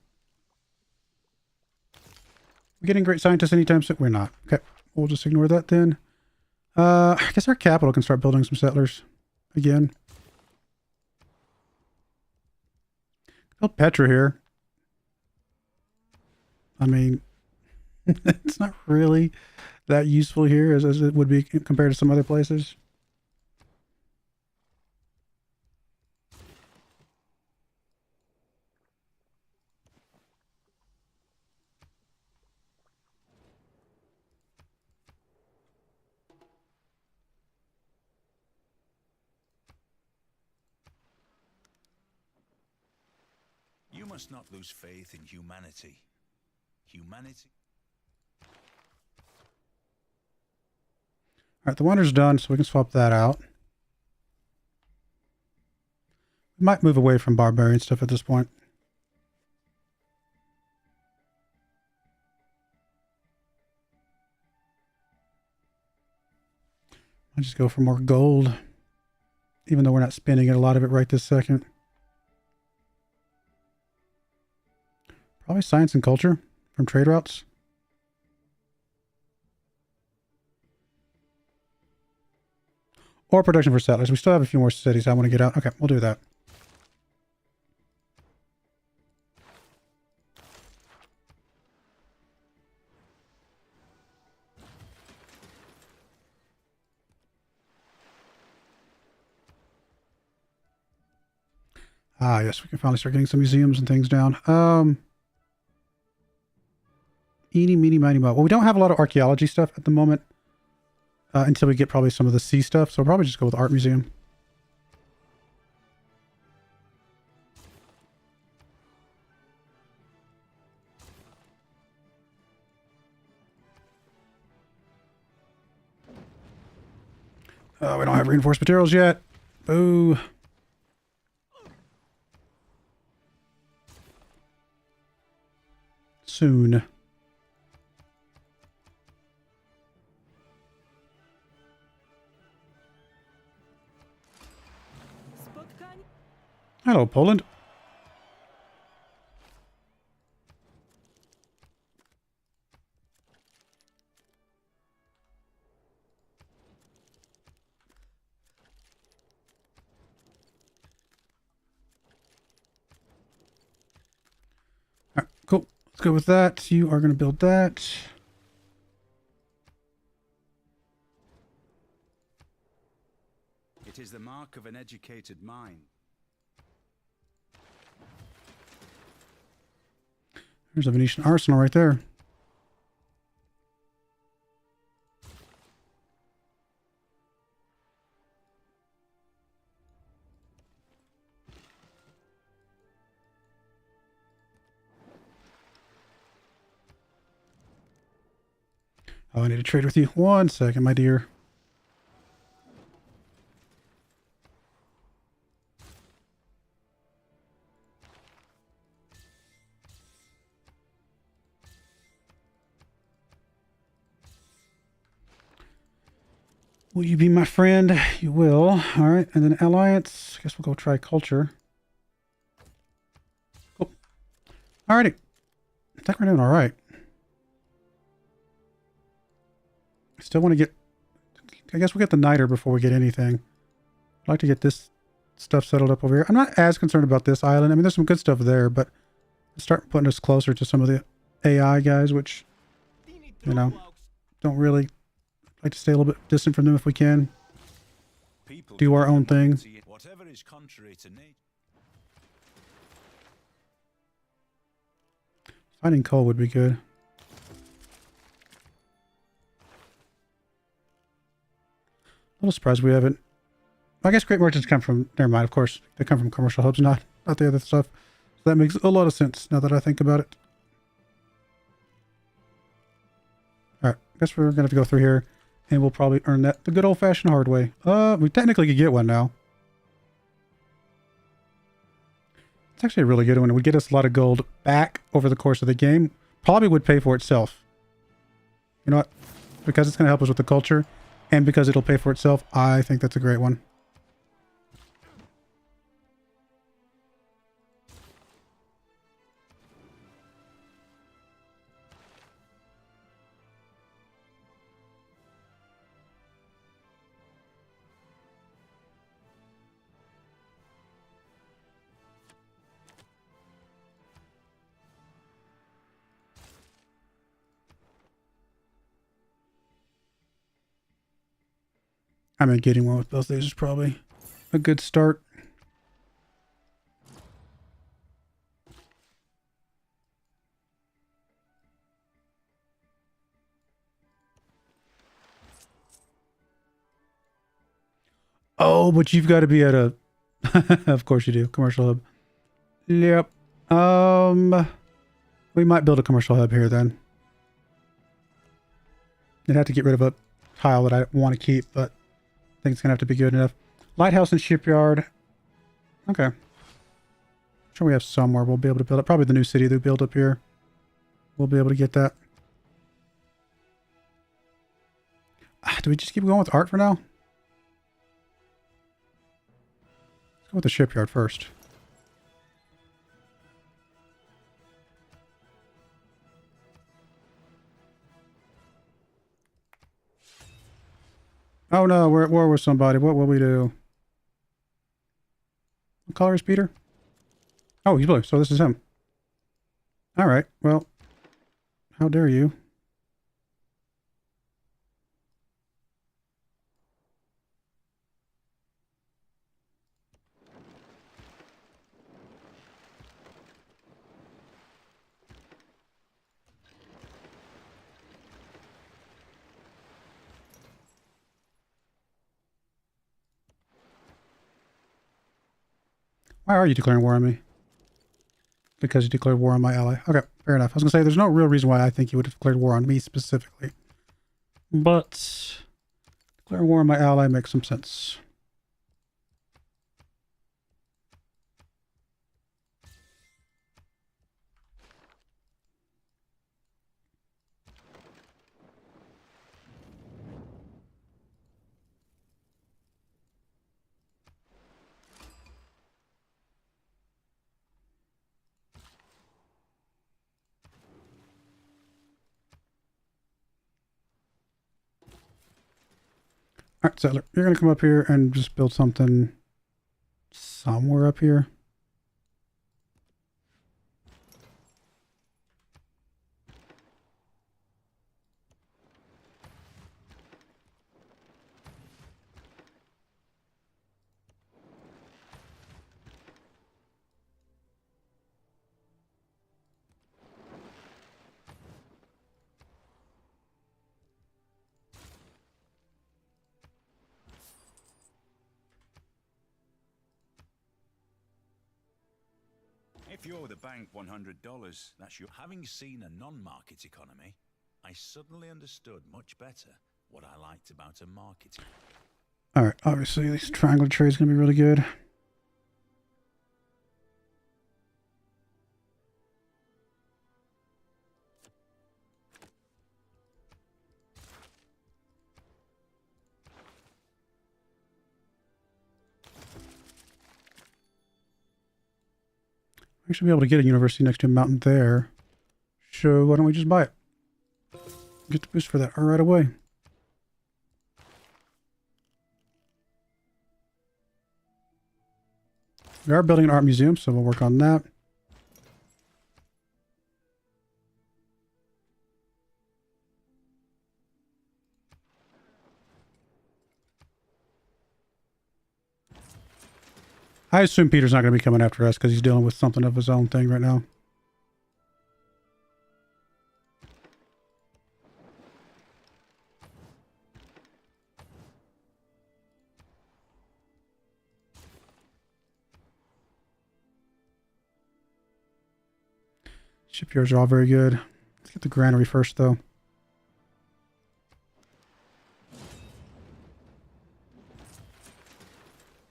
We getting great scientists anytime soon? We're not. Okay. We'll just ignore that then. I guess our capital can start building some settlers again. Build Petra here. I mean, it's not really that useful here as it would be compared to some other places. You must not lose faith in humanity. Humanity. All right, the wonder's done, so we can swap that out. We might move away from barbarian stuff at this point. I'll just go for more gold, even though we're not spending it, a lot of it right this second. Probably science and culture from trade routes. Or production for settlers. We still have a few more cities I want to get out. Okay, we'll do that. Ah, yes, we can finally start getting some museums and things down. Eeny, meeny, miny, mo. Well, we don't have a lot of archaeology stuff at the moment until we get probably some of the sea stuff. So we'll probably just go with art museum. We don't have reinforced materials yet. Boo. Soon. Hello, Poland. All right, cool. Let's go with that. You are going to build that. It is the mark of an educated mind. There's a Venetian arsenal right there. Oh, I need to trade with you. 1 second, my dear. Will you be my friend? You will. All right. And then alliance. I guess we'll go try culture. Cool. Alrighty. I think we're doing all right. Still want to get... I guess we'll get the niter before we get anything. I'd like to get this stuff settled up over here. I'm not as concerned about this island. I mean, there's some good stuff there, but start putting us closer to some of the AI guys, which, you know, don't really like to stay a little bit distant from them if we can. Do our own thing. Whatever is contrary to nature. Finding coal would be good. A little surprised we haven't. I guess great merchants come from. Never mind. Of course, they come from commercial hubs, not the other stuff. So that makes a lot of sense now that I think about it. All right. I guess we're gonna have to go through here, and we'll probably earn that the good old-fashioned hard way. We technically could get one now. It's actually a really good one. It would get us a lot of gold back over the course of the game. Probably would pay for itself. You know what? Because it's going to help us with the culture, and because it'll pay for itself, I think that's a great one. I mean, getting one with both of these is probably a good start. Oh, but you've got to be at a... Of course you do. Commercial hub. Yep. We might build a commercial hub here then. I'd have to get rid of a tile that I want to keep, but I think it's going to have to be good enough. Lighthouse and shipyard. Okay. I'm sure we have somewhere we'll be able to build it. Probably the new city they build up here. We'll be able to get that. Do we just keep going with art for now? Let's go with the shipyard first. Oh no, we're at war with somebody. What will we do? What color is Peter? Oh, he's blue, so this is him. Alright, well, how dare you? Why are you declaring war on me? Because you declared war on my ally. Okay, fair enough. I was going to say, there's no real reason why I think you would have declared war on me specifically. But declaring war on my ally makes some sense. All right, settler, you're going to come up here and just build something somewhere up here. If you're the bank $100, that's your... Having seen a non-market economy, I suddenly understood much better what I liked about a market. All right, obviously this triangle trade is going to be really good. We should be able to get a university next to a mountain there. So why don't we just buy it? Get the boost for that right away. We are building an art museum, so we'll work on that. I assume Peter's not going to be coming after us because he's dealing with something of his own thing right now. Shipyards are all very good. Let's get the granary first, though.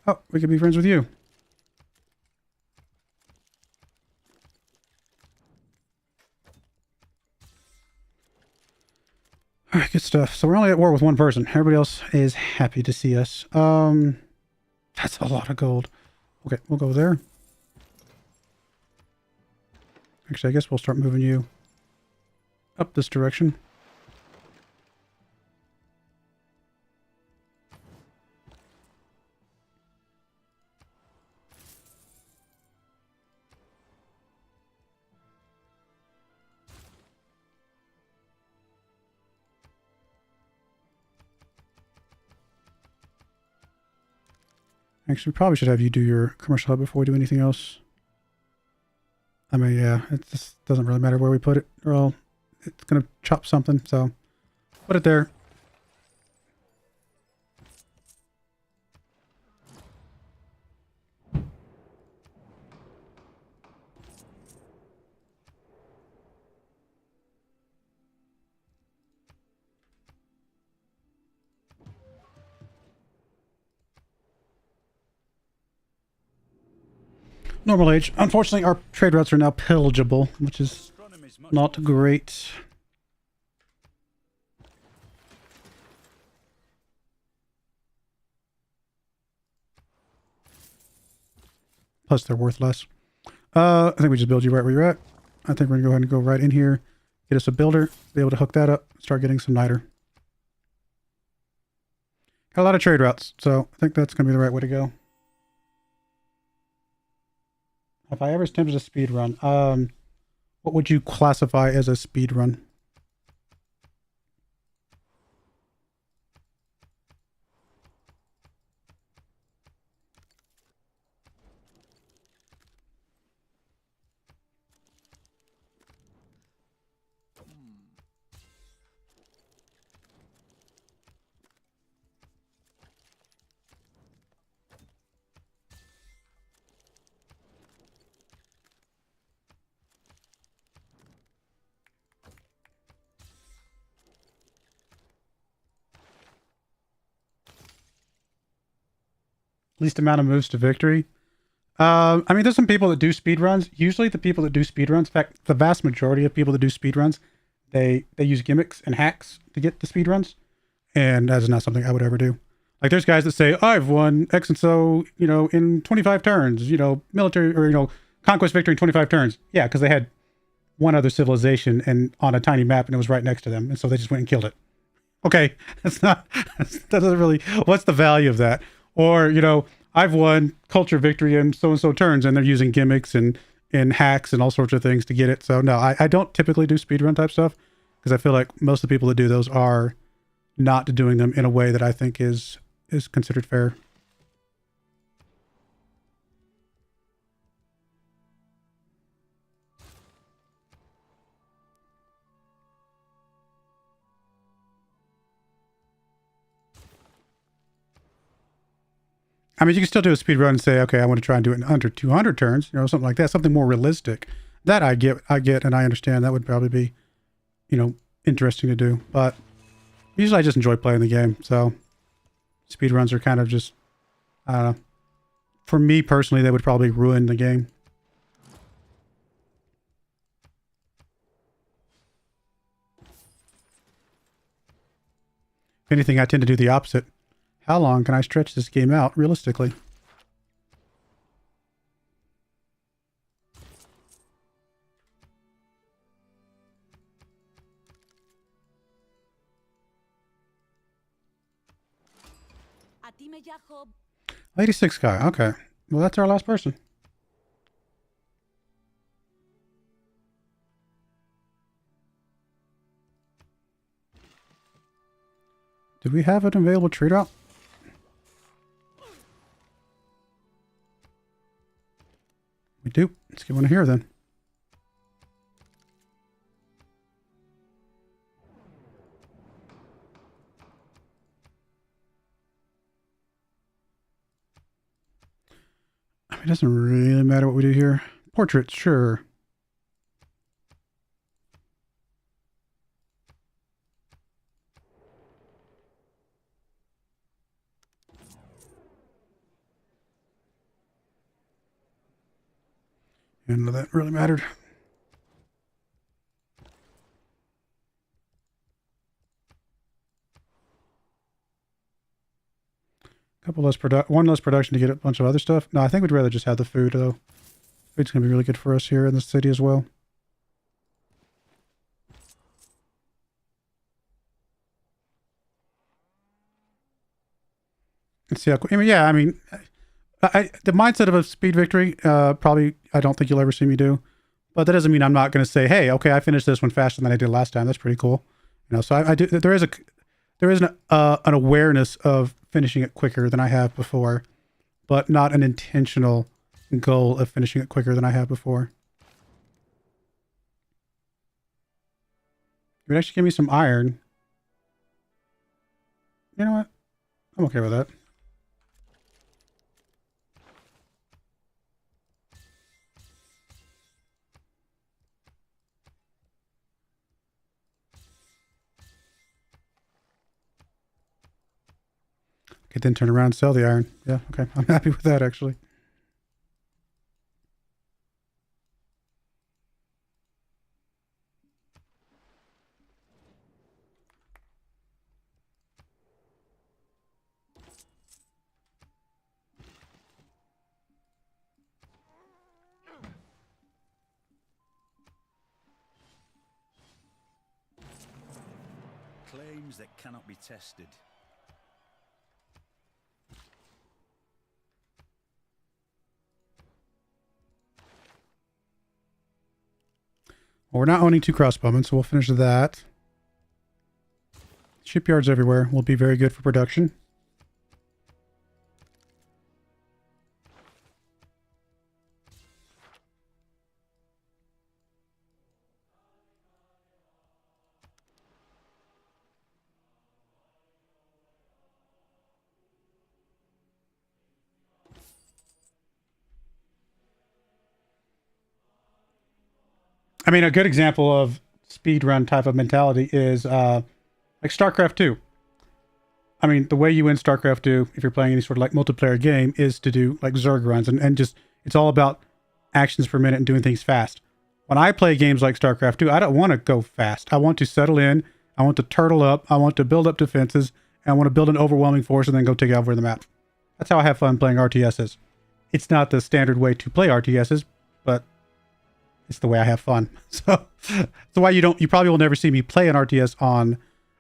Oh, we could be friends with you. All right, good stuff. So we're only at war with one person. Everybody else is happy to see us. That's a lot of gold. Okay, we'll go there. Actually, I guess we'll start moving you up this direction. Actually, we probably should have you do your commercial hub before we do anything else. I mean, yeah, it just doesn't really matter where we put it. It's going to chop something, so put it there. Normal age. Unfortunately, our trade routes are now pillageable, which is not great. Plus, they're worth less. I think we just build you right where you're at. I think we're going to go ahead and go right in here. Get us a builder. Be able to hook that up. Start getting some niter. Got a lot of trade routes, so I think that's going to be the right way to go. If I ever attempted a speed run, what would you classify as a speed run? Least amount of moves to victory. I mean, there's some people that do speed runs. Usually the people that do speed runs, in fact, the vast majority of people that do speed runs, they use gimmicks and hacks to get the speed runs. And that is not something I would ever do. Like there's guys that say, I've won X and so, in 25 turns, military or, conquest victory in 25 turns. Yeah, because they had one other civilization and on a tiny map and it was right next to them. And so they just went and killed it. Okay, that's not, that doesn't really, what's the value of that? Or, you know, I've won culture victory in so-and-so turns, and they're using gimmicks and hacks and all sorts of things to get it. So no, I don't typically do speedrun type stuff, because I feel like most of the people that do those are not doing them in a way that I think is considered fair. I mean, you can still do a speed run and say, okay, I want to try and do it in under 200 turns, you know, something like that, something more realistic. That I get, and I understand that would probably be, you know, interesting to do. But usually I just enjoy playing the game. So speed runs are kind of just, I don't know. For me personally, they would probably ruin the game. If anything, I tend to do the opposite. How long can I stretch this game out realistically? Lady 6 guy. Okay. Well, that's our last person. Do we have an available trade route? We do. Let's get one here then. I mean, it doesn't really matter what we do here. Portrait, sure. And that really mattered. Couple less one less production to get a bunch of other stuff. No, I think we'd rather just have the food though. Food's gonna be really good for us here in the city as well. Let's see how. I mean, yeah. I mean, the mindset of a speed victory. Probably, I don't think you'll ever see me do. But that doesn't mean I'm not going to say, hey, okay, I finished this one faster than I did last time. That's pretty cool. You know, so I do. There is an awareness of finishing it quicker than I have before, but not an intentional goal of finishing it quicker than I have before. It would actually give me some iron. You know what? I'm okay with that. Okay, then turn around and sell the iron. Yeah, okay. I'm happy with that, actually. Claims that cannot be tested. Well, we're not owning 2 crossbowmen, so we'll finish that. Shipyards everywhere will be very good for production. I mean, a good example of speedrun type of mentality is like StarCraft 2. I mean, the way you win StarCraft 2, if you're playing any sort of like multiplayer game, is to do like Zerg runs and just, it's all about actions per minute and doing things fast. When I play games like StarCraft 2, I don't want to go fast. I want to settle in. I want to turtle up. I want to build up defenses. And I want to build an overwhelming force and then go take over the map. That's how I have fun playing RTSs. It's not the standard way to play RTSs, but it's the way I have fun. So why you probably will never see me play an RTS on,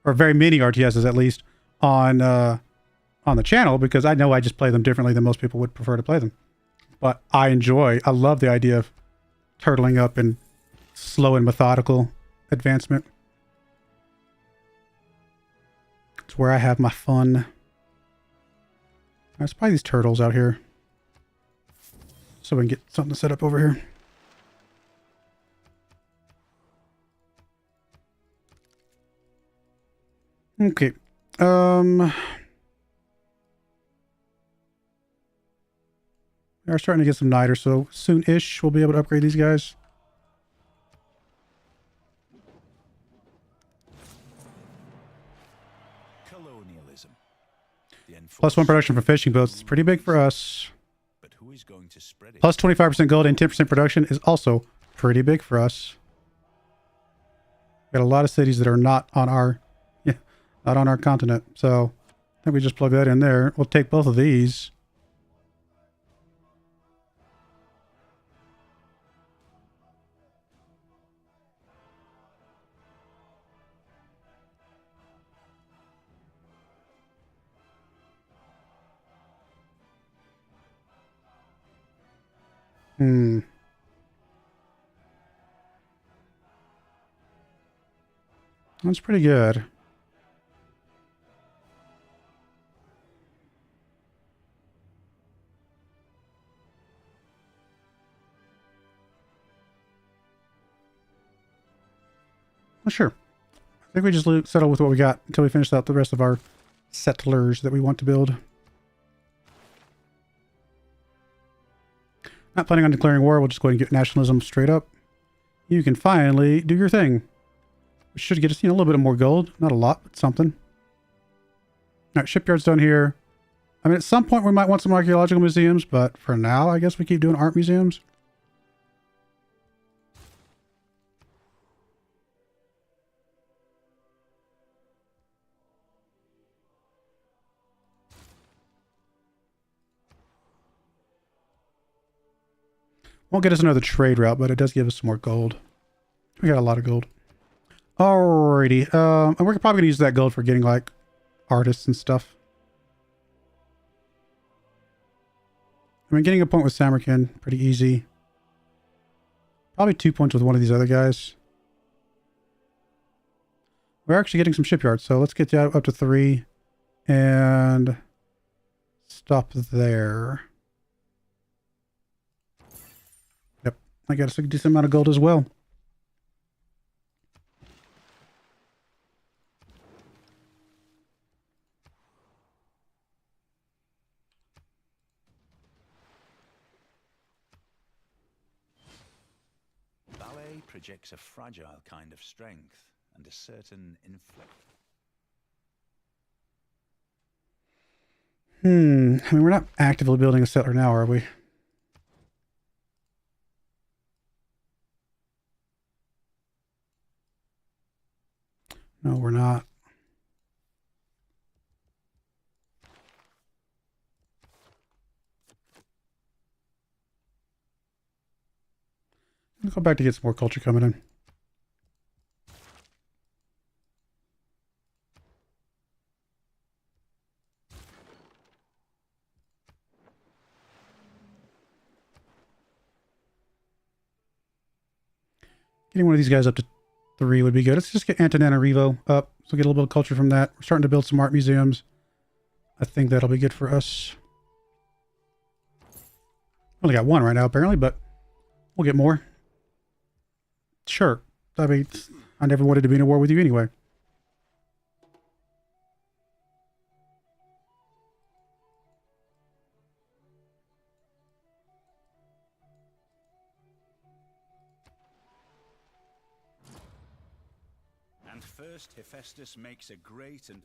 or very many RTSs at least, on the channel, because I know I just play them differently than most people would prefer to play them. But I love the idea of turtling up and slow and methodical advancement. It's where I have my fun. There's probably these turtles out here, so we can get something set up over here. Okay. We are starting to get some niter, so soon-ish we'll be able to upgrade these guys. Colonialism. Plus 1 production for fishing boats. It's pretty big for us. But who is going to spread it? Plus 25% gold and 10% production is also pretty big for us. Got a lot of cities that are not on our continent. So I think we just plug that in there. We'll take both of these. That's pretty good. Well, sure. I think we just settle with what we got until we finish out the rest of our settlers that we want to build. Not planning on declaring war. We'll just go ahead and get nationalism straight up. You can finally do your thing. We should get us, a little bit more gold. Not a lot, but something. All right, shipyard's done here. I mean, at some point we might want some archaeological museums, but for now, I guess we keep doing art museums. Won't get us another trade route, but it does give us some more gold. We got a lot of gold. Alrighty. And we're probably going to use that gold for getting, like, artists and stuff. I mean, getting a point with Samarkand, pretty easy. Probably 2 points with one of these other guys. We're actually getting some shipyards, so let's get that up to 3. And stop there. Yep, I got a decent amount of gold as well. Projects a fragile kind of strength and a certain inflection. I mean, we're not actively building a settler now, are we? No, we're not. I'll go back to get some more culture coming in. Getting one of these guys up to 3 would be good. Let's just get Antananarivo up. So get a little bit of culture from that. We're starting to build some art museums. I think that'll be good for us. Only got 1 right now, apparently, but we'll get more. Sure. I mean, I never wanted to be in a war with you anyway. And first Hephaestus makes a great and...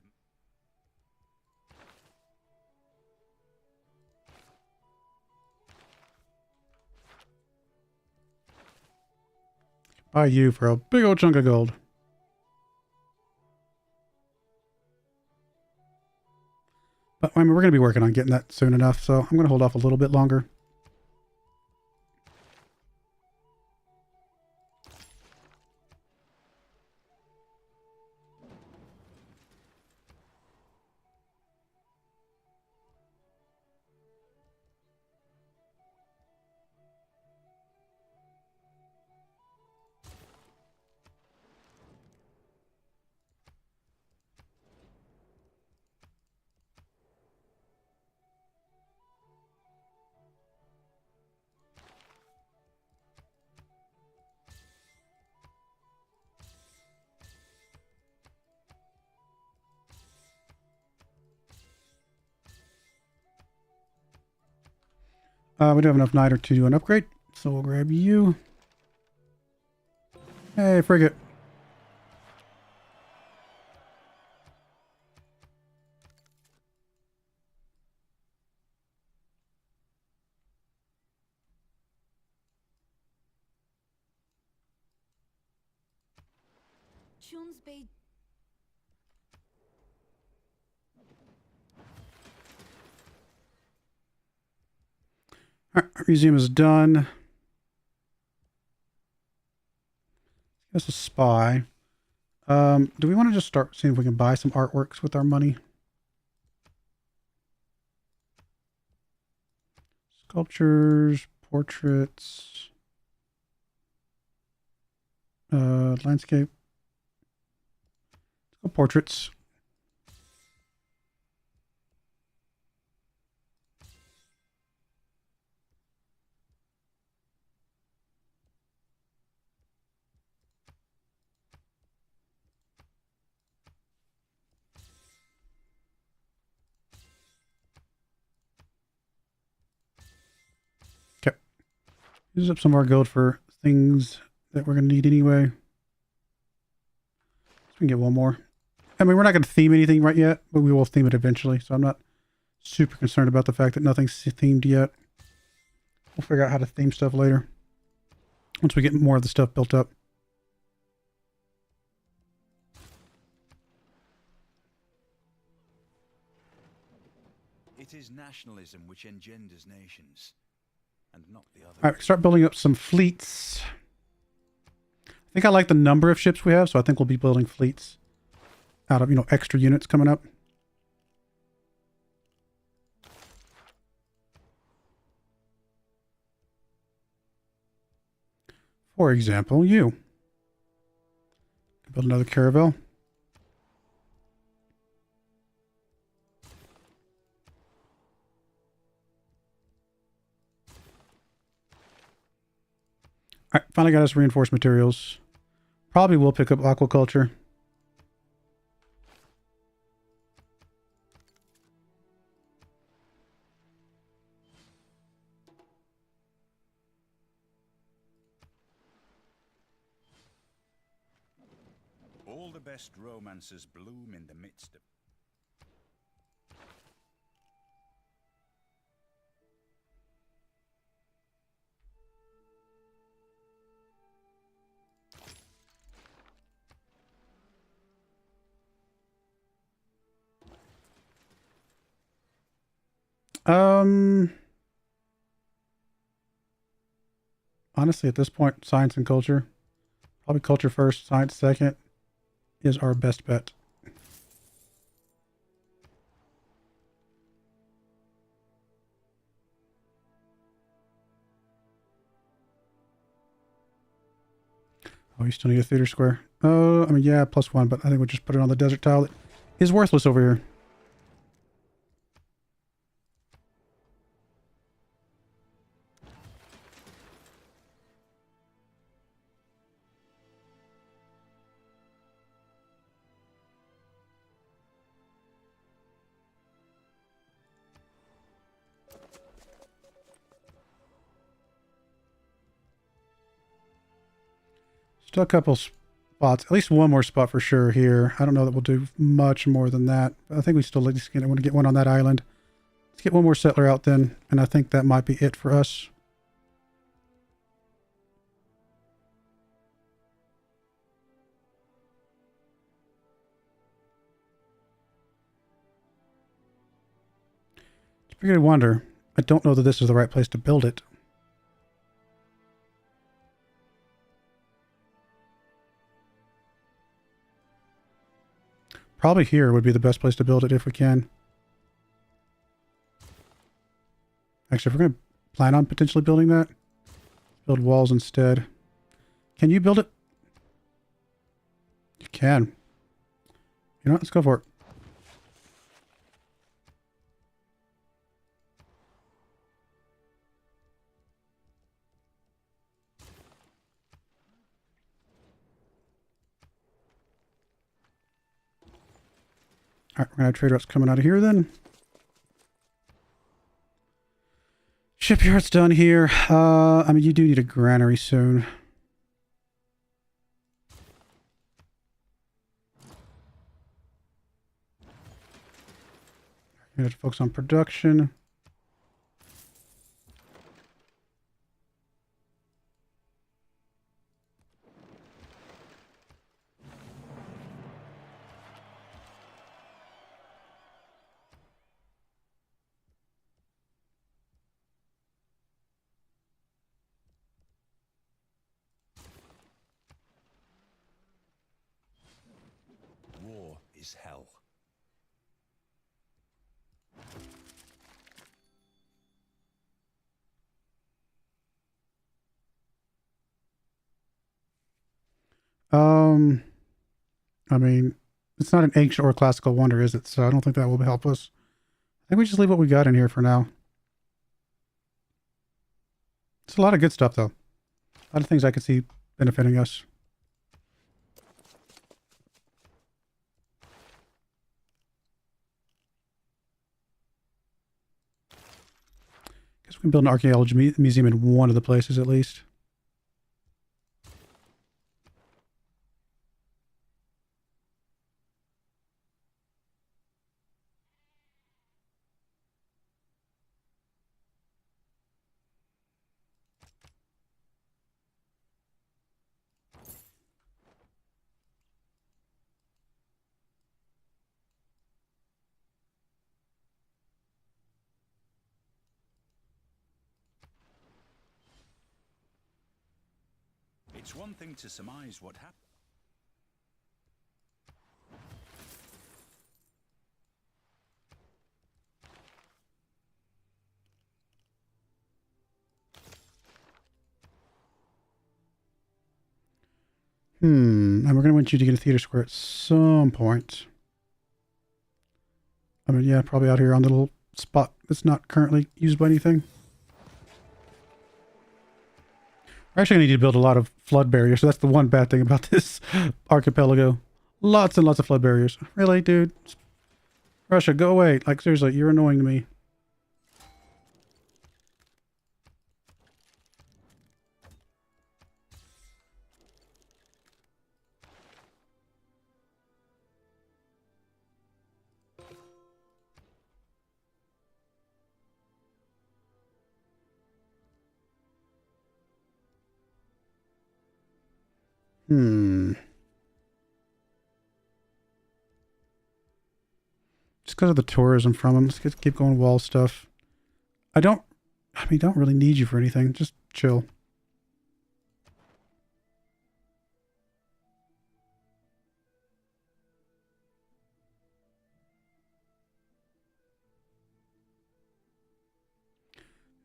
Buy you for a big old chunk of gold. But I mean, we're going to be working on getting that soon enough, so I'm going to hold off a little bit longer. We do have enough niter to do an upgrade, so we'll grab you. Hey, frigate. All right, our museum is done. That's a spy. Do we want to just start seeing if we can buy some artworks with our money? Sculptures, portraits, landscape. Let's go portraits. Use up some of our gold for things that we're going to need anyway. So we can get one more. I mean, we're not going to theme anything right yet, but we will theme it eventually. So I'm not super concerned about the fact that nothing's themed yet. We'll figure out how to theme stuff later. Once we get more of the stuff built up. It is nationalism which engenders nations. And not the other. All right, start building up some fleets. I think I like the number of ships we have, so I think we'll be building fleets out of, you know, extra units coming up. For example, you. Build another caravel. All right, finally got us reinforced materials. Probably will pick up aquaculture. All the best romances bloom in the midst of... Honestly, at this point, science and culture. Probably culture first, science second is our best bet. Oh, you still need a theater square. Oh, I mean, yeah, +1, but I think we'll just put it on the desert tile that is worthless over here. Still a couple spots, at least one more spot for sure here. I don't know that we'll do much more than that. But I think we still at least want to get one on that island. Let's get one more settler out then, and I think that might be it for us. It's a big wonder. I don't know that this is the right place to build it. Probably here would be the best place to build it if we can. Actually, if we're going to plan on potentially building that, build walls instead. Can you build it? You can. You know what? Let's go for it. All right, we're going to have trade routes coming out of here then. Shipyard's done here. I mean, you do need a granary soon. You have to focus on production. War is hell. I mean, it's not an ancient or classical wonder, is it? So I don't think that will help us. I think we just leave what we got in here for now. It's a lot of good stuff, though. A lot of things I could see benefiting us. Guess we can build an archaeology museum in one of the places at least. It's one thing to surmise what happened. And we're going to want you to get a theater square at some point. I mean, yeah, probably out here on the little spot that's not currently used by anything. We're actually going to need to build a lot of flood barriers, so that's the one bad thing about this archipelago. Lots and lots of flood barriers. Really, dude? Russia, go away. Like, seriously, you're annoying to me. Just because of the tourism from them. Let's keep going wall stuff. Don't really need you for anything. Just chill.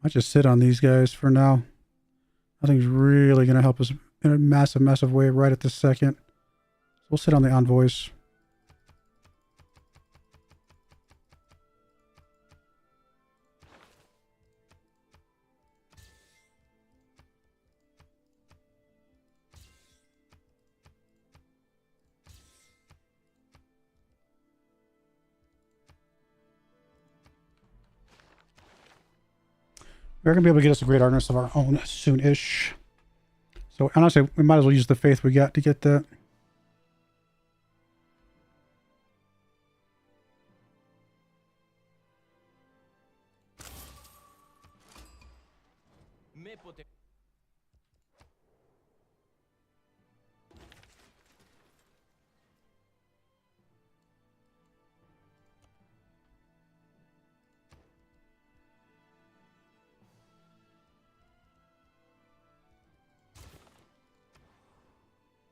Might just sit on these guys for now. Nothing's really going to help us in a massive, massive way right at this second. So we'll sit on the envoys. We're going to be able to get us a great artist of our own soon-ish. So honestly, we might as well use the faith we got to get that.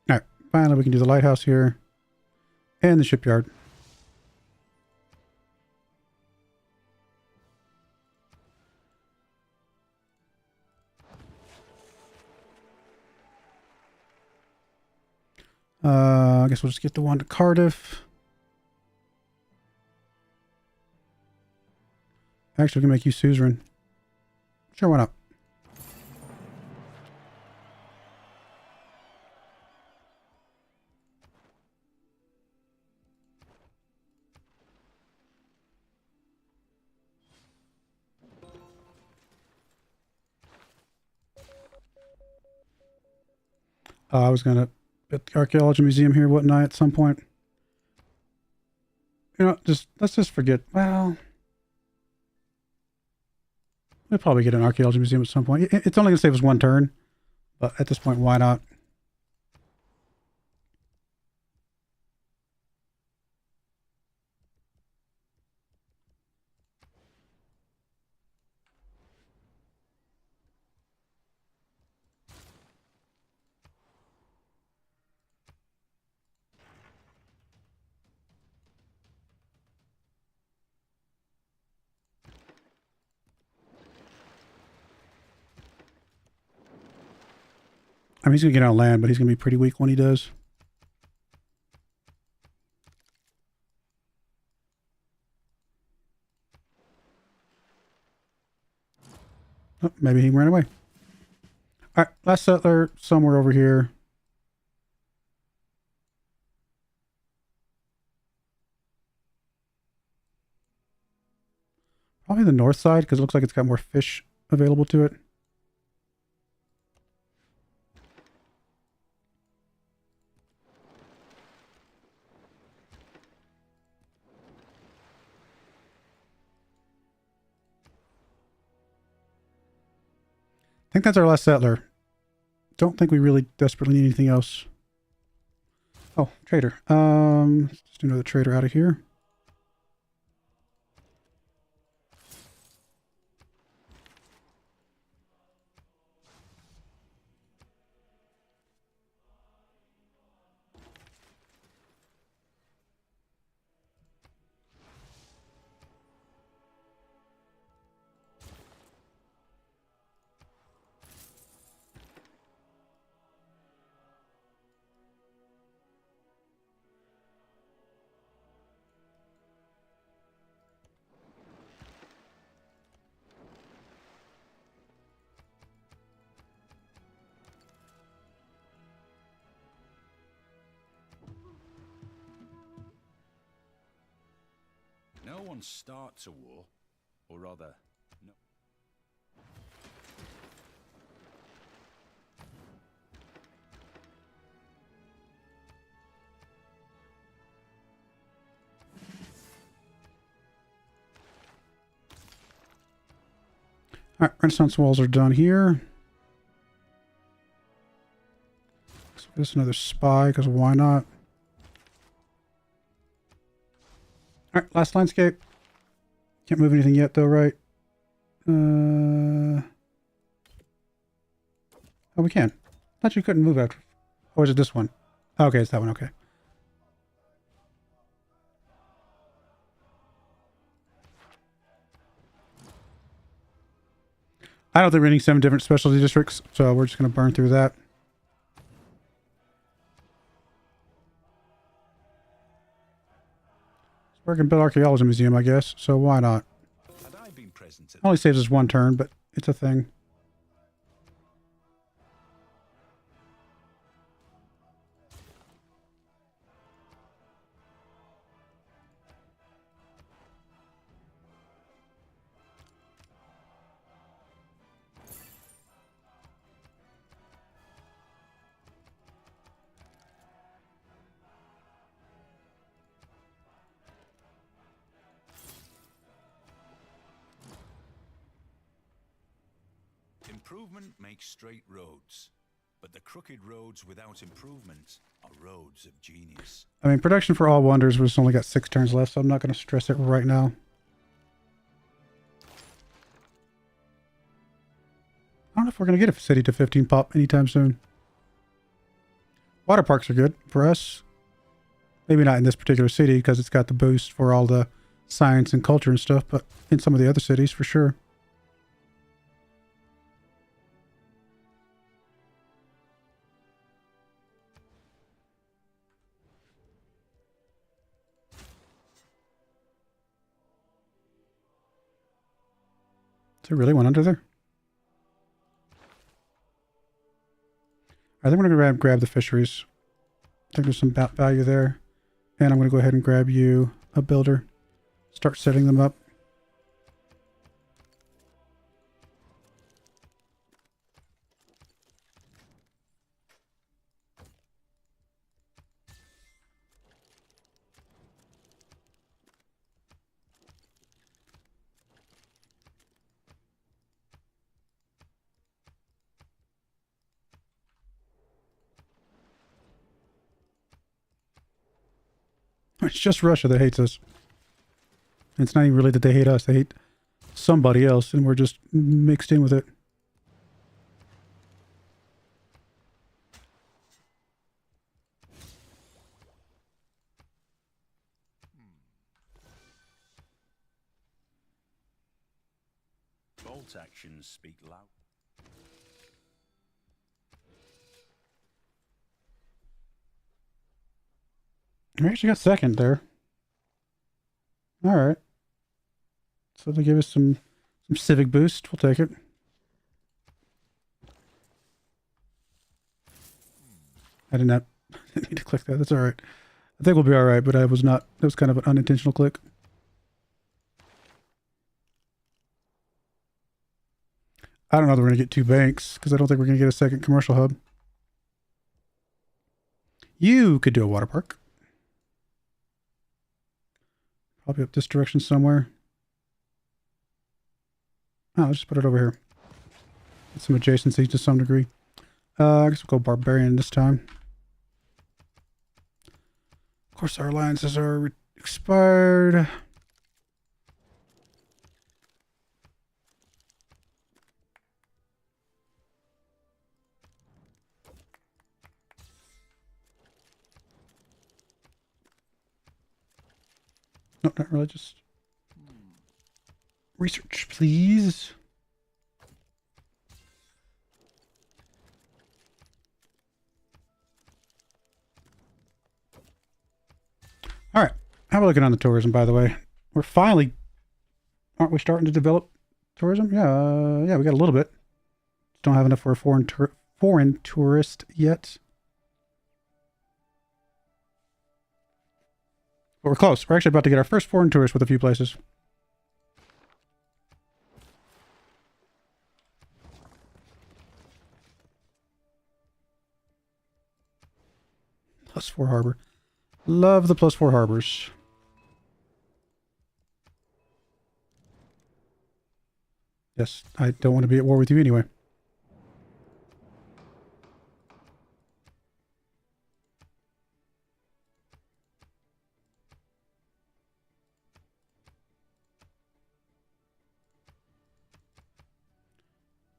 All right, finally we can do the lighthouse here and the shipyard. I guess we'll just get the one to Cardiff. Actually, we can make you suzerain. Sure, why not? I was going to put the archaeology museum here, wouldn't I, at some point? You know, let's just forget. Well, we'll probably get an archaeology museum at some point. It's only going to save us one turn, but at this point, why not? I mean, he's going to get on land, but he's going to be pretty weak when he does. Oh, maybe he ran away. All right, last settler somewhere over here. Probably the north side, because it looks like it's got more fish available to it. I think that's our last settler. Don't think we really desperately need anything else. Oh, trader. Let's just do another trader out of here. No one starts a war, or rather, no. All right, Renaissance walls are done here. So this another spy, because why not? All right, last landscape. Can't move anything yet, though, right? Oh, we can. Thought you couldn't move after. Or is it this one? Okay, it's that one. Okay. I don't think we're getting 7 different specialty districts, so we're just going to burn through that. We're going to build archaeology museum, I guess, so why not? Only saves us 1 turn, but it's a thing. Improvement makes straight roads, but the crooked roads without improvement are roads of genius. I mean, production for all wonders was only got 6 turns left, so I'm not going to stress it right now. I don't know if we're going to get a city to 15 pop anytime soon. Water parks are good for us. Maybe not in this particular city because it's got the boost for all the science and culture and stuff, but in some of the other cities for sure. Is there really one under there? I think we're going to grab the fisheries. I think there's some value there. And I'm going to go ahead and grab you a builder. Start setting them up. It's just Russia that hates us. It's not even really that they hate us. They hate somebody else, and we're just mixed in with it. Bolt actions speak loud. We actually got second there. All right. So they give us some civic boost. We'll take it. I did not need to click that. That's all right. I think we'll be all right, but I was not. That was kind of an unintentional click. I don't know that we're going to get 2 banks because I don't think we're going to get a second commercial hub. You could do a water park. Probably up this direction somewhere. Oh, let's just put it over here. Get some adjacency to some degree. I guess we'll go barbarian this time. Of course, our alliances are expired. No, not really. Just research, please. All right. How are we looking on the tourism, by the way? We're finally, aren't we starting to develop tourism? Yeah, yeah, we got a little bit. Don't have enough for a foreign tourist yet. But we're close. We're actually about to get our first foreign tourist with a few places. +4 harbor. Love the +4 harbors. Yes, I don't want to be at war with you anyway.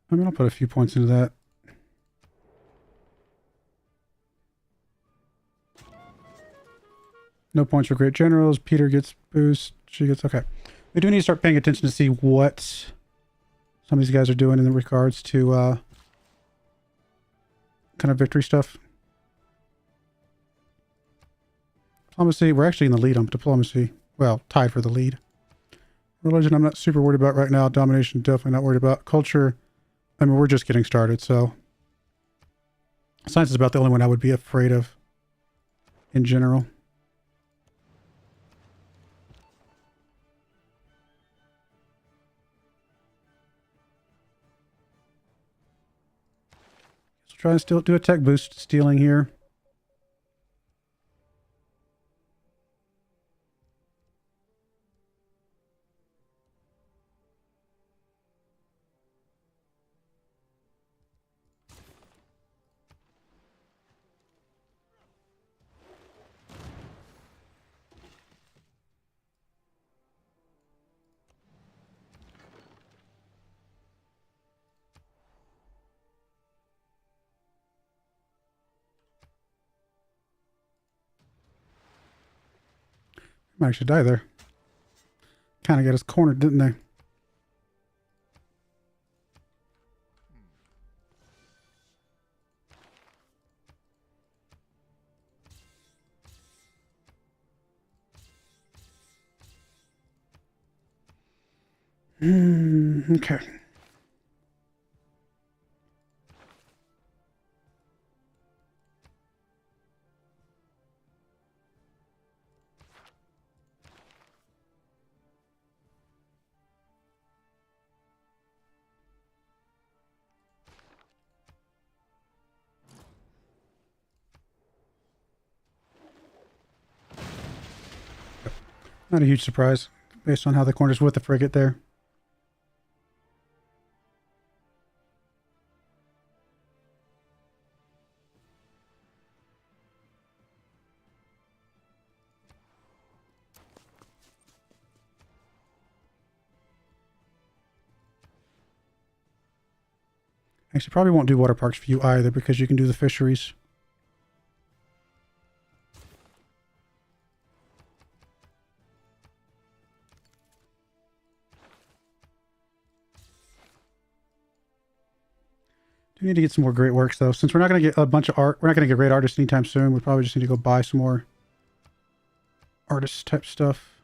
I mean, I'll put a few points into that. No points for great generals. Peter gets boost. She gets... Okay. We do need to start paying attention to see what some of these guys are doing in regards to kind of victory stuff. Diplomacy. We're actually in the lead on diplomacy. Well, tied for the lead. Religion, I'm not super worried about right now. Domination, definitely not worried about. Culture, I mean, we're just getting started, so... Science is about the only one I would be afraid of in general. Try and still do a tech boost stealing here. Might actually die there. Kind of got us cornered, didn't they? Okay. Not a huge surprise, based on how the corners with the frigate there. Actually, probably won't do water parks for you either because you can do the fisheries. Do need to get some more great works though. Since we're not going to get a bunch of art, we're not going to get great artists anytime soon. We probably just need to go buy some more artist type stuff.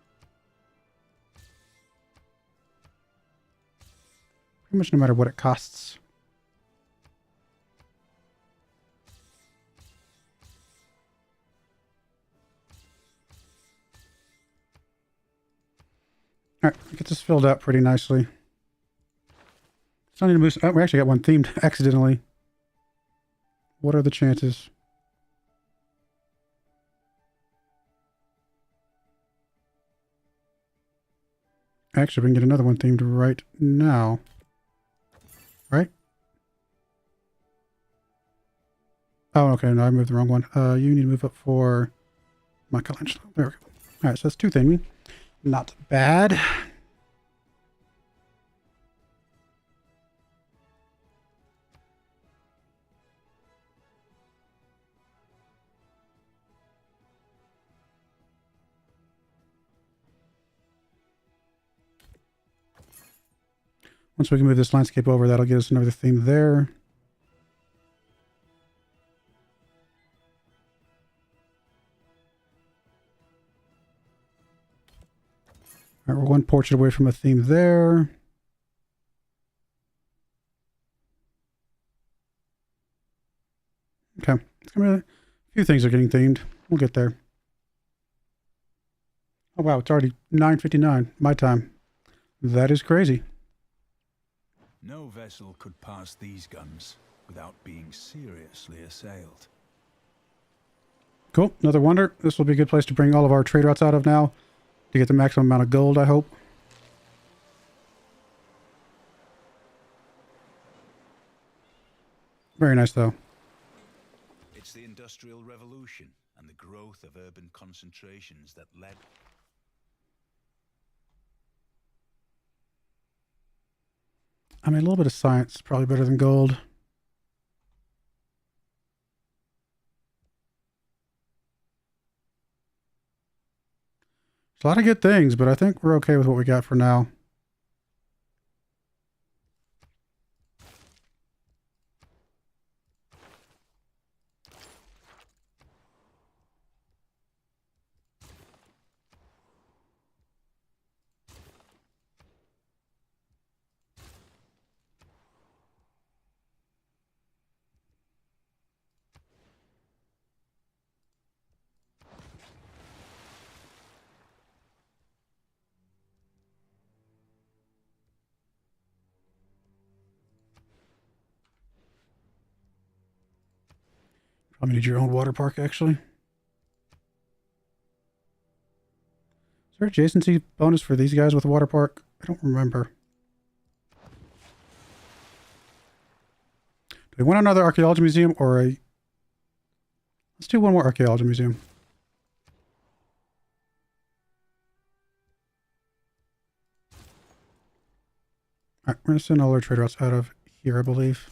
Pretty much no matter what it costs. Alright, get this filled out pretty nicely. Still need to move. Oh, we actually got one themed accidentally. What are the chances? Actually, we can get another one themed right now. Right? Oh, okay. No, I moved the wrong one. You need to move up for Michelangelo. There we go. All right, so that's 2 theming. Not bad. Once we can move this landscape over, that'll get us another theme there. All right, we're one portrait away from a theme there. Okay, a few things are getting themed. We'll get there. Oh wow, it's already 9:59 my time. That is crazy. No vessel could pass these guns without being seriously assailed. Cool, another wonder. This will be a good place to bring all of our trade routes out of now to get the maximum amount of gold, I hope. Very nice though. It's the Industrial Revolution and the growth of urban concentrations that led... I mean, a little bit of science is probably better than gold. There's a lot of good things, but I think we're okay with what we got for now. Probably need your own water park, actually. Is there adjacency bonus for these guys with a water park? I don't remember. Do we want another archaeology museum or a... Let's do one more archaeology museum. Alright, we're going to send all our trade routes out of here, I believe.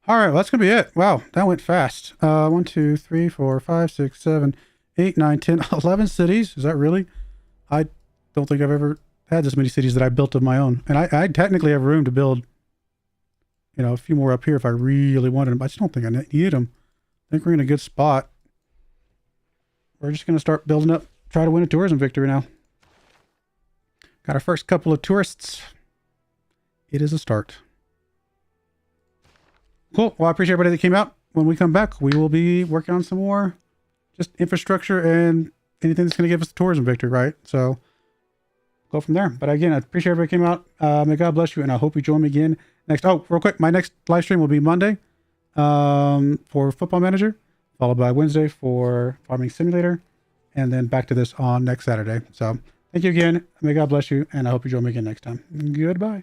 All right, well, that's going to be it. Wow, that went fast. 1, 2, 3, 4, 5, 6, 7, 8, 9, 10, 11 cities. Is that really? I don't think I've ever had this many cities that I built of my own. And I technically have room to build, you know, a few more up here if I really wanted them. I just don't think I need them. I think we're in a good spot. We're just going to start building up, try to win a tourism victory now. Got our first couple of tourists. It is a start. Cool. Well, I appreciate everybody that came out. When we come back, we will be working on some more just infrastructure and anything that's going to give us the tourism victory, right? So go from there. But again, I appreciate everybody came out. May God bless you, and I hope you join me again next. Oh, real quick, my next live stream will be Monday for Football Manager, followed by Wednesday for Farming Simulator, and then back to this on next Saturday. So thank you again. May God bless you, and I hope you join me again next time. Goodbye.